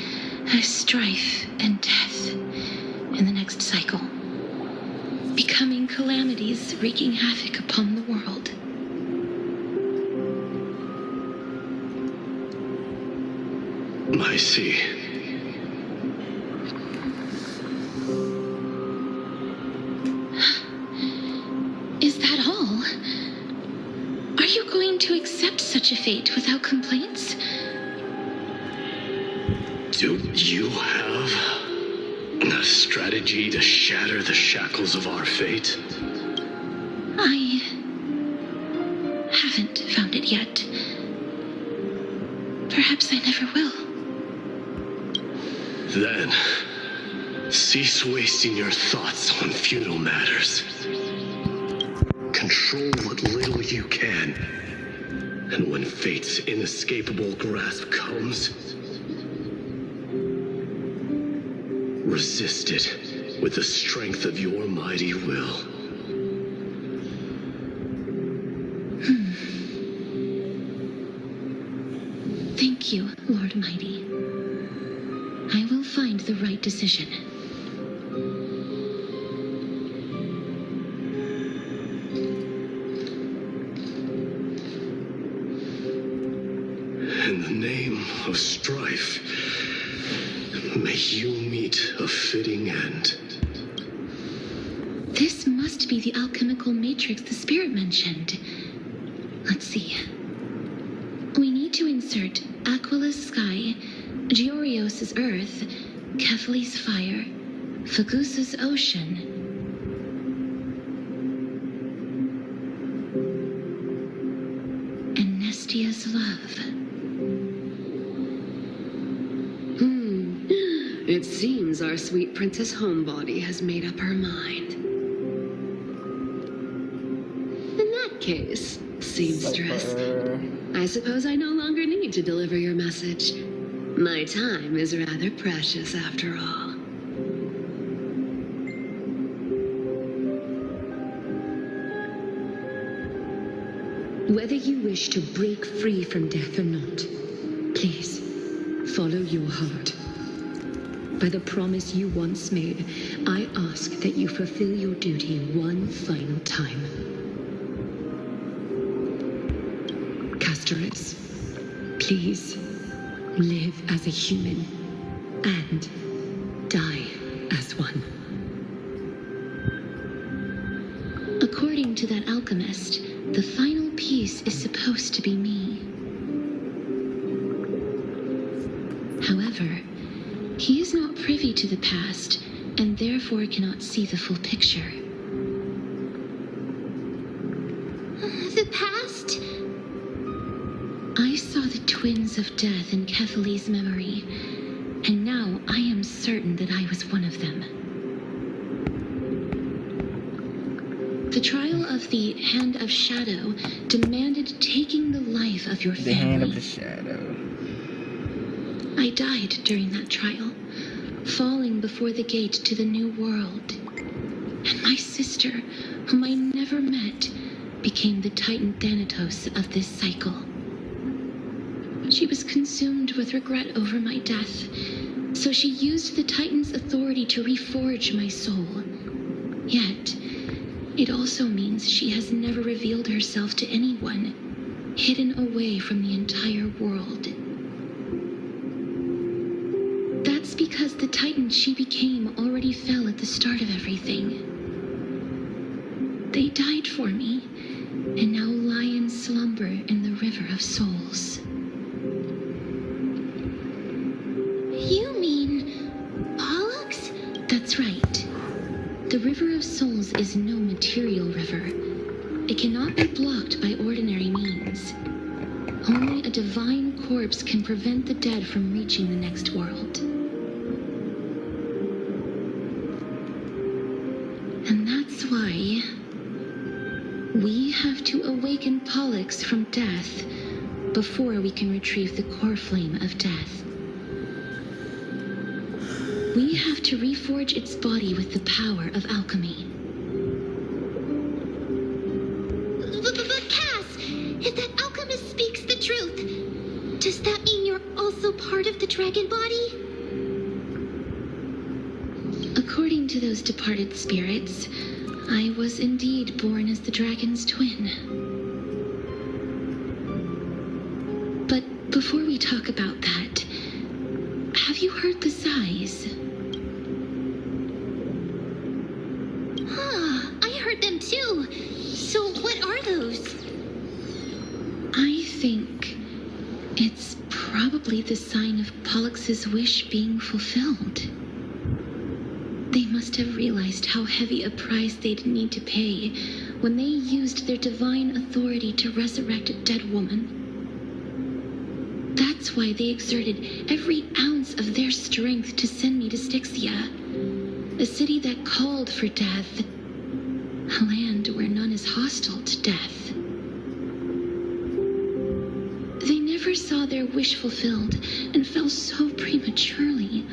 as strife and death in the next cycle, becoming calamities wreaking havoc upon the world. I see. Is that all? Are you going to accept such a fate without complaints? Do you have a strategy to shatter the shackles of our fate? I haven't found it yet. Perhaps I never will. Then, cease wasting your thoughts on futile matters. Control what little you can. And when fate's inescapable grasp comes, resist it with the strength of your mighty will. Thank you, Lord Mighty. I will find the right decision. In the name of strife, may you meet a fitting end. This must be the alchemical matrix the spirit mentioned. Let's see. We need to insert Aquila's sky, Georios' earth, Kephali's fire, Fagusa's ocean, and Nestia's love. It seems our sweet Princess Homebody has made up her mind. In that case, seamstress, I suppose I no longer need to deliver your message. My time is rather precious after all. Whether you wish to break free from death or not, please follow your heart. By the promise you once made, I ask that you fulfill your duty one final time. Castorus, please live as a human and die as one. According to that alchemist, the final piece is supposed to be me. However, he is not privy to the past, and therefore cannot see the full picture. of death in Kethali's memory, and now I am certain that I was one of them. The trial of the Hand of Shadow demanded taking the life of your family. The Hand of the Shadow. I died during that trial, falling before the gate to the new world. And my sister, whom I never met, became the Titan Thanatos of this cycle. She was consumed with regret over my death, so she used the Titan's authority to reforge my soul. Yet, it also means she has never revealed herself to anyone, hidden away from the entire world. That's because the Titan she became already fell at the start of everything. They died for me, and now lie in slumber in the River of Souls. You mean Pollux? That's right. The River of Souls is no material river. It cannot be blocked by ordinary means. Only a divine corpse can prevent the dead from reaching the next world. And that's why we have to awaken Pollux from death before we can retrieve the core flame of death. We have to reforge its body with the power of alchemy. But Cass, if that alchemist speaks the truth, does that mean you're also part of the dragon body? According to those departed spirits, I was indeed born as the dragon's twin. But before we talk about that, have you heard the sighs? I heard them too. So what are those? I think it's probably the sign of Pollux's wish being fulfilled. They must have realized how heavy a price they'd need to pay when they used their divine authority to resurrect a dead woman. That's why they exerted every ounce of their strength to send me to Styxia, a city that called for death, a land where none is hostile to death. They never saw their wish fulfilled and fell so prematurely,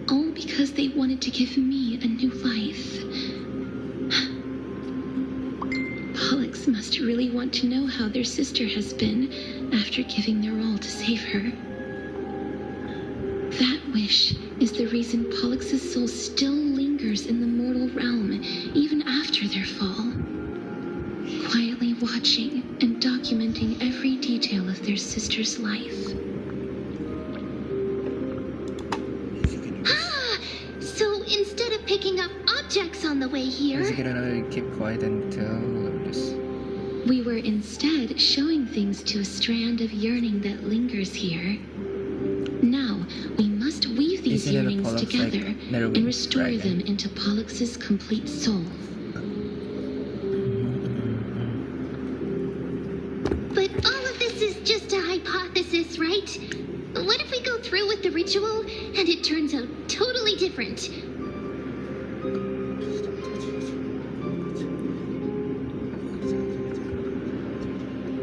all because they wanted to give me a new life. Pollux must really want to know how their sister has been after giving their all to save her. That wish is the reason Pollux's soul still lingers in the mortal realm even after their fall, quietly watching and documenting every detail of their sister's life. So instead of picking up objects on the way here, Is it gonna keep quiet until this? We were instead showing things to a strand of yearning that lingers here. Now, we must weave these Isn't it a yearnings Pollux, together like, Netherwind and restore dragon? them into Pollux's complete soul. but all of this is just a hypothesis, right? What if we go through with the ritual and it turns out totally different?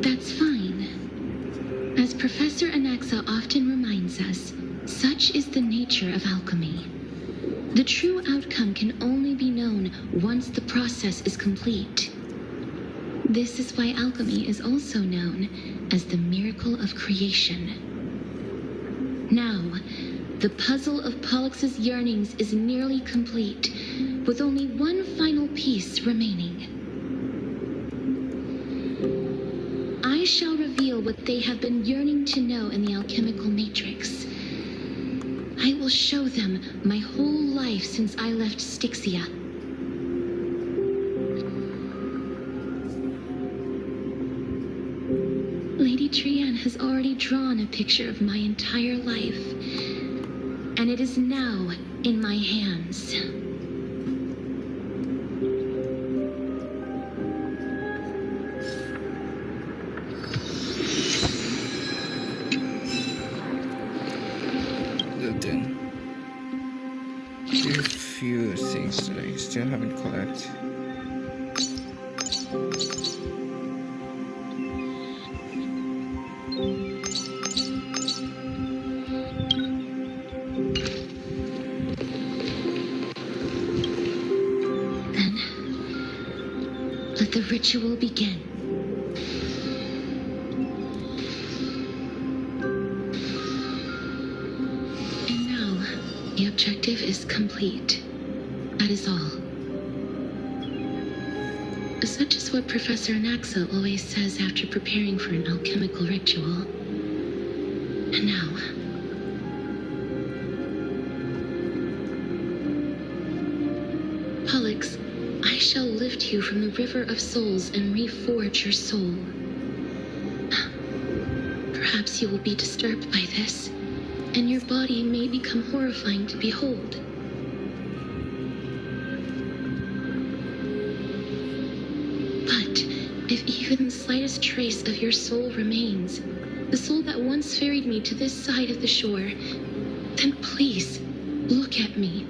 That's fine. As Professor Anaxa often reminds us, such is the nature of alchemy. The true outcome can only be known once the process is complete. This is why alchemy is also known as the miracle of creation. Now, the puzzle of Pollux's yearnings is nearly complete, with only one final piece remaining. I shall reveal what they have been yearning to know in the alchemical matrix. I will show them my whole life since I left Styxia. Lady Trianne has already drawn a picture of my entire life, and it is now in my hands. then. There are a few things that I still haven't collected. Then, let the ritual begin. And now, the objective is complete. That is all. Such is what Professor Anaxa always says after preparing for an alchemical ritual. And now, Pollux, I shall lift you from the river of souls and reforge your soul. Perhaps you will be disturbed by this, and your body may become horrifying to behold. But if even the slightest trace of your soul remains, the soul that once ferried me to this side of the shore, then please, look at me.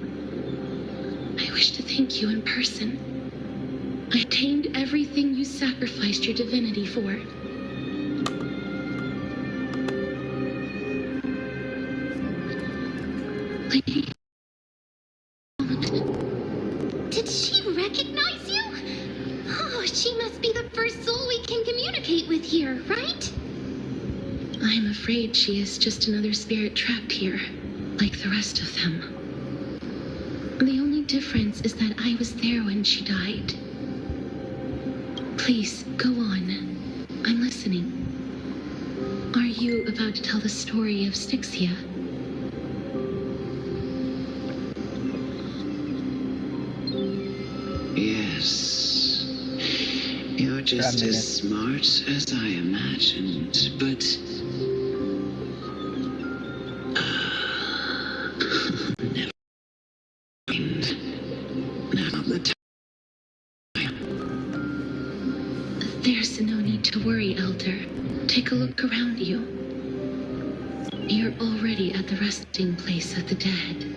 I wish to thank you in person. I attained everything you sacrificed your divinity for. Lady... Did she recognize you? Oh, she must be the first soul we can communicate with here, right? I'm afraid she is just another spirit trapped here, like the rest of them. The only difference is that I was there when she died. Please, go on. I'm listening. Are you about to tell the story of Styxia? Yes. You're just as smart as I imagined, but... never mind. Now the time. There's no need to worry, Elder. Take a look around you. You're already at the resting place of the dead.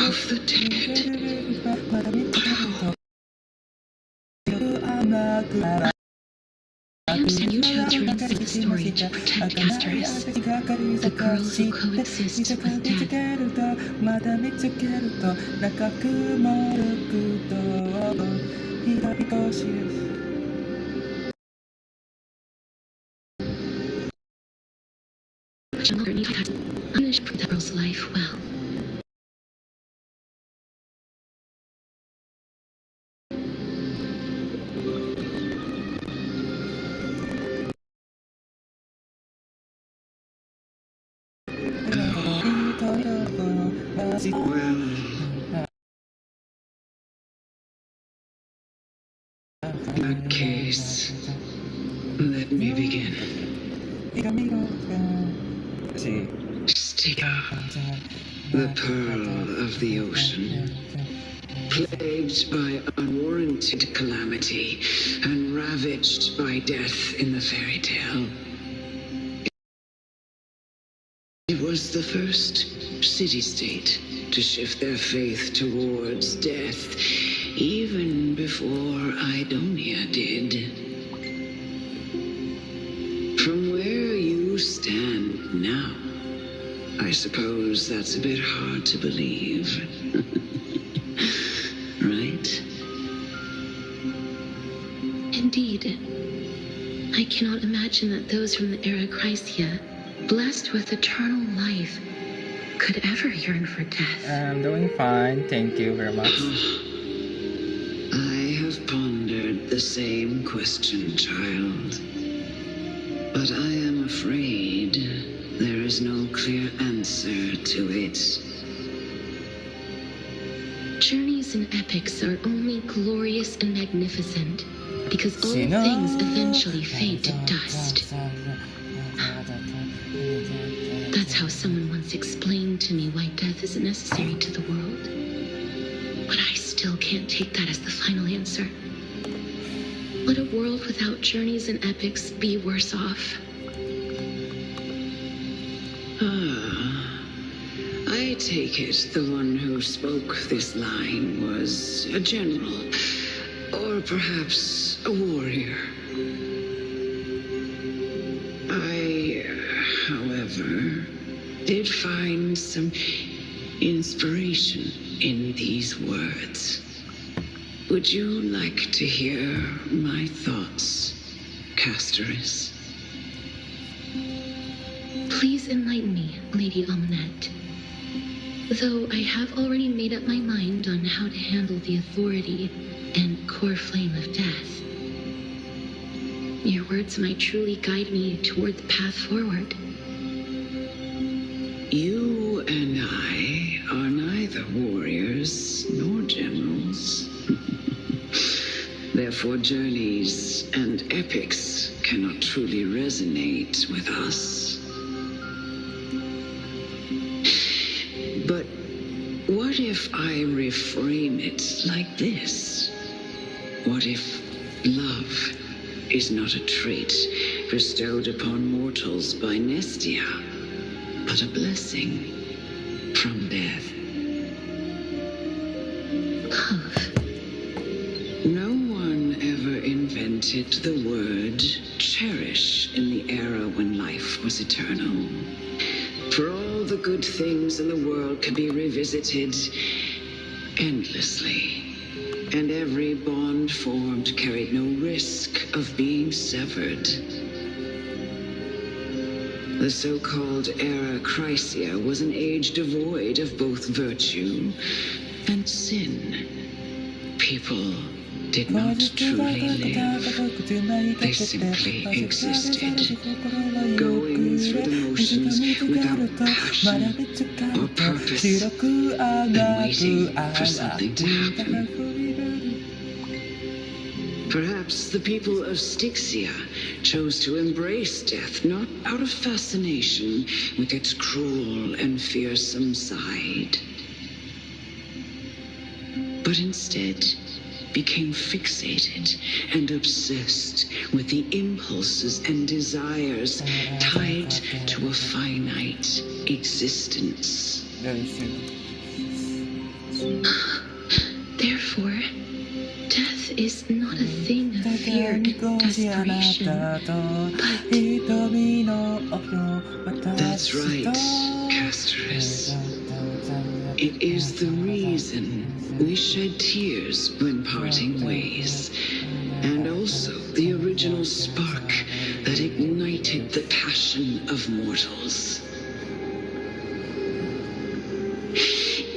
Of the dead. I understand you chose to remain the story to protect Asteris, the girl who coexists with death. I wish for that girl's life well. In that case, let me begin. Styxia, the pearl of the ocean, plagued by unwarranted calamity and ravaged by death in the fairy tale. It was the first city-state to shift their faith towards death, even before Idonia did. From where you stand now, I suppose that's a bit hard to believe. Right? Indeed. I cannot imagine that those from the era Chrysia, blessed with eternal life, could ever yearn for death. I'm doing fine, thank you very much. I have pondered the same question, child. But I am afraid there is no clear answer to it. Journeys and epics are only glorious and magnificent because all things eventually fade to dust. That's how someone once explained to me why death is necessary to the world. But I still can't take that as the final answer. Would a world without journeys and epics be worse off? I take it the one who spoke this line was a general, or perhaps a warrior. I, however, did find some inspiration in these words. Would you like to hear my thoughts, Castoris? Please enlighten me, Lady Almanette. Though I have already made up my mind on how to handle the authority and core flame of death. Your words might truly guide me toward the path forward. You and I are neither warriors nor generals. Therefore, journeys and epics cannot truly resonate with us. But what if I reframe it like this? What if love is not a trait bestowed upon mortals by Nestia, but a blessing from death? Love. No one ever invented the word cherish in the era when life was eternal. For all the good things in the world can be revisited endlessly, and every bond formed carried no risk of being severed. The so-called era Chrysia was an age devoid of both virtue and sin. People did not truly live. They simply existed, going through the motions without passion or purpose, and waiting for something to happen. Perhaps the people of Styxia chose to embrace death not out of fascination with its cruel and fearsome side, but instead became fixated and obsessed with the impulses and desires tied to a finite existence. Therefore, death is not a thing of fear and desperation, but... That's right, Castoris. It is the reason we shed tears when parting ways, and also the original spark that ignited the passion of mortals.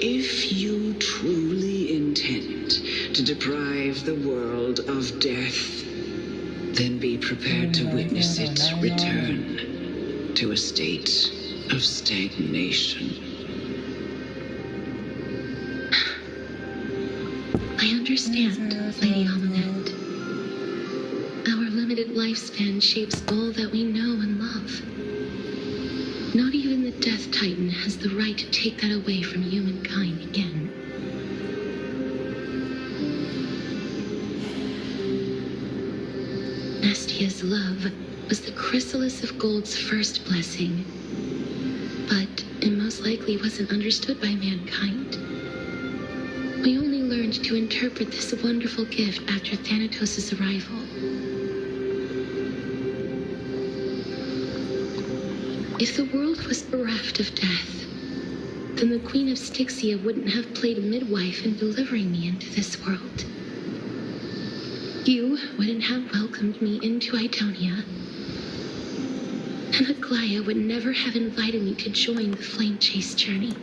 If you truly intend to deprive the world of death, then be prepared to witness it return to a state of stagnation. I understand, Lady Almanette. Our limited lifespan shapes all that we know and love. Not even the Death Titan has the right to take that away from humankind again. Nestia's love was the chrysalis of Gold's first blessing, but it most likely wasn't understood by mankind. We only learned to interpret this wonderful gift after Thanatos' arrival. If the world was bereft of death, then the Queen of Styxia wouldn't have played a midwife in delivering me into this world. You wouldn't have welcomed me into Idonia, and Aglaia would never have invited me to join the Flame Chase journey.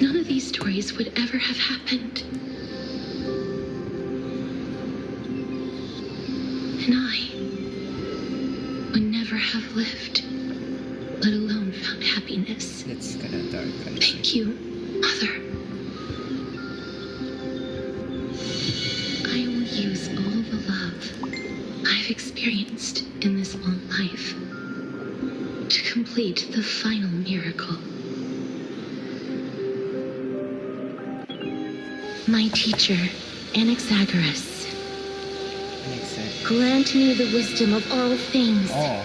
None of these stories would ever have happened. And I would never have lived, let alone found happiness. It's kinda dark. Thank you, Mother. I will use all the love I've experienced in this long life to complete the final miracle. My teacher, Anaxagoras, grant me the wisdom of all things. Oh.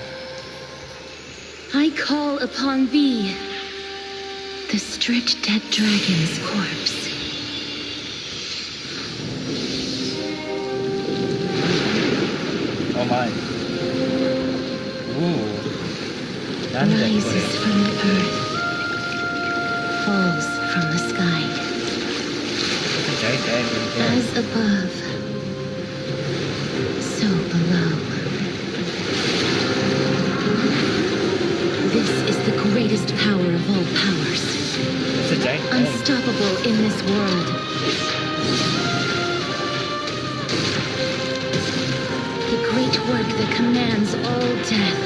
I call upon thee, the stripped dead dragon's corpse. Oh my. Ooh. Rises from the earth, falls from the sky. As above, so below. This is the greatest power of all powers. Unstoppable in this world. The great work that commands all death.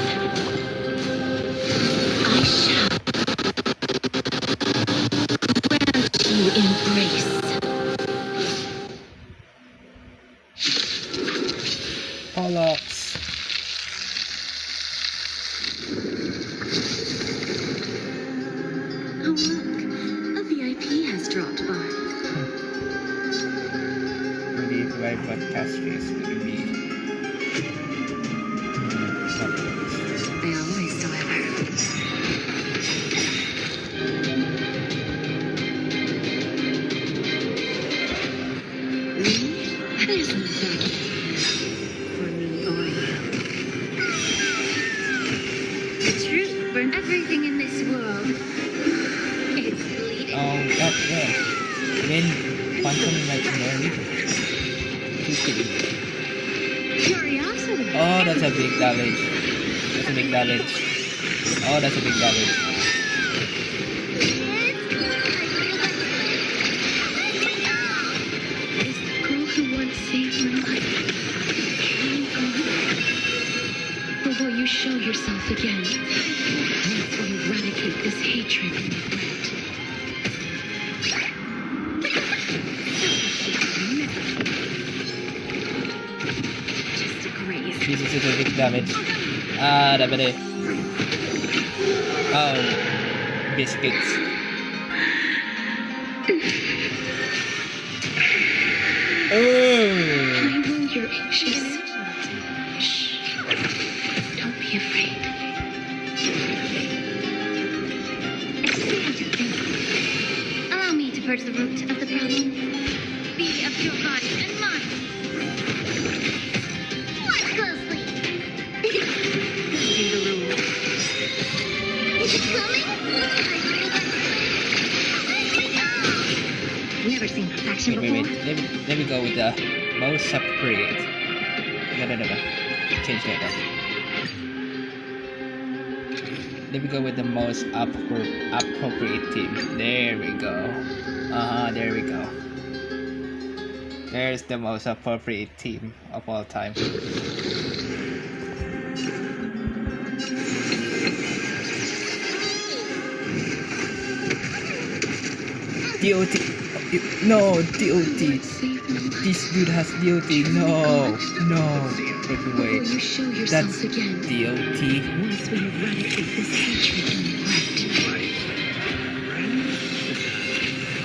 I shall grant you embrace. Pollux. Oh look, a VIP has dropped by. Maybe live podcast is gonna be. They always deliver. There's no begging for me or you. The truth for everything in this world. It's bleeding. Oh, that yeah. When quantum imaginary. Curiosity. Oh, that's a big damage. That's a big damage. Oh, that's a big damage. Is the girl who once saved my life long gone? Or will you show yourself again? Once we eradicate this hatred and regret. Just a graze. Jesus is a big damage. Ah, damage. Oh, biscuits. Oh. I know you're anxious. Shh. Don't be afraid. Allow me to purge the root of the problem. Be of your body and mind. Watch closely. Leaving the room. Is it coming? Never seen perfection before. Let me go with the most appropriate. No. Change that up. Let me go with the most appropriate team. There we go. There we go. There's the most appropriate team of all time. DOT. No, DOT. This dude has DOT. No. Break away. That's DOT. Once we eradicate this hatred and regret.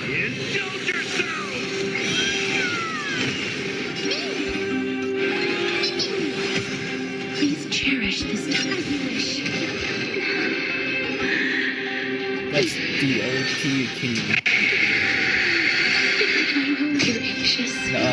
Indulge yourselves! Please cherish this time as you wish. That's DOT team. I know you're anxious. No.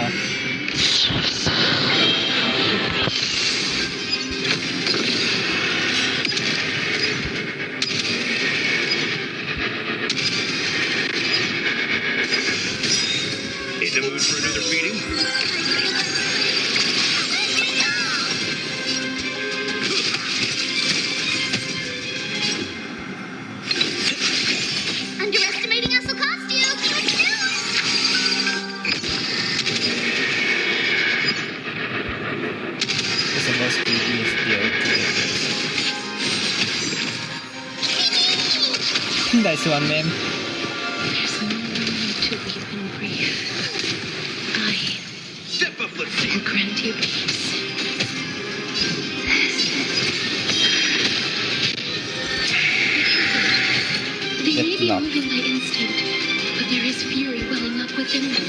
In the mood for another feeding? Underestimating us will cost you. It's the most creepiest DOT. Nice one, man. There's no need to weep in grief. Step up, let's see. I will grant you peace. They may be moving by instinct, but there is fury welling up within them.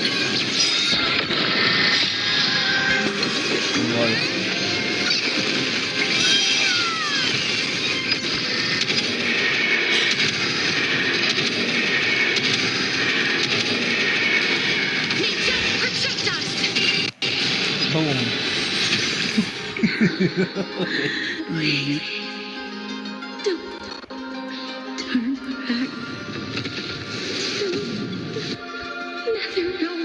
May death protect us! Boom. Please, don't turn back. Nether realm.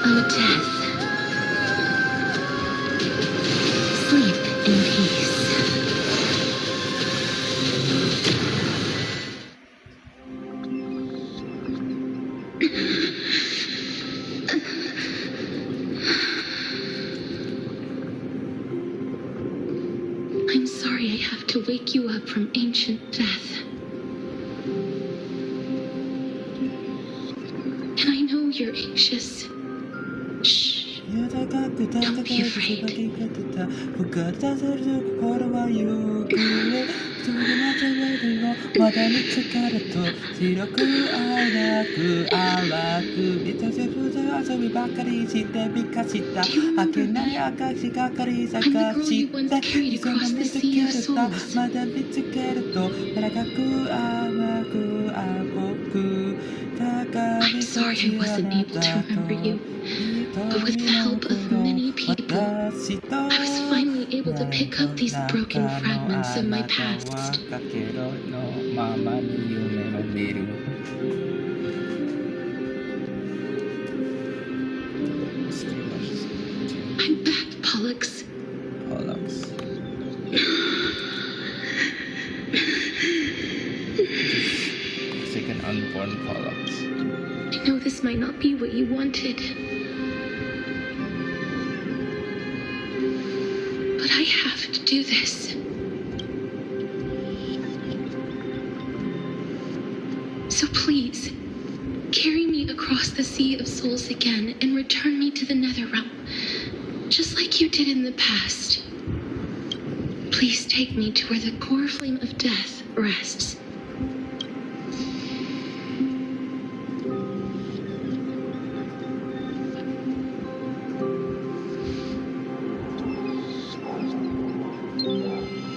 Oh, death. Sleep in peace. I'm sorry I have to wake you up from ancient death. And I know you're anxious. Shh. Don't be afraid. I'm sorry I wasn't able to remember you, but with the help of many people, I was finally able to pick up these broken fragments of my past. I'm back, Pollux. It's like an unborn Pollux. I know this might not be what you wanted, but I have to do this. So please, carry me across the Sea of Souls again and return me to the Nether Realm, just like you did in the past. Please take me to where the core flame of death rests.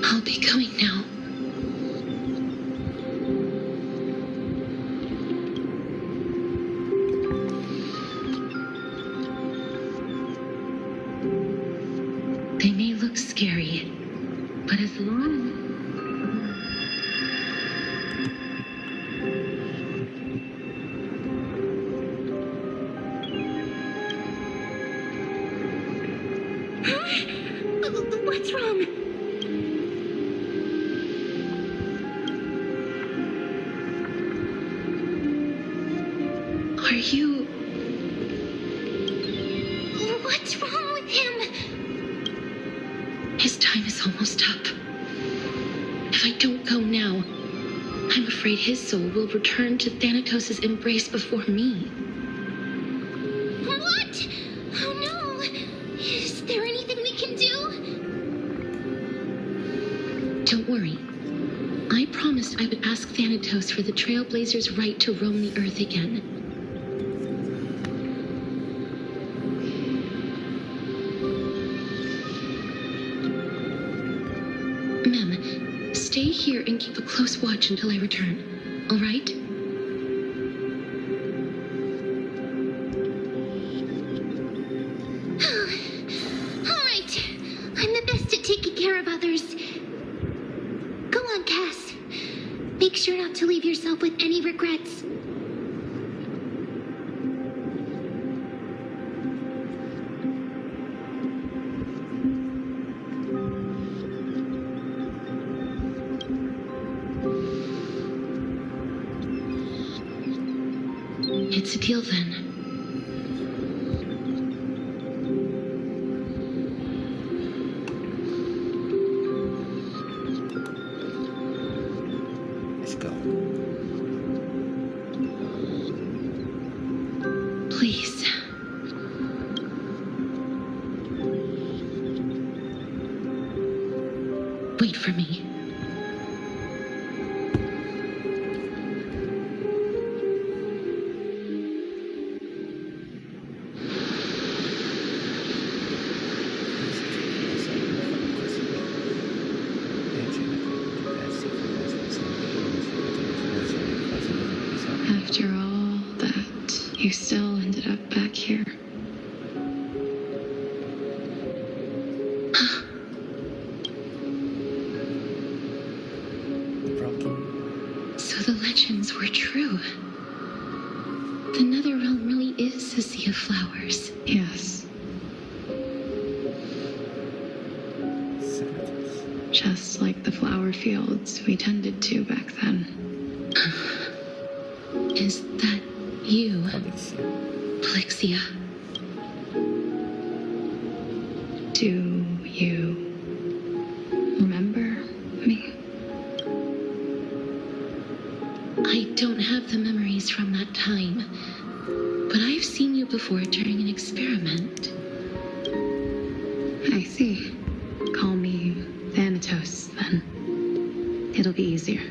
I'll be going now. They may look scary, but as long What's wrong? Are you... What's wrong with him? His time is almost up. If I don't go now, I'm afraid his soul will return to Thanatos' embrace before me. What? Oh no! Is there anything we can do? Don't worry. I promised I would ask Thanatos for the Trailblazers' right to roam the Earth again. Mem, stay here and keep a close watch until I return. All right? All right. I'm the best at taking care of others. Go on, Cass. Make sure not to leave yourself with any regrets. It's a deal then. Let's go. Please. Wait for me. After all that, you still ended up back here. So the legends were true. The Netherrealm really is a sea of flowers. Yes. Just like the flower fields we tended to back then. Is that you, Plexia? Do you remember me? I don't have the memories from that time, but I've seen you before during an experiment. I see. Call me Thanatos, then. It'll be easier.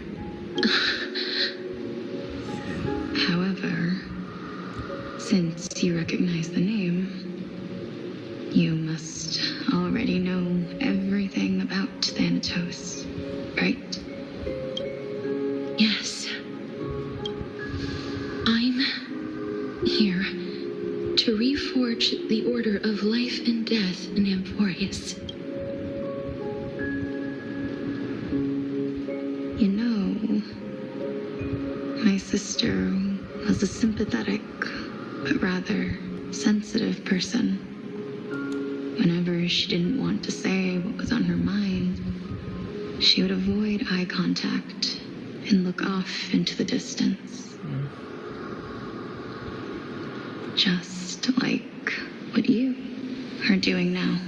However, since you recognize the name, you must already know everything about Thanatos, right? Yes. I'm here to reforge the order of life and death in Amphorius. You know, my sister was a sympathetic, but rather sensitive person. Whenever she didn't want to say what was on her mind, she would avoid eye contact and look off into the distance. Just like what you are doing now.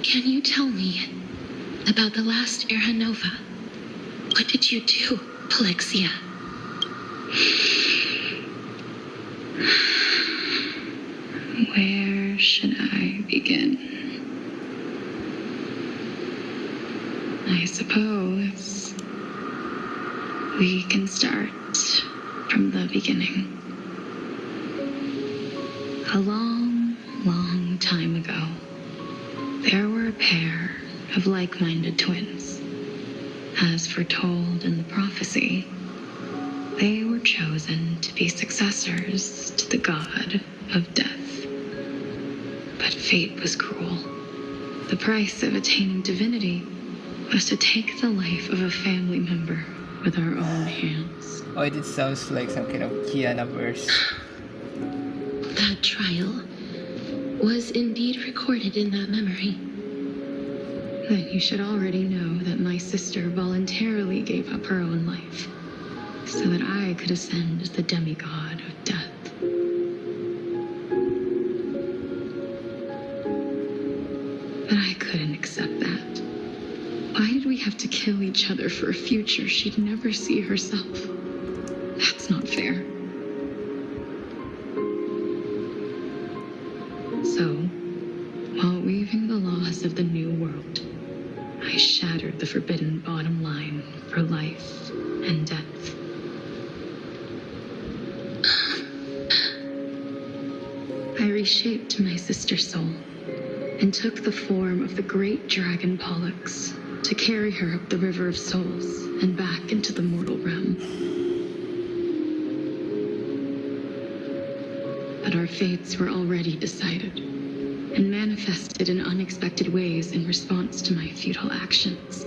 Can you tell me about the last Era Nova? What did you do, Plexia? Where should I begin? I suppose we can start from the beginning. A long, long time ago, there were a pair of like-minded twins. As foretold in the prophecy, they were chosen to be successors to the god of death. But fate was cruel. The price of attaining divinity was to take the life of a family member with our own hands. Oh, it sounds like some kind of Kiana verse. That trial was indeed recorded in that memory. Then you should already know that my sister voluntarily gave up her own life so that I could ascend as the demigod of death. But I couldn't accept that. Why did we have to kill each other for a future she'd never see herself? That's not fair. So, while weaving the laws of the new world, I shattered the forbidden bottom line for life and death. I reshaped my sister's soul and took the form of the great dragon Pollux to carry her up the River of Souls and back into the mortal realm. But our fates were already decided and manifested in unexpected ways in response to my futile actions.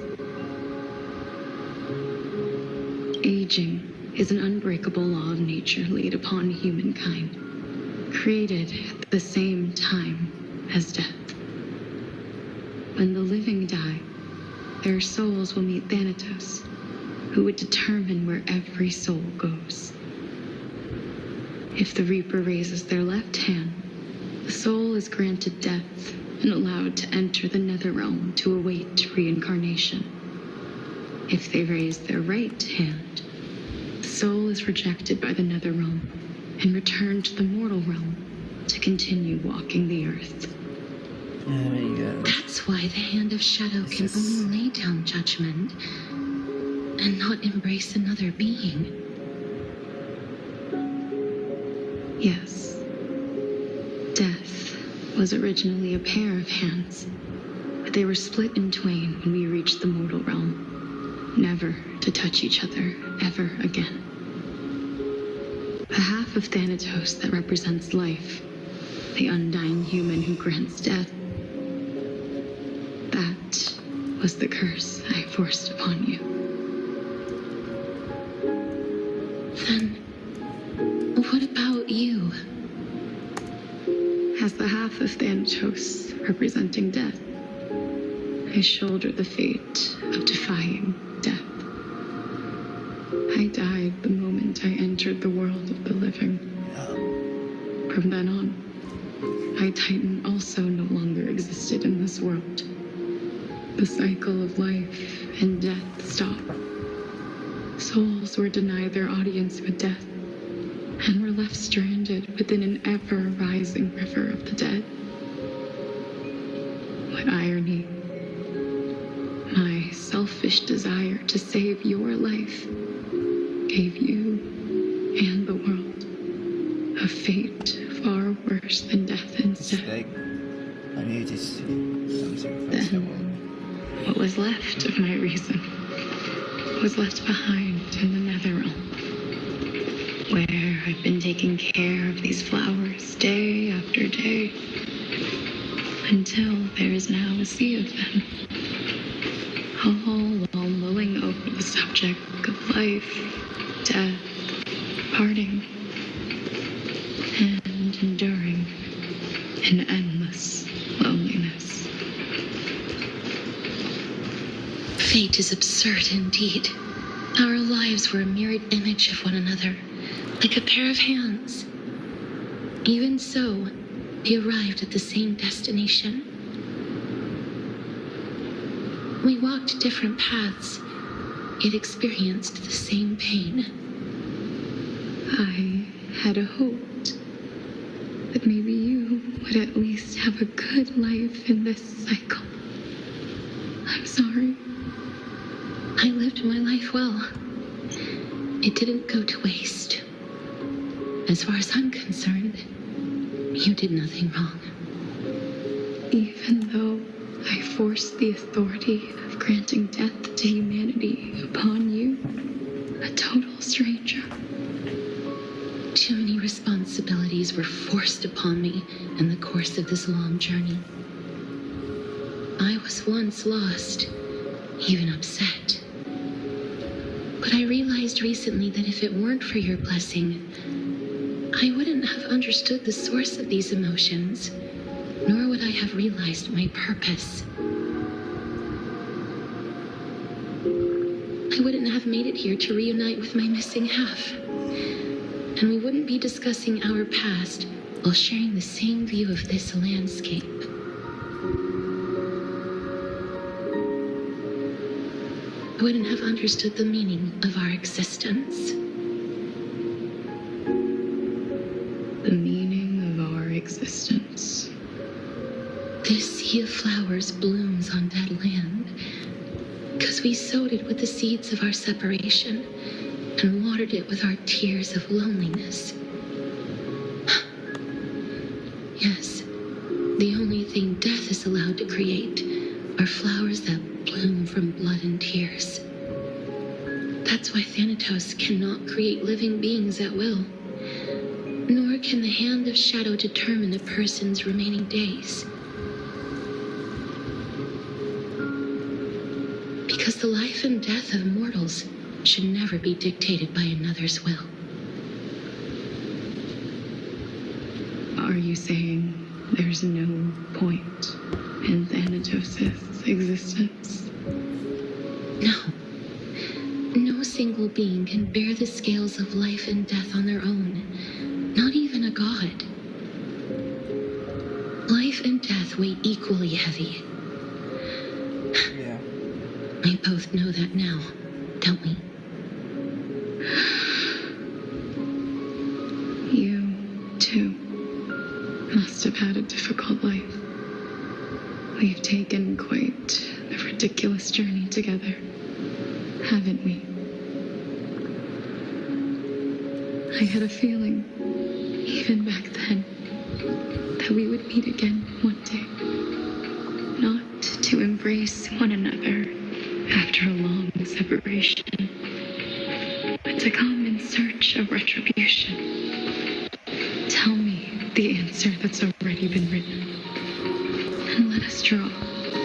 Aging is an unbreakable law of nature laid upon humankind, created at the same time as death. When the living die, their souls will meet Thanatos, who would determine where every soul goes. If the Reaper raises their left hand, the soul is granted death and allowed to enter the Netherrealm to await reincarnation. If they raise their right hand, the soul is rejected by the Netherrealm and returned to the mortal realm to continue walking the earth. Oh my God. That's why the Hand of Shadow can only lay down judgment and not embrace another being. Yes. Death was originally a pair of hands, but they were split in twain when we reached the mortal realm, never to touch each other ever again. The half of Thanatos that represents life, the undying human who grants death, that was the curse I forced upon you. Then, what about you? As the half of Thanatos representing death, I shoulder the fate of defying death. I died the moment I entered the world of the living. From then on, my Titan also no longer existed in this world. The cycle of life and death stopped. Souls were denied their audience with death and were left stranded within an ever-rising river of the dead. What irony. My selfish desire to save your life gave you and the world a fate far worse than death instead. I knew this. Then, what was left of my reason was left behind in the Netherrealm, where I've been taking care of these flowers day after day, until there is now a sea of them, all while mulling over the subject of life, death, parting, and enduring an endless loneliness. Fate is absurd indeed. Our lives were a mirrored image of one another, like a pair of hands. Even so, we arrived at the same destination. We walked different paths, yet experienced the same pain. I had hoped that maybe you would at least have a good life in this cycle. I'm sorry. I lived my life well. It didn't go to waste. As far as I'm concerned, you did nothing wrong. Even though I forced the authority of granting death to humanity upon you, a total stranger. Too many responsibilities were forced upon me in the course of this long journey. I was once lost, even upset. But I realized recently that if it weren't for your blessing, I wouldn't have understood the source of these emotions, nor would I have realized my purpose. I wouldn't have made it here to reunite with my missing half. And we wouldn't be discussing our past while sharing the same view of this landscape. I wouldn't have understood the meaning of our existence. The meaning of our existence. This sea of flowers blooms on dead land because we sowed it with the seeds of our separation and watered it with our tears of loneliness. Yes, the only thing death is allowed to create are flowers that bloom from blood and tears. That's why Thanatos cannot create living beings at will, nor can the Hand of Shadow determine a person's remaining days. Because the life and death of mortals should never be dictated by another's will. Are you saying there's no point in Thanatos' existence? No. No single being can bear the scales of life and death on their own, not even a god. Life and death weigh equally heavy. Yeah. We both know that now, don't we? You, too, must have had a difficult life. We've taken quite a ridiculous journey together, haven't we? I had a feeling, even back then, that we would meet again one day. Not to embrace one another after a long separation, but to come in search of retribution. Tell me the answer that's already been written, and let us draw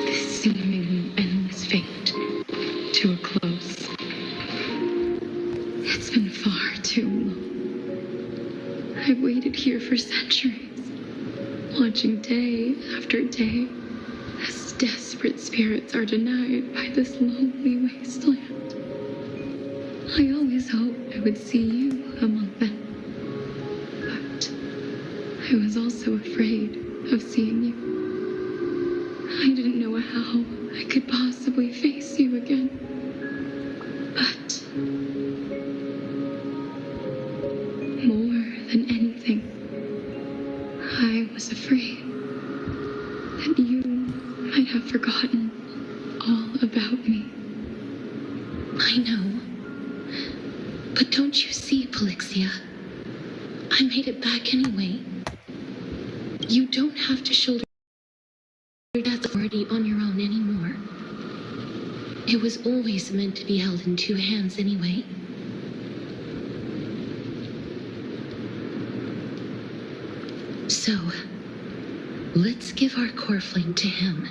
this seeming endless fate to a close. It's been far too long. I've waited here for centuries, watching day after day as desperate spirits are denied by this lonely wasteland. I always hoped I would see you among them, but I was also afraid of seeing you. I didn't know how I could possibly face you again, but more than anything, I was afraid that you might have forgotten all about me. I know. But don't you see, Polixia? I made it back anyway. You don't have to shoulder death authority on your own anymore. It was always meant to be held in two hands anyway. So, let's give our core flame to him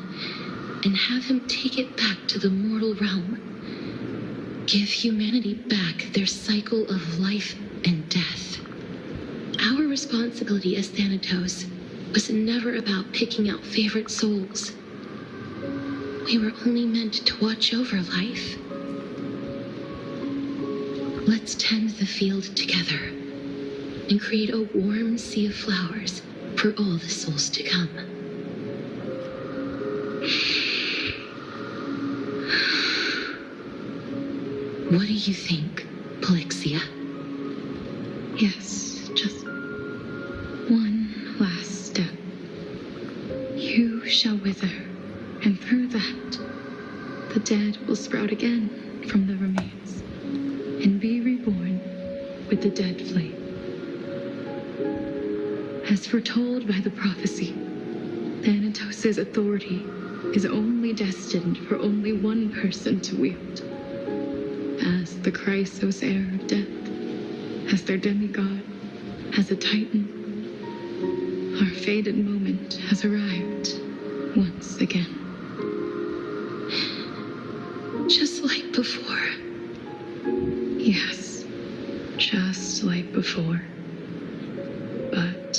and have him take it back to the mortal realm. Give humanity back their cycle of life and death. Our responsibility as Thanatos was never about picking out favorite souls. We were only meant to watch over life. Let's tend the field together and create a warm sea of flowers for all the souls to come. What do you think, Polixia? Yes, just one last step. You shall wither, and through that, the dead will sprout again from the remains, and be reborn with the dead flame. As foretold by the prophecy, Thanatos' authority is only destined for only one person to wield. As the Chrysos heir of death, as their demigod, as a titan, our fated moment has arrived once again. Just like before. Yes, just like before. But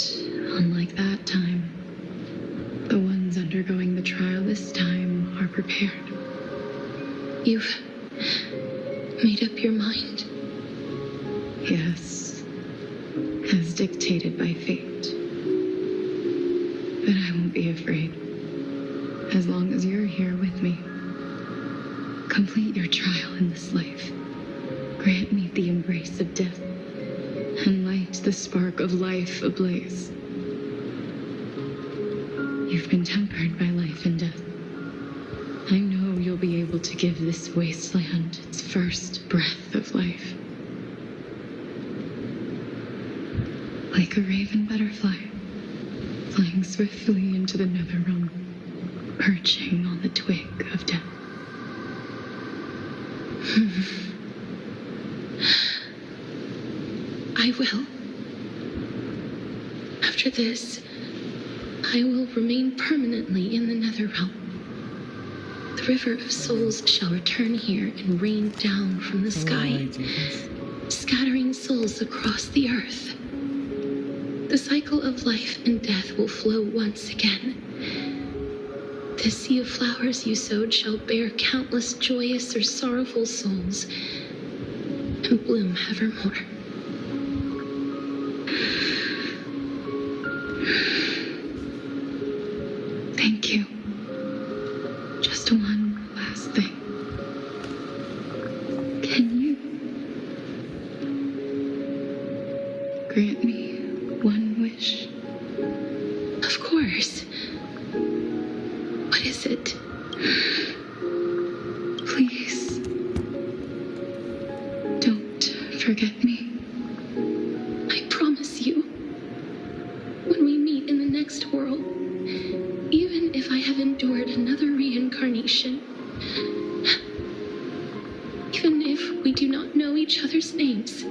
unlike that time, the ones undergoing the trial this time are prepared. You've made up your mind? Yes, as dictated by fate. But I won't be afraid, as long as you're here with me. Complete your trial in this life. Grant me the embrace of death, and light the spark of life ablaze. You've been tempered by life and death. I know you'll be able to give this wasteland its first breath of life. Like a raven butterfly, flying swiftly into the nether realm, perching on the twig of death. I will. After this, I will remain permanently in the nether realm. The river of souls shall return here and rain down from the sky, scattering souls across the earth. The cycle of life and death will flow once again. The sea of flowers you sowed shall bear countless joyous or sorrowful souls and bloom evermore. Thank you. Just one last thing. Can you grant me one wish? Of course. What is it? Please, don't forget me. I promise you, when we meet in the next world, even if I have endured another reincarnation, even if we do not know each other's names,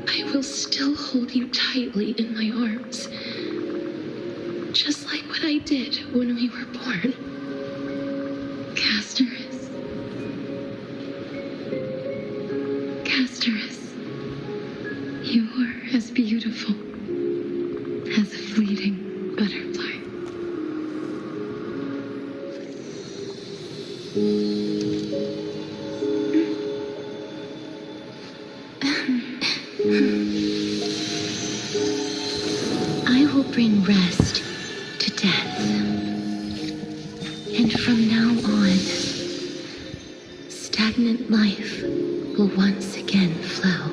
I will still hold you tightly in my arms, just like what I did when we were born. Castorus. Castorus, you are as beautiful as a fleeting butterfly. I will bring rest to death. And from now on, stagnant life will once again flow.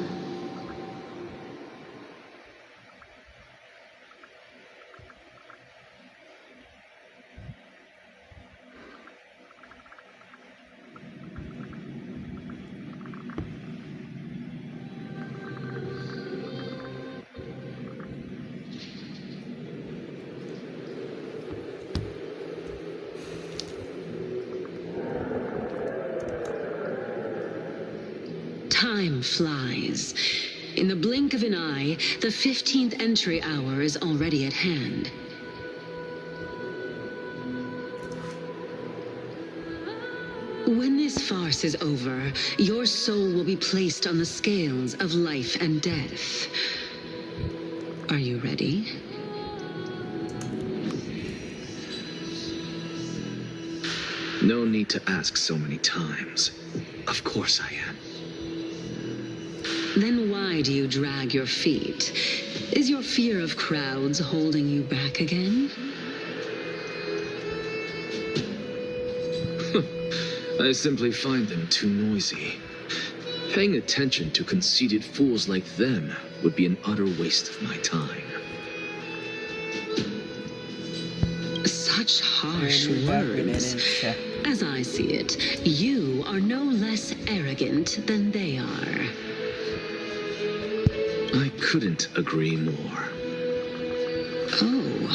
Time flies. In the blink of an eye, the 15th entry hour is already at hand. When this farce is over, your soul will be placed on the scales of life and death. Are you ready? No need to ask so many times. Of course I am. Then why do you drag your feet? Is your fear of crowds holding you back again? I simply find them too noisy. Paying attention to conceited fools like them would be an utter waste of my time. Such harsh words. As I see it, you are no less arrogant than they are. I couldn't agree more. Oh.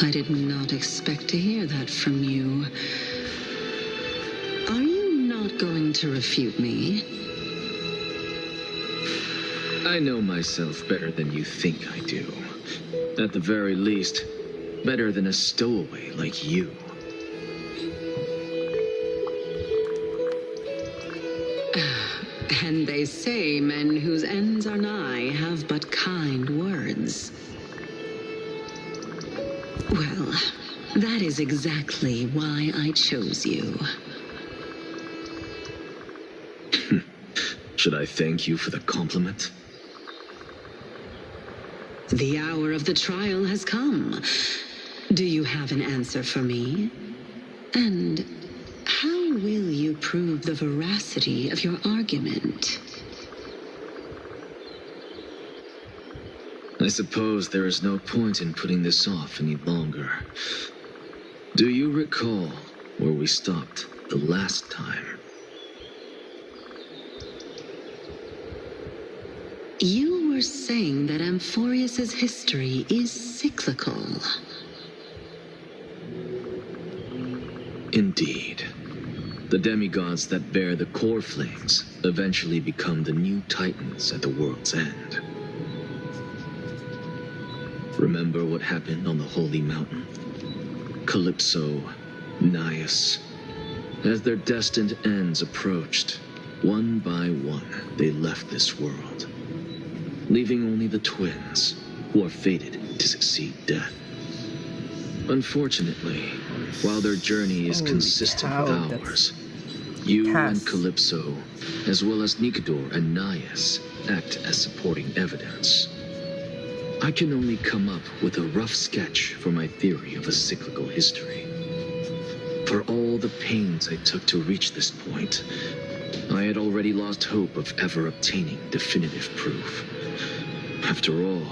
I did not expect to hear that from you. Are you not going to refute me? I know myself better than you think I do. At the very least, better than a stowaway like you. And they say men whose ends are nigh have but kind words. Well, that is exactly why I chose you. Should I thank you for the compliment? The hour of the trial has come. Do you have an answer for me? And how will you prove the veracity of your argument? I suppose there is no point in putting this off any longer. Do you recall where we stopped the last time? You were saying that Amphorius's history is cyclical. Indeed. The demigods that bear the core flames eventually become the new titans at the world's end. Remember what happened on the Holy Mountain? Calypso, Naias. As their destined ends approached, one by one they left this world, leaving only the twins, who are fated to succeed death. Unfortunately, while their journey is consistent with ours, you and Calypso, as well as Nicodor and Naias, act as supporting evidence. I can only come up with a rough sketch for my theory of a cyclical history. For all the pains I took to reach this point, I had already lost hope of ever obtaining definitive proof. After all,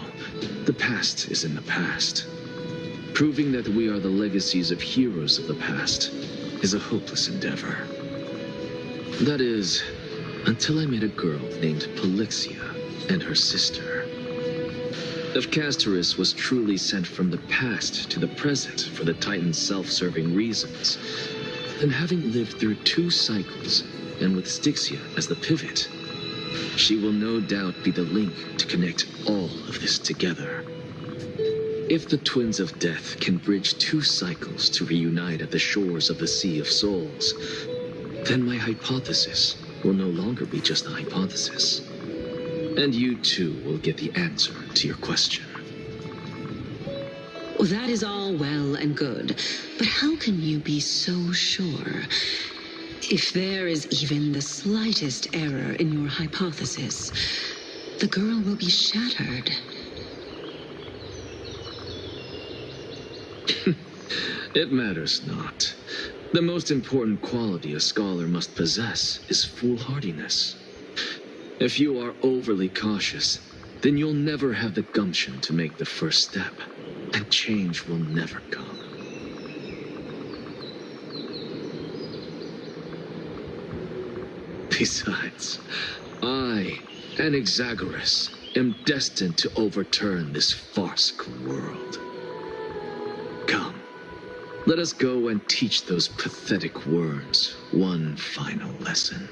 the past is in the past. Proving that we are the legacies of heroes of the past is a hopeless endeavor. That is, until I met a girl named Polixia and her sister. If Castorus was truly sent from the past to the present for the Titan's self-serving reasons, then having lived through 2 cycles, and with Styxia as the pivot, she will no doubt be the link to connect all of this together. If the Twins of Death can bridge 2 cycles to reunite at the shores of the Sea of Souls, then my hypothesis will no longer be just a hypothesis. And you too will get the answer to your question. Well, that is all well and good, but how can you be so sure? If there is even the slightest error in your hypothesis, the girl will be shattered. It matters not. The most important quality a scholar must possess is foolhardiness. If you are overly cautious, then you'll never have the gumption to make the first step, and change will never come. Besides, I, Anaxagoras, am destined to overturn this farcical world. Come, let us go and teach those pathetic worms one final lesson.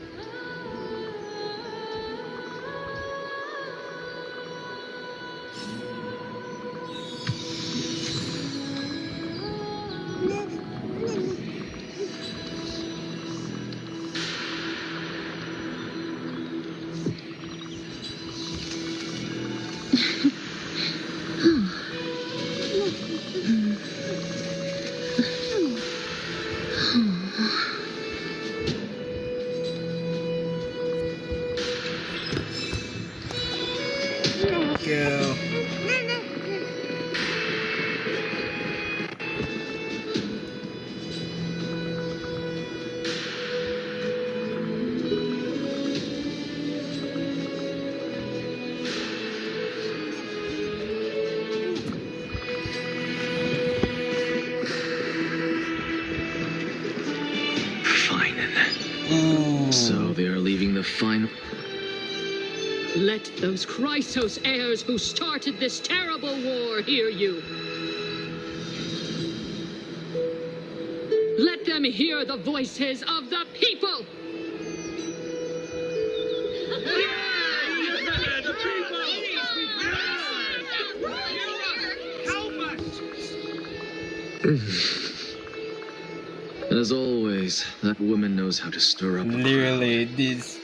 Go. So they are leaving the final... Let those Chrysos heirs who started this terrible war hear you. Let them hear the voices of the people. As always, that woman knows how to stir up. Literally, this.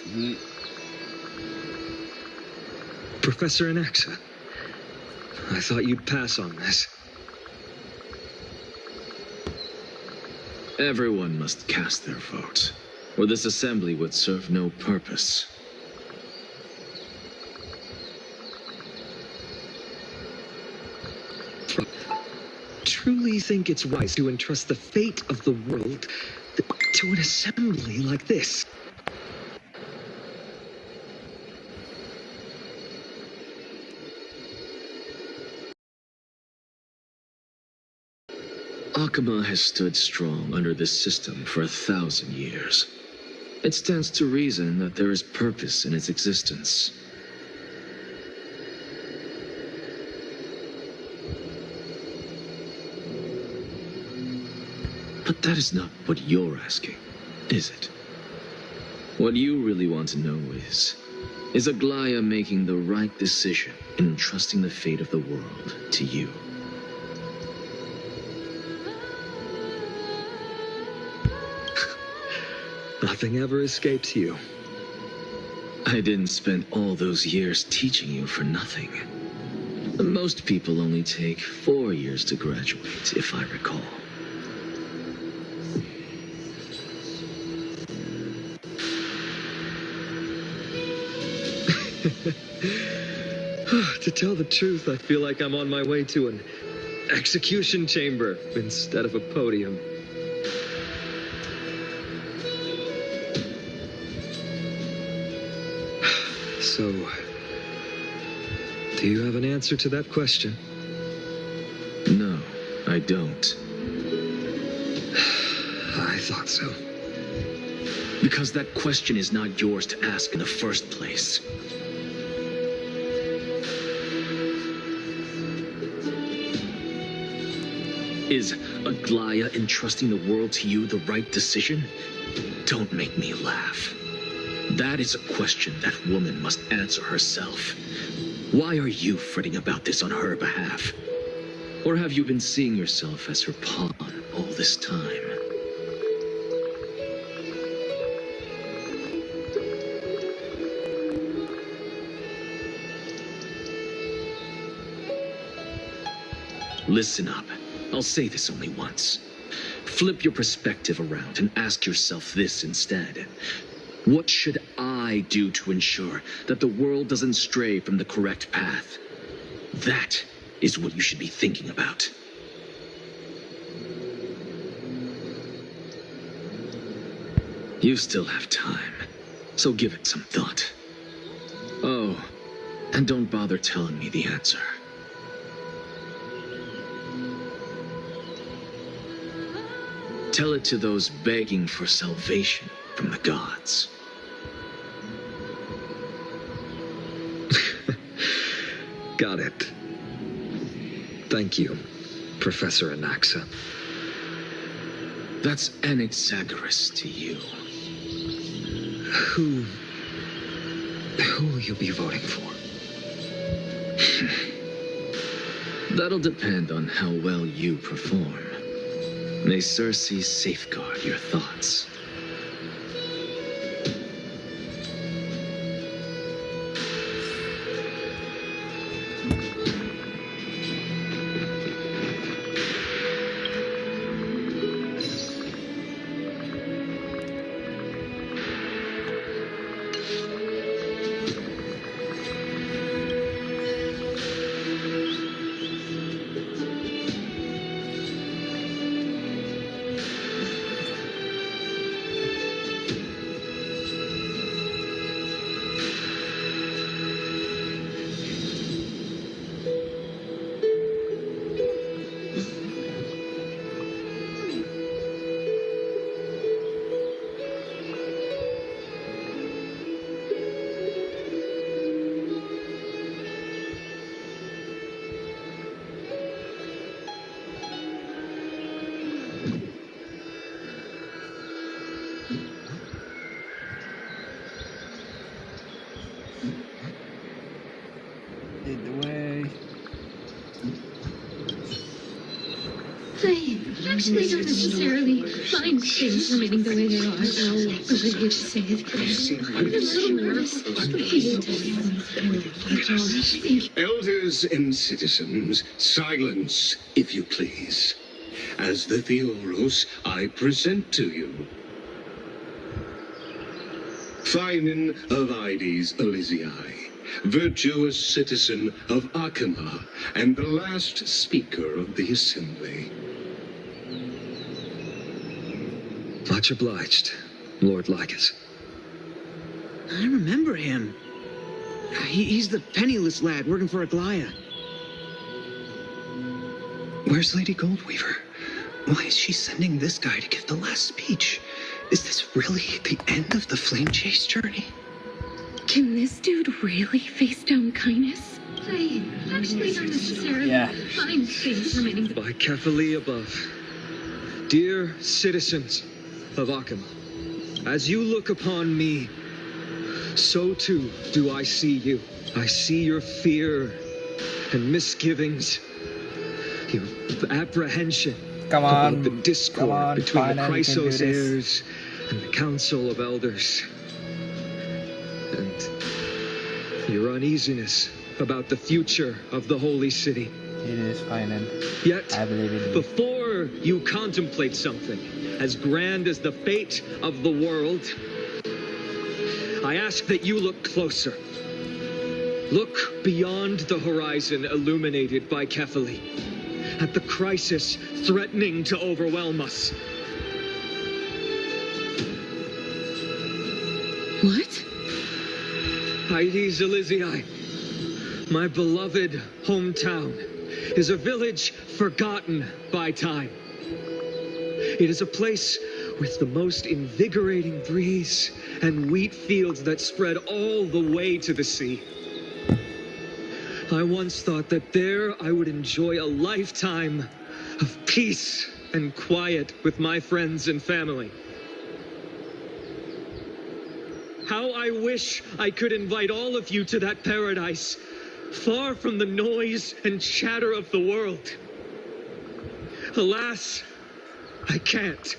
Professor Anaxa, I thought you'd pass on this. Everyone must cast their vote, or this assembly would serve no purpose. Truly think it's wise to entrust the fate of the world to an assembly like this? Akama has stood strong under this system for 1,000 years. It stands to reason that there is purpose in its existence. But that is not what you're asking, is it? What you really want to know is Aglaya making the right decision in entrusting the fate of the world to you? Nothing ever escapes you. I didn't spend all those years teaching you for nothing. Most people only take 4 years to graduate, if I recall. To tell the truth, I feel like I'm on my way to an execution chamber instead of a podium. So, do you have an answer to that question? No, I I don't. I thought so. Because that question is not yours to ask in the first place. Is Aglaya entrusting the world to you the right decision? Don't make me laugh. That is a question that woman must answer herself. Why are you fretting about this on her behalf? Or have you been seeing yourself as her pawn all this time? Listen up. I'll say this only once. Flip your perspective around and ask yourself this instead. What should I do to ensure that the world doesn't stray from the correct path? That is what you should be thinking about. You still have time, so give it some thought. Oh, and don't bother telling me the answer. Tell it to those begging for salvation from the gods. Got it. Thank you, Professor Anaxa. That's Anaxagoras to you. Who will you be voting for? That'll depend on how well you perform. May Cersei safeguard your thoughts. Lead the way. I actually don't necessarily mind things remaining the way they are. Well, I would hate to say it. I'm a little nervous. Elders and citizens, silence, if you please. As the Theoros, I present to you Finan of Ides Elysiae, virtuous citizen of Akima, and the last speaker of the assembly. Much obliged, Lord Lycus. I remember him. He's the penniless lad working for Aglaya. Where's Lady Goldweaver? Why is she sending this guy to give the last speech? Is this really the end of the Flame Chase journey? Can this dude really face down kindness? I actually don't necessarily find things remaining. By Kefali above, dear citizens of Akima, as you look upon me, so too do I see you. I see your fear and misgivings, your apprehension about the discord between the Chrysos heirs and the Council of Elders, and your uneasiness about the future of the Holy City. It is Finan. Yet, I believe in you. Before you contemplate something as grand as the fate of the world, I ask that you look closer. Look beyond the horizon illuminated by Kefali, at the crisis threatening to overwhelm us. What? Ides Elysiae, my beloved hometown, is a village forgotten by time. It is a place with the most invigorating breeze and wheat fields that spread all the way to the sea. I once thought that there I would enjoy a lifetime of peace and quiet with my friends and family. How I wish I could invite all of you to that paradise, far from the noise and chatter of the world. Alas, I can't.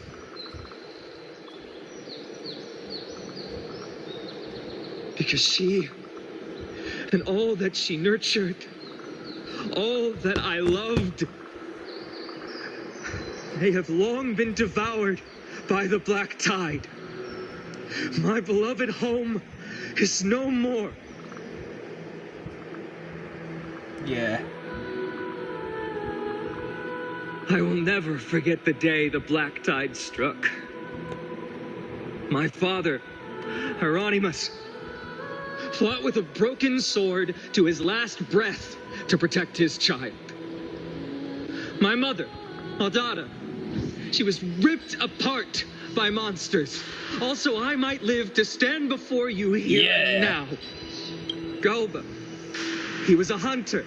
Because she and all that she nurtured, all that I loved, they have long been devoured by the black tide. My beloved home is no more. Yeah. I will never forget the day the black tide struck. My father, Hieronymus, fought with a broken sword to his last breath to protect his child. My mother, Aldada, she was ripped apart by monsters. Also, I might live to stand before you here and now. Galba, he was a hunter.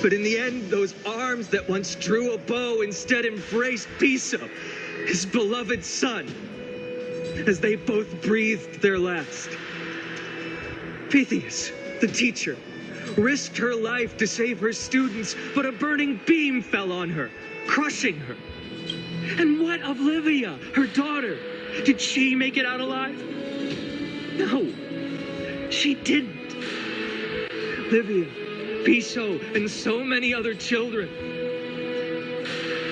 But in the end, those arms that once drew a bow instead embraced Piso, his beloved son, as they both breathed their last. Pythias, the teacher, risked her life to save her students, but a burning beam fell on her, crushing her. And what of Livia, her daughter? Did she make it out alive? No, she didn't. Livia, Piso, and so many other children.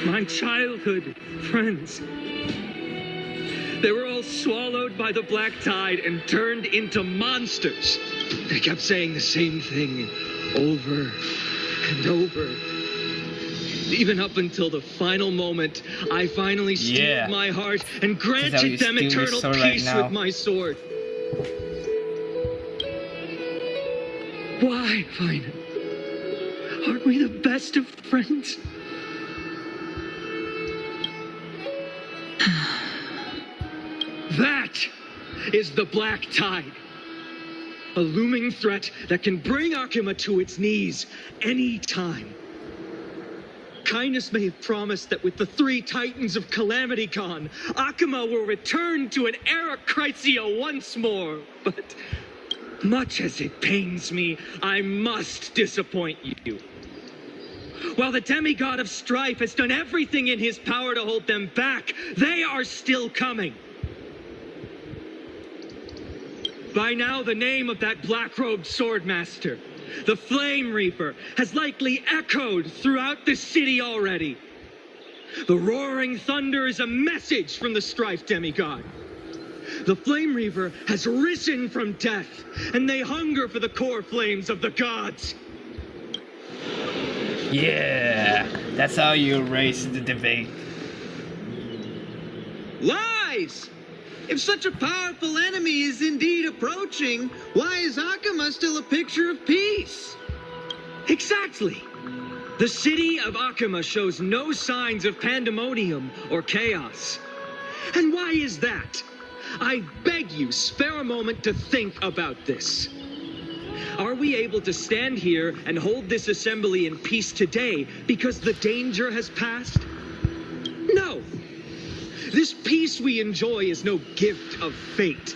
My childhood friends. They were all swallowed by the black tide and turned into monsters. They kept saying the same thing over and over. Even up until the final moment, I finally steeled my heart and granted them eternal peace with my sword. Why, Vina? Aren't we the best of friends? That is the black tide. A looming threat that can bring Akuma to its knees any time. Kindness may have promised that with the 3 titans of Calamity Con, Akuma will return to an era Chrysia once more. But much as it pains me, I must disappoint you. While the demigod of strife has done everything in his power to hold them back, they are still coming. By now, the name of that black-robed swordmaster, the Flame Reaper, has likely echoed throughout the city already. The roaring thunder is a message from the strife demigod. The Flame Reaper has risen from death, and they hunger for the core flames of the gods. Yeah, that's how you erase the debate. Lies! If such a powerful enemy is indeed approaching, why is Akuma still a picture of peace? Exactly! The city of Akuma shows no signs of pandemonium or chaos. And why is that? I beg you, spare a moment to think about this. Are we able to stand here and hold this assembly in peace today because the danger has passed? No! This peace we enjoy is no gift of fate.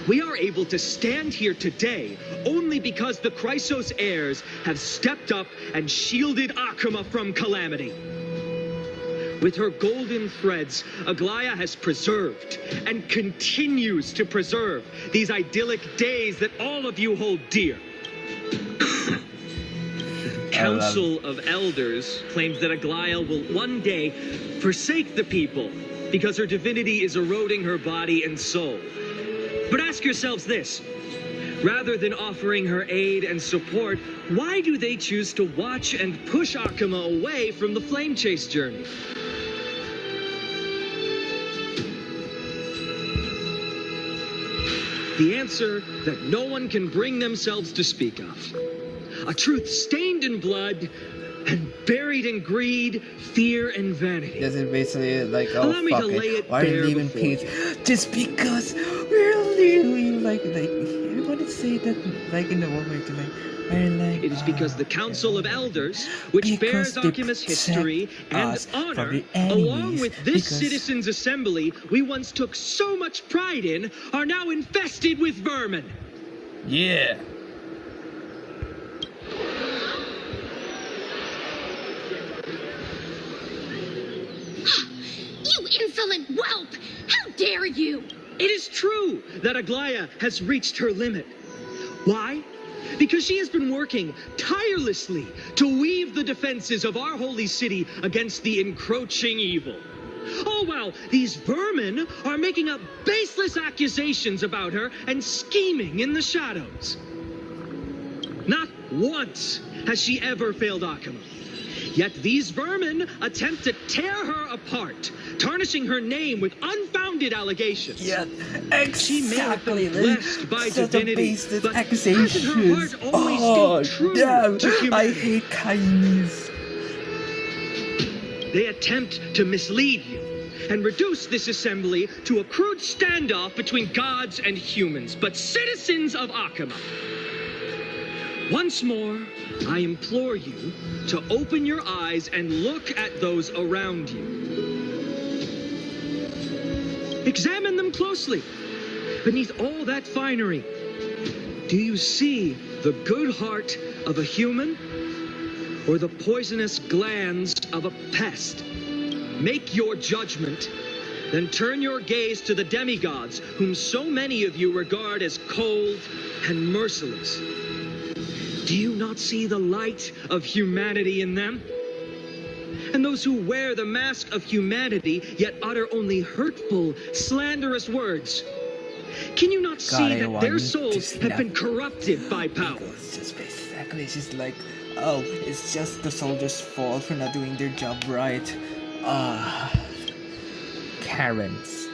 We are able to stand here today only because the Chrysos heirs have stepped up and shielded Akuma from calamity. With her golden threads, Aglaya has preserved and continues to preserve these idyllic days that all of you hold dear. The Council of Elders claims that Aglaya will one day forsake the people because her divinity is eroding her body and soul. But ask yourselves this. Rather than offering her aid and support, why do they choose to watch and push Akuma away from the flame chase journey? The answer that no one can bring themselves to speak of. A truth stained in blood, and buried in greed, fear, and vanity. This is basically like, oh Allow me fuck to lay it. it Why are you bare leaving before peace? you. Just because we're literally like everybody say that like in the moment like we're like It is because the Council of Elders, which bears Akima's history and honor, along with this citizens' assembly we once took so much pride in, are now infested with vermin. Yeah. You insolent whelp! How dare you! It is true that Aglaya has reached her limit. Why? Because she has been working tirelessly to weave the defenses of our holy city against the encroaching evil. All while these vermin are making up baseless accusations about her and scheming in the shadows. Not once has she ever failed Akuma. Yet these vermin attempt to tear her apart, tarnishing her name with unfounded allegations. Yeah, exactly. She may have been blessed by divinity, but accusations. hasn't her heart always stayed true to humanity? I hate kindness. They attempt to mislead you and reduce this assembly to a crude standoff between gods and humans, but citizens of Akuma. Once more, I implore you to open your eyes and look at those around you. Examine them closely. Beneath all that finery, do you see the good heart of a human or the poisonous glands of a pest? Make your judgment, then turn your gaze to the demigods whom so many of you regard as cold and merciless. Do you not see the light of humanity in them? And those who wear the mask of humanity yet utter only hurtful, slanderous words. Can you not see that their souls have been corrupted by power? It's just basically just like, oh, it's just the soldiers' fault for not doing their job right. Karens.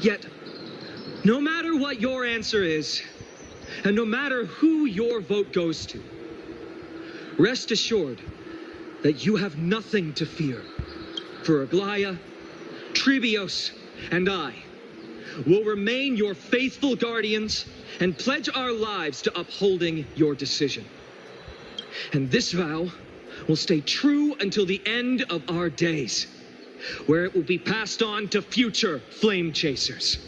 Yet, no matter what your answer is, and no matter who your vote goes to, rest assured that you have nothing to fear. For Aglaya, Tribios, and I will remain your faithful guardians and pledge our lives to upholding your decision. And this vow will stay true until the end of our days, where it will be passed on to future flame chasers.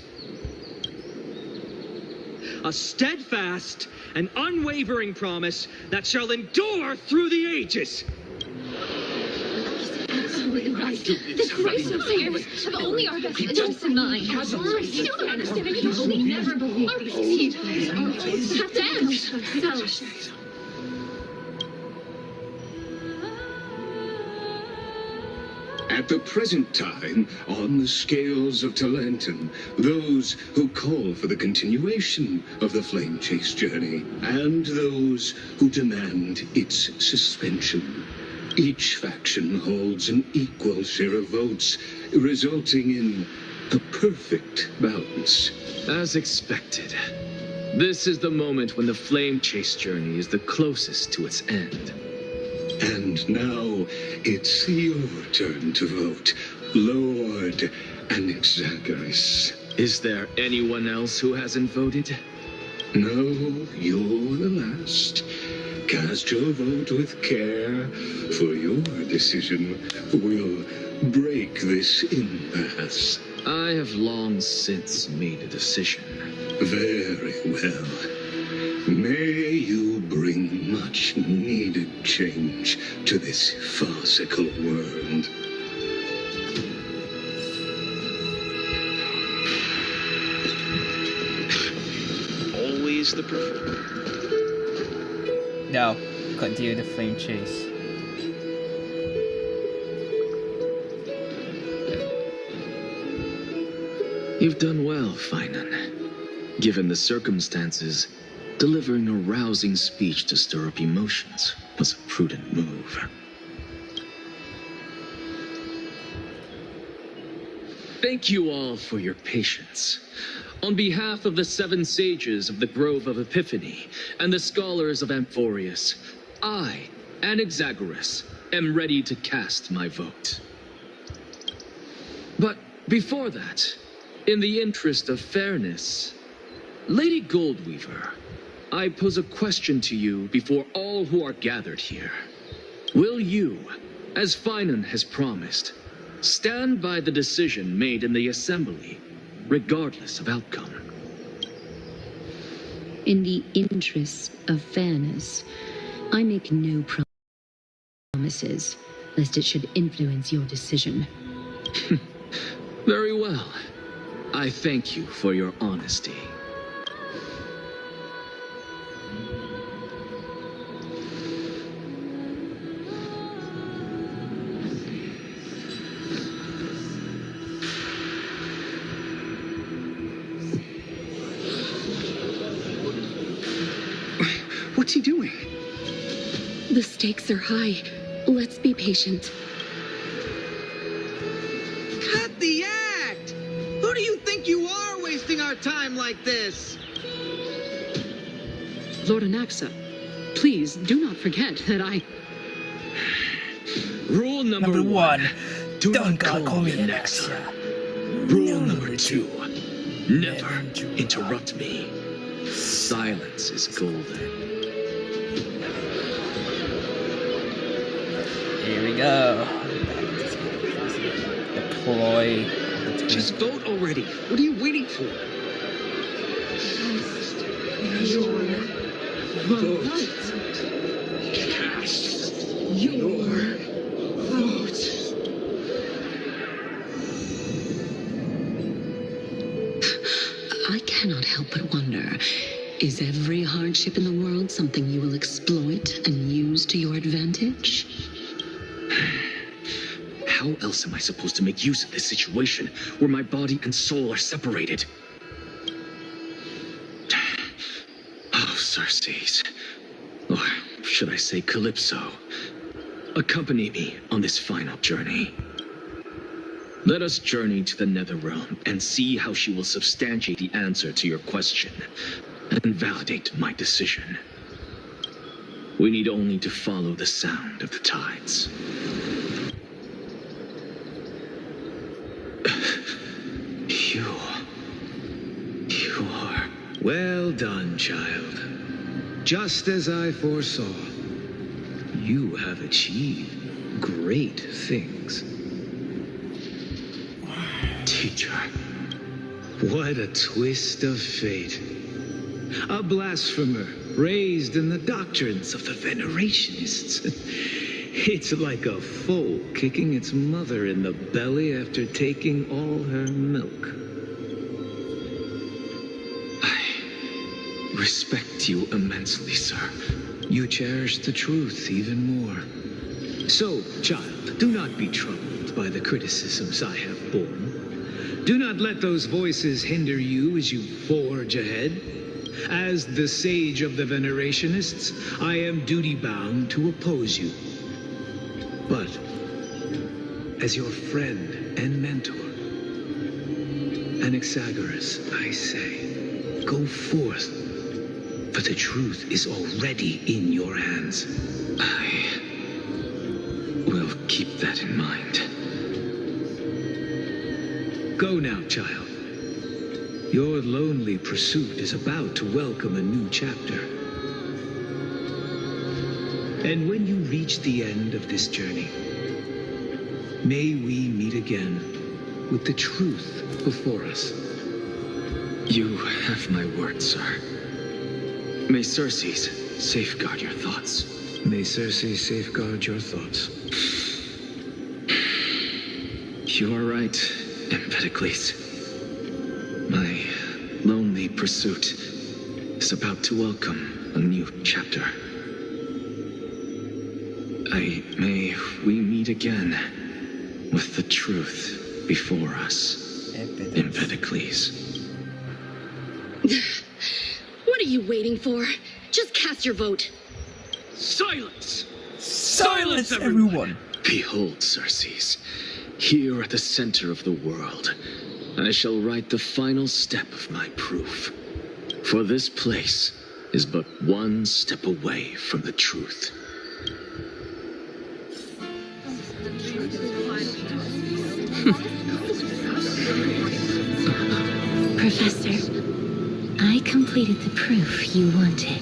A steadfast and unwavering promise that shall endure through the ages. Absolutely right. The Christ of Fairs have only our best interests in mind. I still don't understand it. We never believe these people are selfish. At the present time, on the scales of Talentum, those who call for the continuation of the Flame Chase journey, and those who demand its suspension. Each faction holds an equal share of votes, resulting in a perfect balance. As expected, this is the moment when the Flame Chase journey is the closest to its end. And now, it's your turn to vote, Lord Anaxagoras. Is there anyone else who hasn't voted? No, you're the last. Cast your vote with care, for your decision will break this impasse. I have long since made a decision. Very well. May you bring much needed change to this farcical world. Always the preferred. Now, continue the flame chase. You've done well, Finan. Given the circumstances, delivering a rousing speech to stir up emotions was a prudent move. Thank you all for your patience. on behalf of the 7 sages of the Grove of Epiphany and the scholars of Amphorius, I, Anaxagoras, am ready to cast my vote. But before that, in the interest of fairness, Lady Goldweaver, I pose a question to you before all who are gathered here. Will you, as Finan has promised, stand by the decision made in the Assembly, regardless of outcome? In the interest of fairness, I make no promises, lest it should influence your decision. Very well. I thank you for your honesty. What's he doing? The stakes are high. Let's be patient. Cut the act! Who do you think you are wasting our time like this? Lord Anaxa, please do not forget that I... Rule number 1. Do not call me Anaxa. Rule number 2. Never interrupt me. Silence is golden. Here we go. Deploy. Just vote already. What are you waiting for? Your vote. Cast your vote. I cannot help but wonder, is every hardship in the world something you will exploit and use to your advantage? How else am I supposed to make use of this situation where my body and soul are separated? Oh, Circes. Or should I say Calypso? Accompany me on this final journey. Let us journey to the Netherrealm and see how she will substantiate the answer to your question and validate my decision. We need only to follow the sound of the tides. You are... Well done, child. Just as I foresaw, you have achieved great things. Teacher. What a twist of fate. A blasphemer raised in the doctrines of the Venerationists. It's like a foal kicking its mother in the belly after taking all her milk. I respect you immensely, sir. You cherish the truth even more. So, child, do not be troubled by the criticisms I have borne. Do not let those voices hinder you as you forge ahead. As the sage of the Venerationists, I am duty-bound to oppose you. But, as your friend and mentor, Anaxagoras, I say, go forth, for the truth is already in your hands. I will keep that in mind. Go now, child. Your lonely pursuit is about to welcome a new chapter. And when you reach the end of this journey, may we meet again with the truth before us. You have my word, sir. May Circes safeguard your thoughts. May Circes safeguard your thoughts. You are right, Empedocles. My lonely pursuit is about to welcome a new chapter. May we meet again with the truth before us, Empedocles. What are you waiting for? Just cast your vote. Silence! Silence, everyone! Behold, Circes, here at the center of the world, I shall write the final step of my proof. For this place is but one step away from the truth. Professor, I completed the proof you wanted.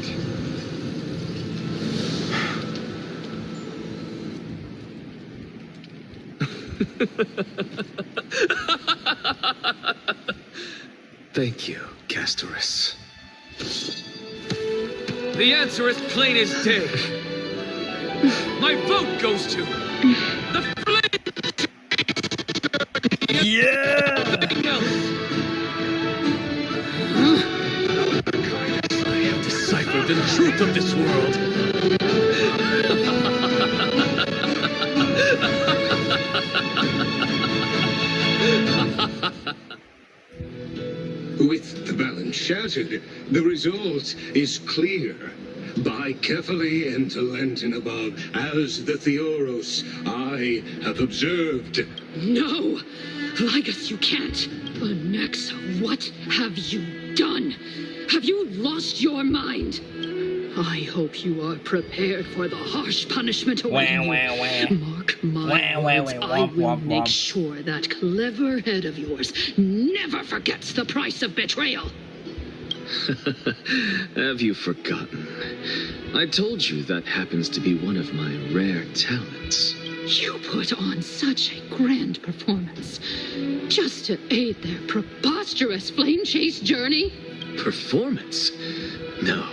Thank you, Castorus. The answer is plain as day. My vote goes to the flame. Yeah! Nothing else. I have deciphered the truth of this world. With the balance shattered, the result is clear. By carefully and Lenten above, as the Theoros, I have observed. No! Ligus, you can't! Anaxa, what have you done? Have you lost your mind? I hope you are prepared for the harsh punishment awaiting you. Mark my words, I will make sure that clever head of yours never forgets the price of betrayal. Have you forgotten? I told you that happens to be one of my rare talents. You put on such a grand performance just to aid their preposterous flame chase journey. Performance? No,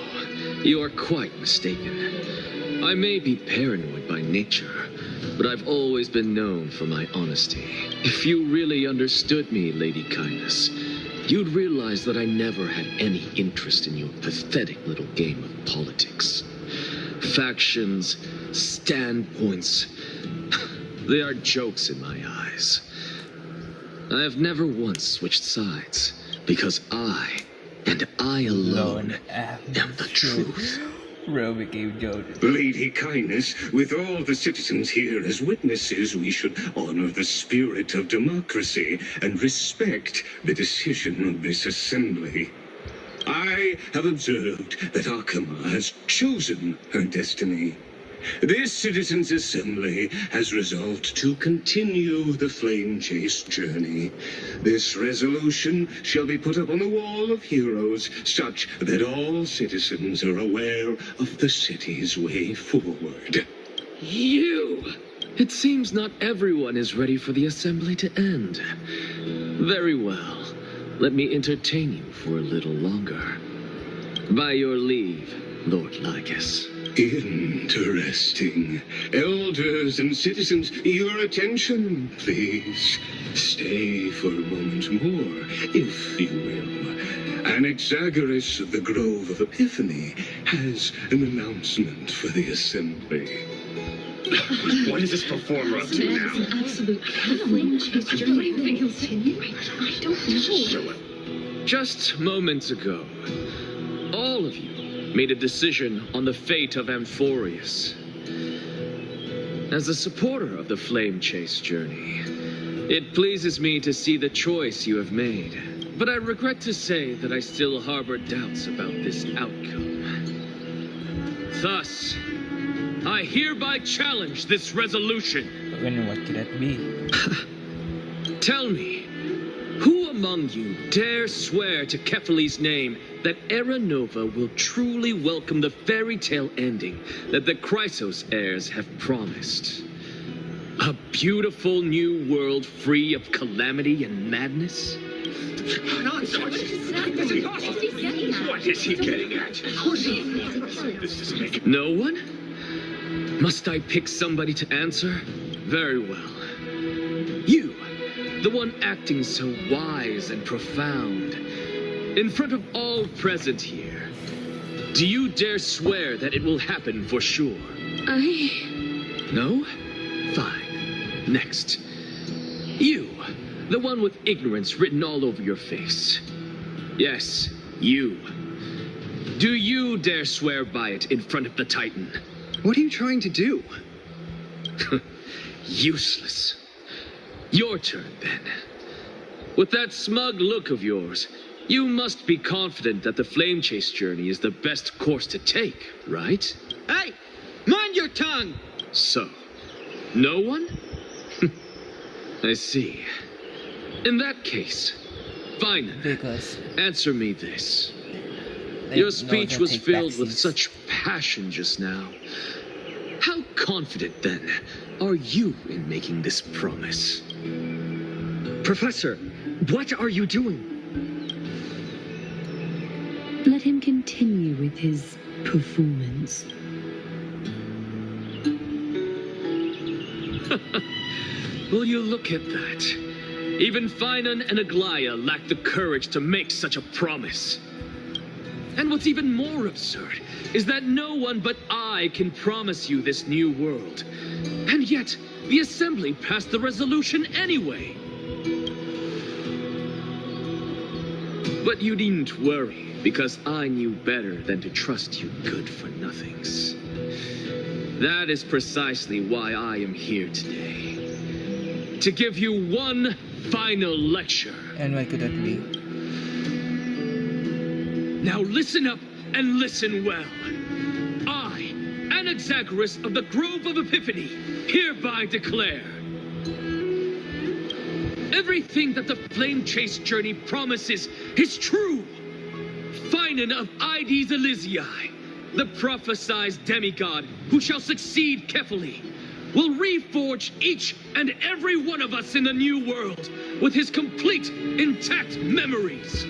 you are quite mistaken. I may be paranoid by nature, but I've always been known for my honesty. If you really understood me, Lady Kindness, you'd realize that I never had any interest in your pathetic little game of politics. Factions, standpoints, they are jokes in my eyes. I have never once switched sides, because I, and I alone, am the truth. Roe became Jonas. Lady Kindness, with all the citizens here as witnesses, we should honor the spirit of democracy and respect the decision of this assembly. I have observed that Akama has chosen her destiny. This citizens' assembly has resolved to continue the flame chase journey. This resolution shall be put up on the wall of heroes, such that all citizens are aware of the city's way forward. You! It seems not everyone is ready for the assembly to end. Very well. Let me entertain you for a little longer. By your leave, Lord Ligus. Interesting. Elders and citizens, your attention, please. Stay for a moment more, if you will. Anaxagoras of the Grove of Epiphany has an announcement for the assembly. What is this performer up to now? An absolute flame chase journey. I don't know. Just moments ago, all of you made a decision on the fate of Amphorius. As a supporter of the flame chase journey, it pleases me to see the choice you have made. But I regret to say that I still harbor doubts about this outcome. Thus, I hereby challenge this resolution. When what could that be? Tell me, who among you dare swear to Kefali's name that Era Nova will truly welcome the fairy tale ending that the Chrysos heirs have promised? A beautiful new world free of calamity and madness? What is he getting at? No one? Must I pick somebody to answer? Very well. You, the one acting so wise and profound, in front of all present here, do you dare swear that it will happen for sure? No? Fine. Next. You, the one with ignorance written all over your face. Yes, you. Do you dare swear by it in front of the Titan? What are you trying to do? Useless. Your turn, then. With that smug look of yours, you must be confident that the flame chase journey is the best course to take, right? Hey! Mind your tongue! So, no one? I see. In that case, fine. Because answer me this. Your speech was filled with such passion just now. How confident, then, are you in making this promise? Professor, what are you doing? Let him continue with his performance. Will you look at that? Even Finan and Aglaya lack the courage to make such a promise. And what's even more absurd is that no one but I can promise you this new world. And yet, the Assembly passed the resolution anyway. But you needn't worry, because I knew better than to trust you good-for-nothings. That is precisely why I am here today. To give you one final lecture. And what could that be? Now listen up and listen well. I, Anaxagoras of the Grove of Epiphany, hereby declare everything that the flame chase journey promises is true. Finan of Ides Elysiae, the prophesied demigod who shall succeed Kefali, will reforge each and every one of us in the new world with his complete, intact memories.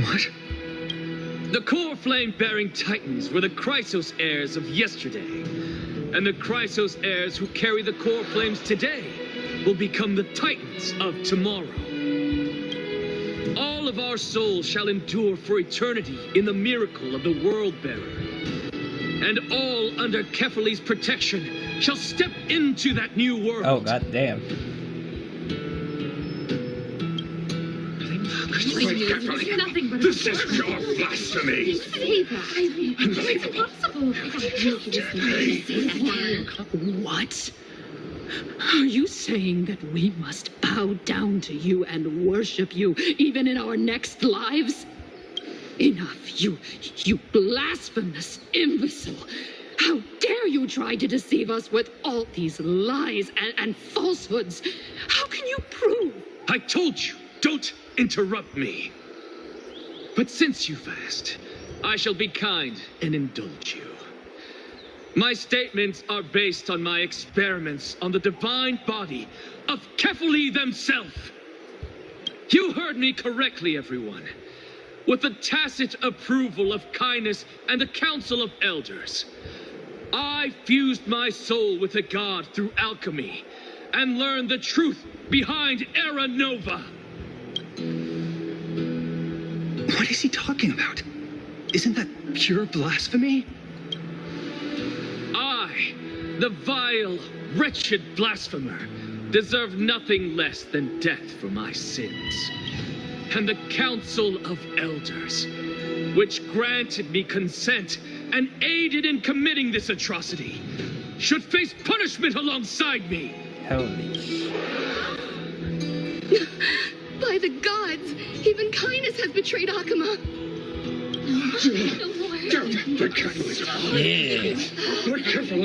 What? The core flame-bearing titans were the Chrysos heirs of yesterday, and the Chrysos heirs who carry the core flames today will become the titans of tomorrow. All of our souls shall endure for eternity in the miracle of the World-Bearer, and all under Kefali's protection shall step into that new world. Oh, goddamn. This is your blasphemy! It's impossible. What? Are you saying that we must bow down to you and worship you even in our next lives? Enough, you blasphemous imbecile! How dare you try to deceive us with all these lies and falsehoods? How can you prove? I told you, don't interrupt me. But since you've asked, I shall be kind and indulge you. My statements are based on my experiments on the divine body of Kefali themselves. You heard me correctly, everyone. With the tacit approval of kindness and the Council of Elders, I fused my soul with a god through alchemy and learned the truth behind Era Nova. What is he talking about? Isn't that pure blasphemy? I, the vile, wretched blasphemer, deserve nothing less than death for my sins. And the Council of Elders, which granted me consent and aided in committing this atrocity, should face punishment alongside me. Holy. By the gods, even kindness has betrayed Akama. Be careful. Yeah. Be careful,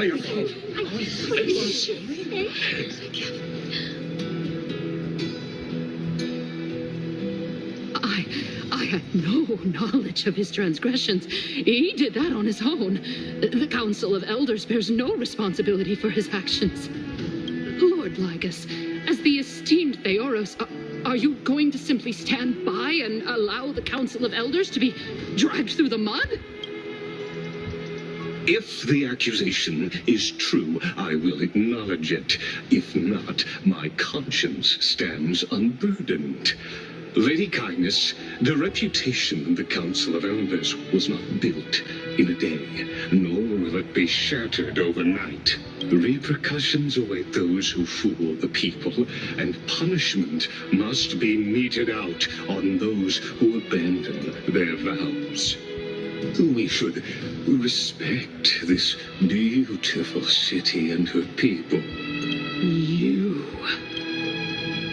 I had no knowledge of his transgressions. He did that on his own. The Council of Elders bears no responsibility for his actions. Lord Lygus, as the esteemed Theoros, are you going to simply stand by and allow the Council of Elders to be dragged through the mud? If the accusation is true, I will acknowledge it. If not, my conscience stands unburdened. Lady Kindness, the reputation of the Council of Elders was not built in a day, nor will it be shattered overnight. Repercussions await those who fool the people, and punishment must be meted out on those who abandon their vows. We should respect this beautiful city and her people. You...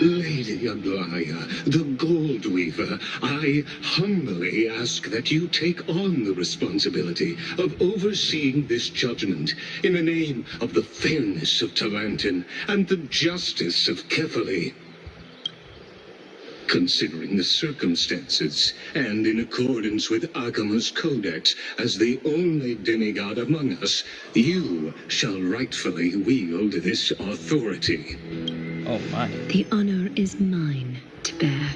Lady, Aglaya, the Gold Weaver, I humbly ask that you take on the responsibility of overseeing this judgment in the name of the fairness of Talantin and the justice of Kefali. Considering the circumstances, and in accordance with Akima's codex, as the only demigod among us, you shall rightfully wield this authority. Oh my. The honor is mine to bear.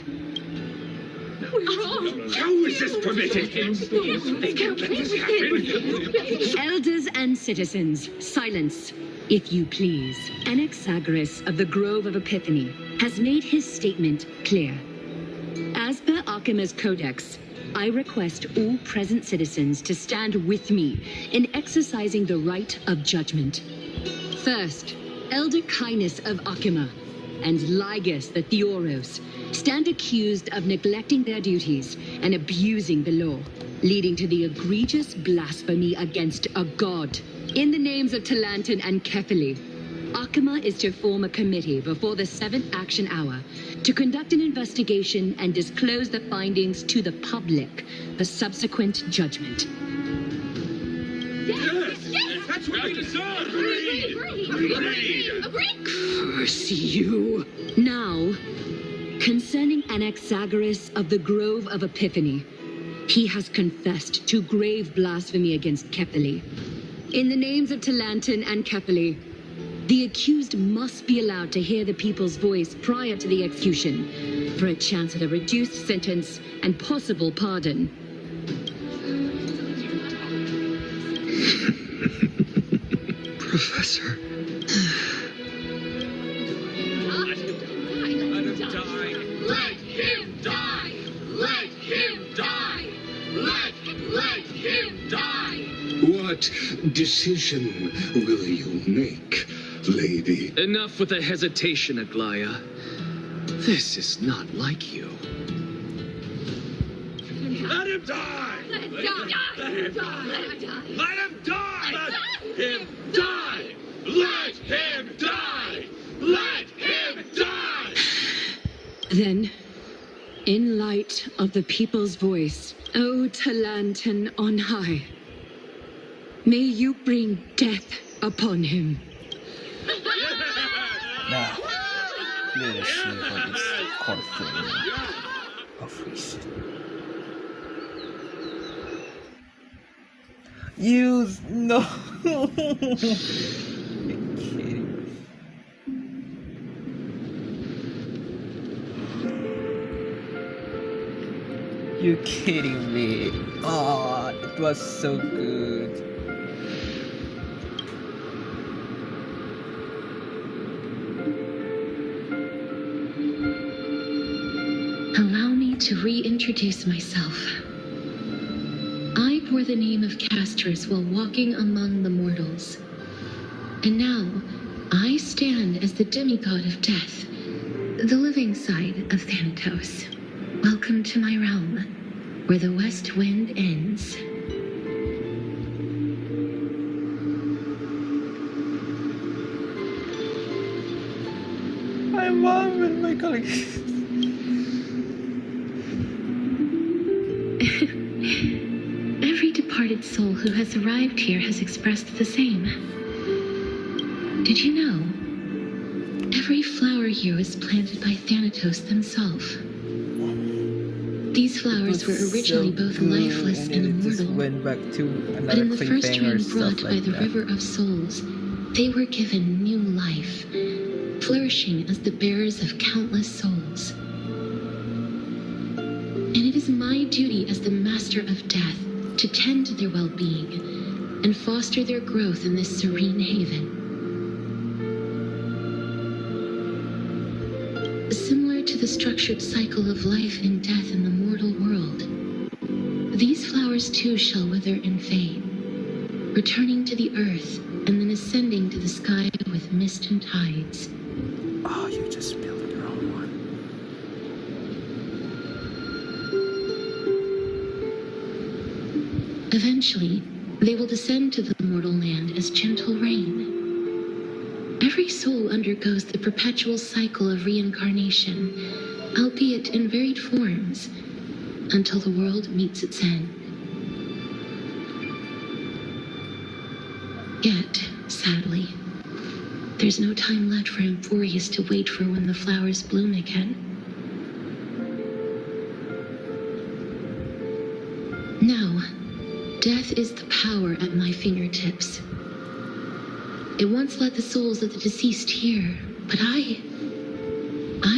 How is this permitted? Elders and citizens, silence, if you please. Anaxa of the Grove of Epiphany has made his statement clear. As per Akima's codex, I request all present citizens to stand with me in exercising the right of judgment. First, Elder Kindness of Akima and Ligus the Theoros stand accused of neglecting their duties and abusing the law, leading to the egregious blasphemy against a god. In the names of Talantin and Kefali, Akima is to form a committee before the 7th action hour to conduct an investigation and disclose the findings to the public for subsequent judgment. Yes! That's what we deserve! Agreed! Curse you! Now, concerning Anaxagoras of the Grove of Epiphany, he has confessed to grave blasphemy against Kefali. In the names of Talantin and Kefali, the accused must be allowed to hear the people's voice prior to the execution, for a chance at a reduced sentence and possible pardon. Professor. Let him die! Let him die! Let him die! Let him die! What decision will you make, lady? Enough with the hesitation, Aglaya. This is not like you. Let him die! Let him die! Let him die! Let him die! Let him die! Let him die! Let him die! Then, in light of the people's voice, O Talantin on high, may you bring death upon him. Now, let us see what is confirmed of reason. Use no. You're kidding. You're kidding me. Oh, it was so good. Allow me to reintroduce myself. I bore the name of Castris while walking among the mortals. And now, I stand as the demigod of death, the living side of Thanatos. Welcome to my realm, where the west wind ends. My mom and my colleagues. Every departed soul who has arrived here has expressed the same. Did you know? Every flower here was planted by Thanatos himself. These flowers were originally both lifeless and immortal, Went back to but in the first cliffhanger rain stuff brought by like the that. River of Souls, they were given new life, flourishing as the bearers of countless souls. And it is my duty as the Master of Death to tend to their well-being and foster their growth in this serene haven. Similar to the structured cycle of life and death in the mortal world, these flowers too shall wither and fade, returning to the earth and then ascending to the sky with mist and tides. Oh, you just spilled your own one. Eventually, they will descend to the mortal land as gentle rain. Every soul undergoes the perpetual cycle of reincarnation, albeit in varied forms, until the world meets its end. Yet, sadly, there's no time left for Emphorius to wait for when the flowers bloom again. Now, death is the power at my fingertips. It once led the souls of the deceased here, but I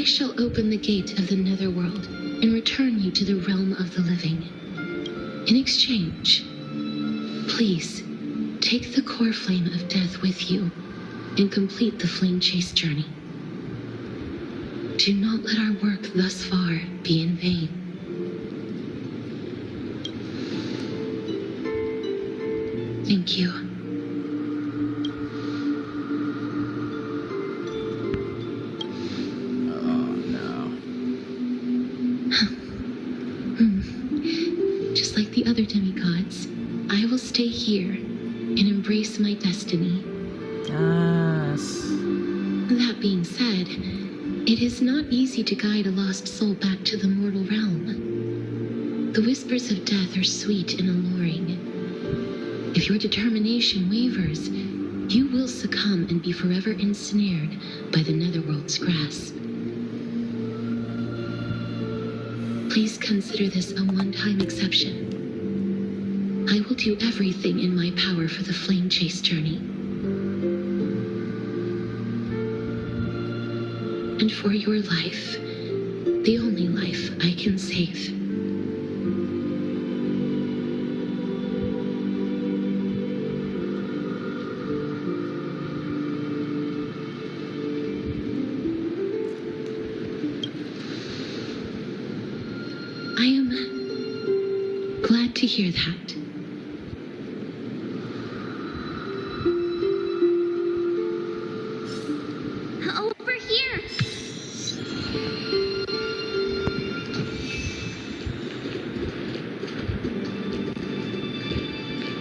shall open the gate of the netherworld and return you to the realm of the living. In exchange, please, take the core flame of death with you and complete the flame chase journey. Do not let our work thus far be in vain. Thank you. Just like the other demigods, I will stay here and embrace my destiny. Yes. That being said, it is not easy to guide a lost soul back to the mortal realm. The whispers of death are sweet and alluring. If your determination wavers, you will succumb and be forever ensnared by the netherworld's grasp. Please consider this a one-time exception. I will do everything in my power for the flame chase journey. And for your life, the only life I can save. I am glad to hear that. Over here!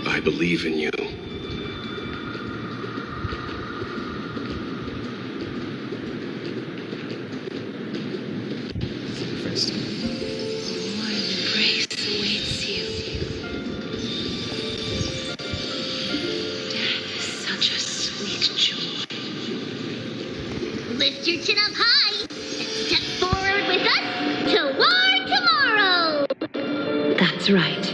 I believe in you. Embrace awaits you. Death is such a sweet joy. Lift your chin up high and step forward with us toward tomorrow! That's right.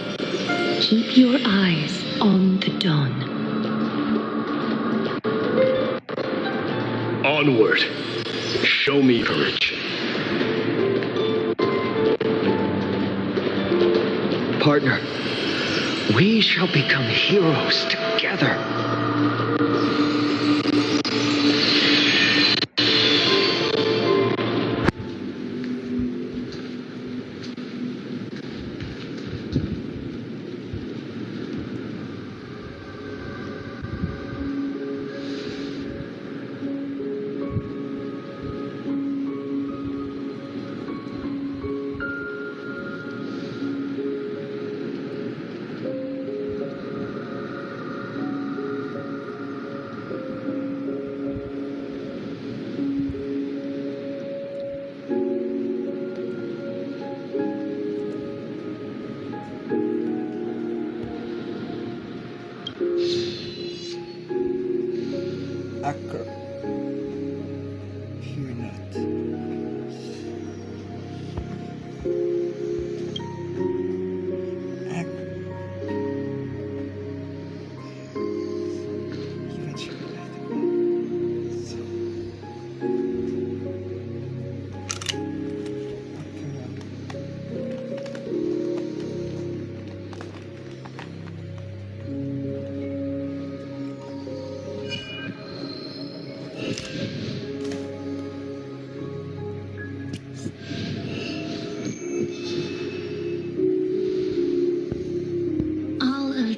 Keep your eyes on the dawn. Onward. Show me courage. Partner, we shall become heroes together. Acro. Fear not.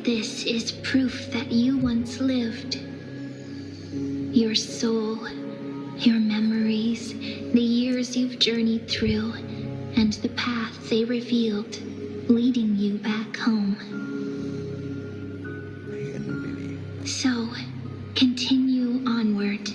This is proof that you once lived. Your soul, your memories, the years you've journeyed through, and the path they revealed, leading you back home. So, continue onward,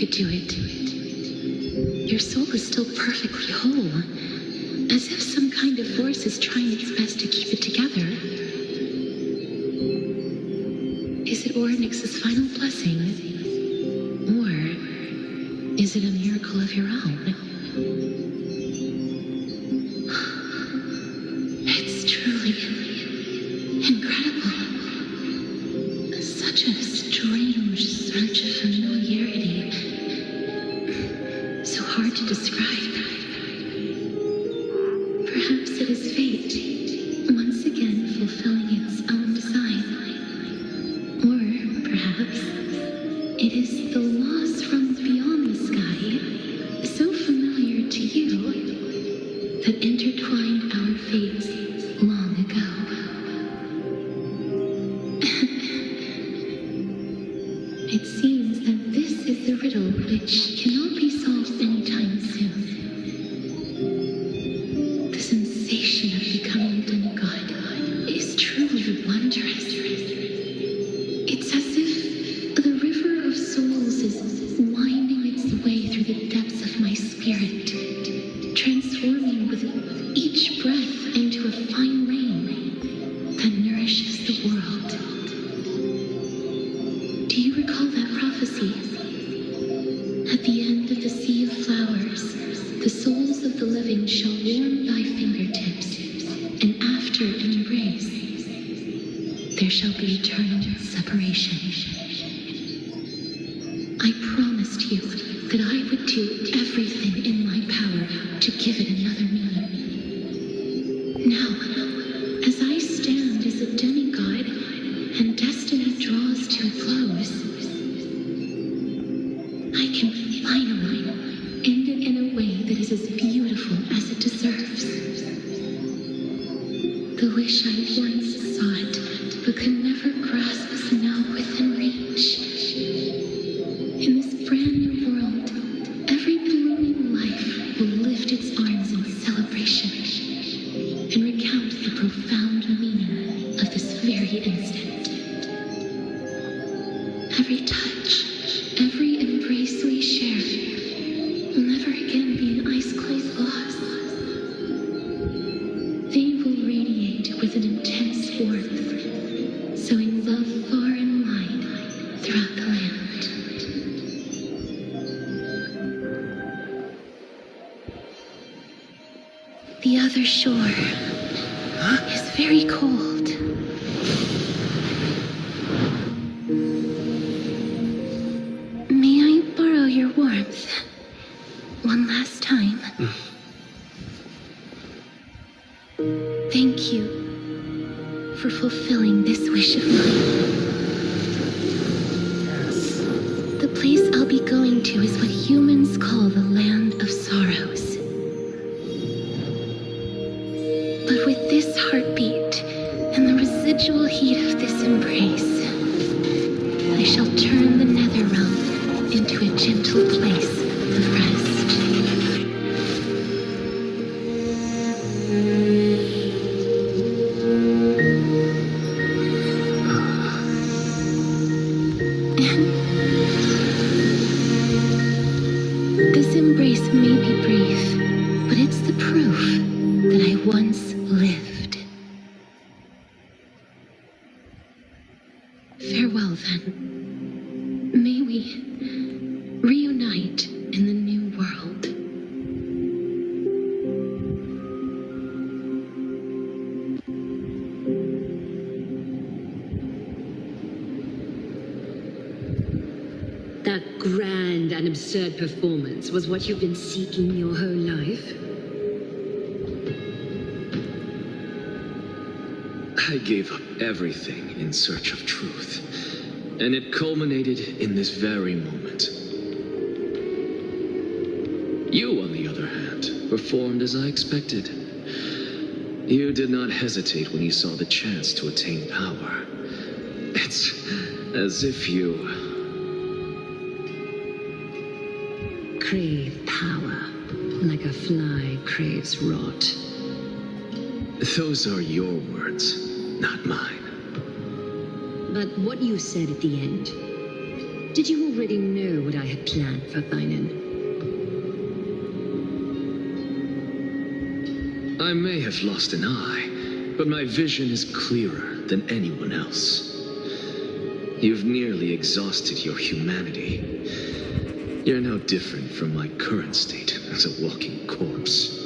could do it. Your soul is still perfectly whole, as if some kind of force is trying its best to keep it together. Is it Ornyx's final blessing? Or is it a miracle of your own? It's truly incredible. Such a strange surge of familiarity. So hard to describe. Perhaps it is fate, once again fulfilling its own design. Or perhaps it is the loss from beyond the sky, so familiar to you, that intertwined our fates long ago. It seems that this is the riddle which cannot be solved anytime soon. The sensation of becoming a demigod is truly wondrous. It's as if the river of souls is winding its way through the depths of my spirit, transforming with each breath into a fine rain that nourishes the world. Do you recall that prophecy? At the end of the sea of flowers, the souls of the living shall warm thy fingertips, and after an embrace, there shall be eternal separation. I promised you that I would do everything in my power to give it another meaning. Now, as I stand as a demigod and destiny draws to a close, I can finally end it in a way that is as beautiful as it deserves. The wish I once sought but could never grasp is now within reach. In this brand new world, every blooming life will lift its arms in celebration and recount the profound meaning of this very instant. Every touch, every embrace we share will never again be an ice-cold gloss. They will radiate with an intense warmth, sowing love far and wide throughout the land. The other shore is very cold. May I borrow your warmth one last time? Thank you for fulfilling this wish of mine. The place I'll be going to is what humans call the Land of Sorrows. But with this heartbeat and the residual heat of this embrace, I shall turn the nether realm into a gentle place of rest. This embrace may be brief, but it's the proof that I once lived. Farewell, then. May we reunite in the new world. That grand and absurd performance was what you've been seeking your whole life? I gave up everything in search of truth, and it culminated in this very moment. You, on the other hand, performed as I expected. You did not hesitate when you saw the chance to attain power. It's as if you crave power, like a fly craves rot. Those are your words, not mine. But what you said at the end, Did you already know what I had planned for Thainan? I may have lost an eye, but my vision is clearer than anyone else. You've nearly exhausted your humanity. You're no different from my current state as a walking corpse.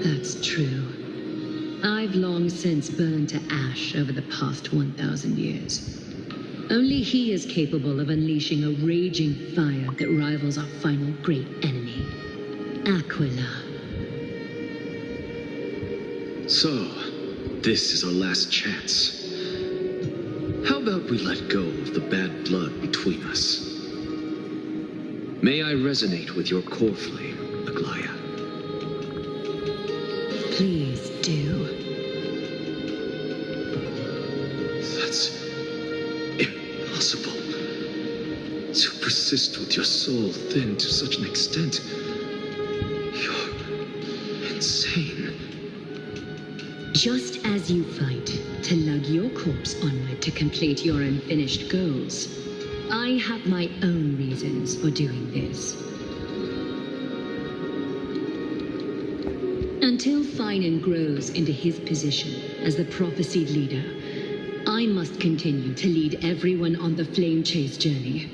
That's true. I've long since burned to ash over the past 1,000 years. Only he is capable of unleashing a raging fire that rivals our final great enemy, Aquila. So, this is our last chance. How about we let go of the bad blood between us? May I resonate with your core flame, Aglaya? Please do. That's impossible. To persist with your soul thinned to such an extent. You're insane. Just as you fight to lug your corpse onward to complete your unfinished goals, I have my own reasons for doing this. Until Thainan grows into his position as the prophesied leader, I must continue to lead everyone on the flame chase journey.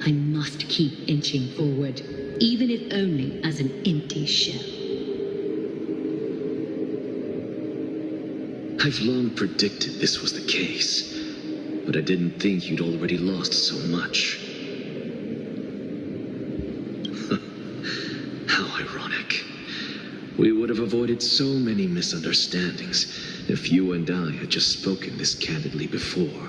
I must keep inching forward, even if only as an empty shell. I've long predicted this was the case, but I didn't think you'd already lost so much. How ironic. We would have avoided so many misunderstandings if you and I had just spoken this candidly before.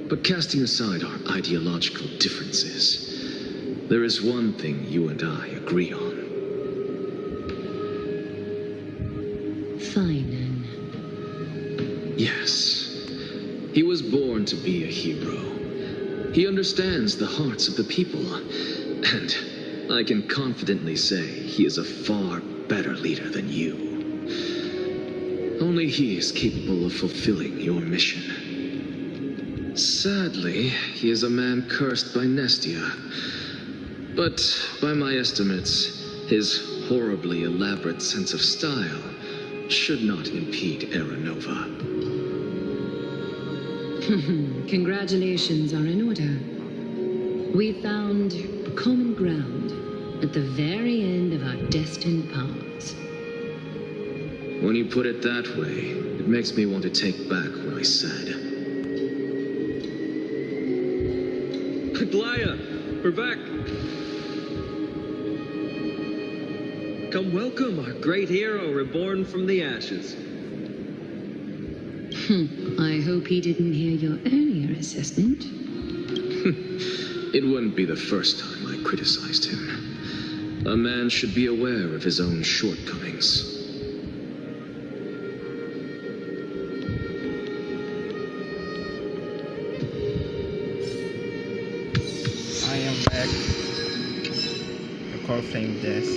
But casting aside our ideological differences, there is one thing you and I agree on. Thainan. Yes. He was born to be a hero. He understands the hearts of the people, and I can confidently say he is a far better leader than you. Only he is capable of fulfilling your mission. Sadly, he is a man cursed by Nestia. But by my estimates, his horribly elaborate sense of style should not impede Aranova. Congratulations are in order. We found common ground at the very end of our destined paths. When you put it that way, it makes me want to take back what I said. Aglaya, we're back. Come welcome our great hero reborn from the ashes. I hope he didn't hear your earlier assessment. It wouldn't be the first time I criticized him. A man should be aware of his own shortcomings. I am back. The core flame death.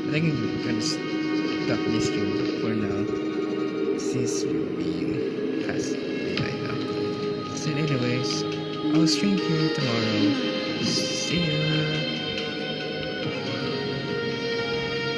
I think I'm gonna stop this stream for now, since we're being past midnight now. So anyways, I'll stream here tomorrow. See ya!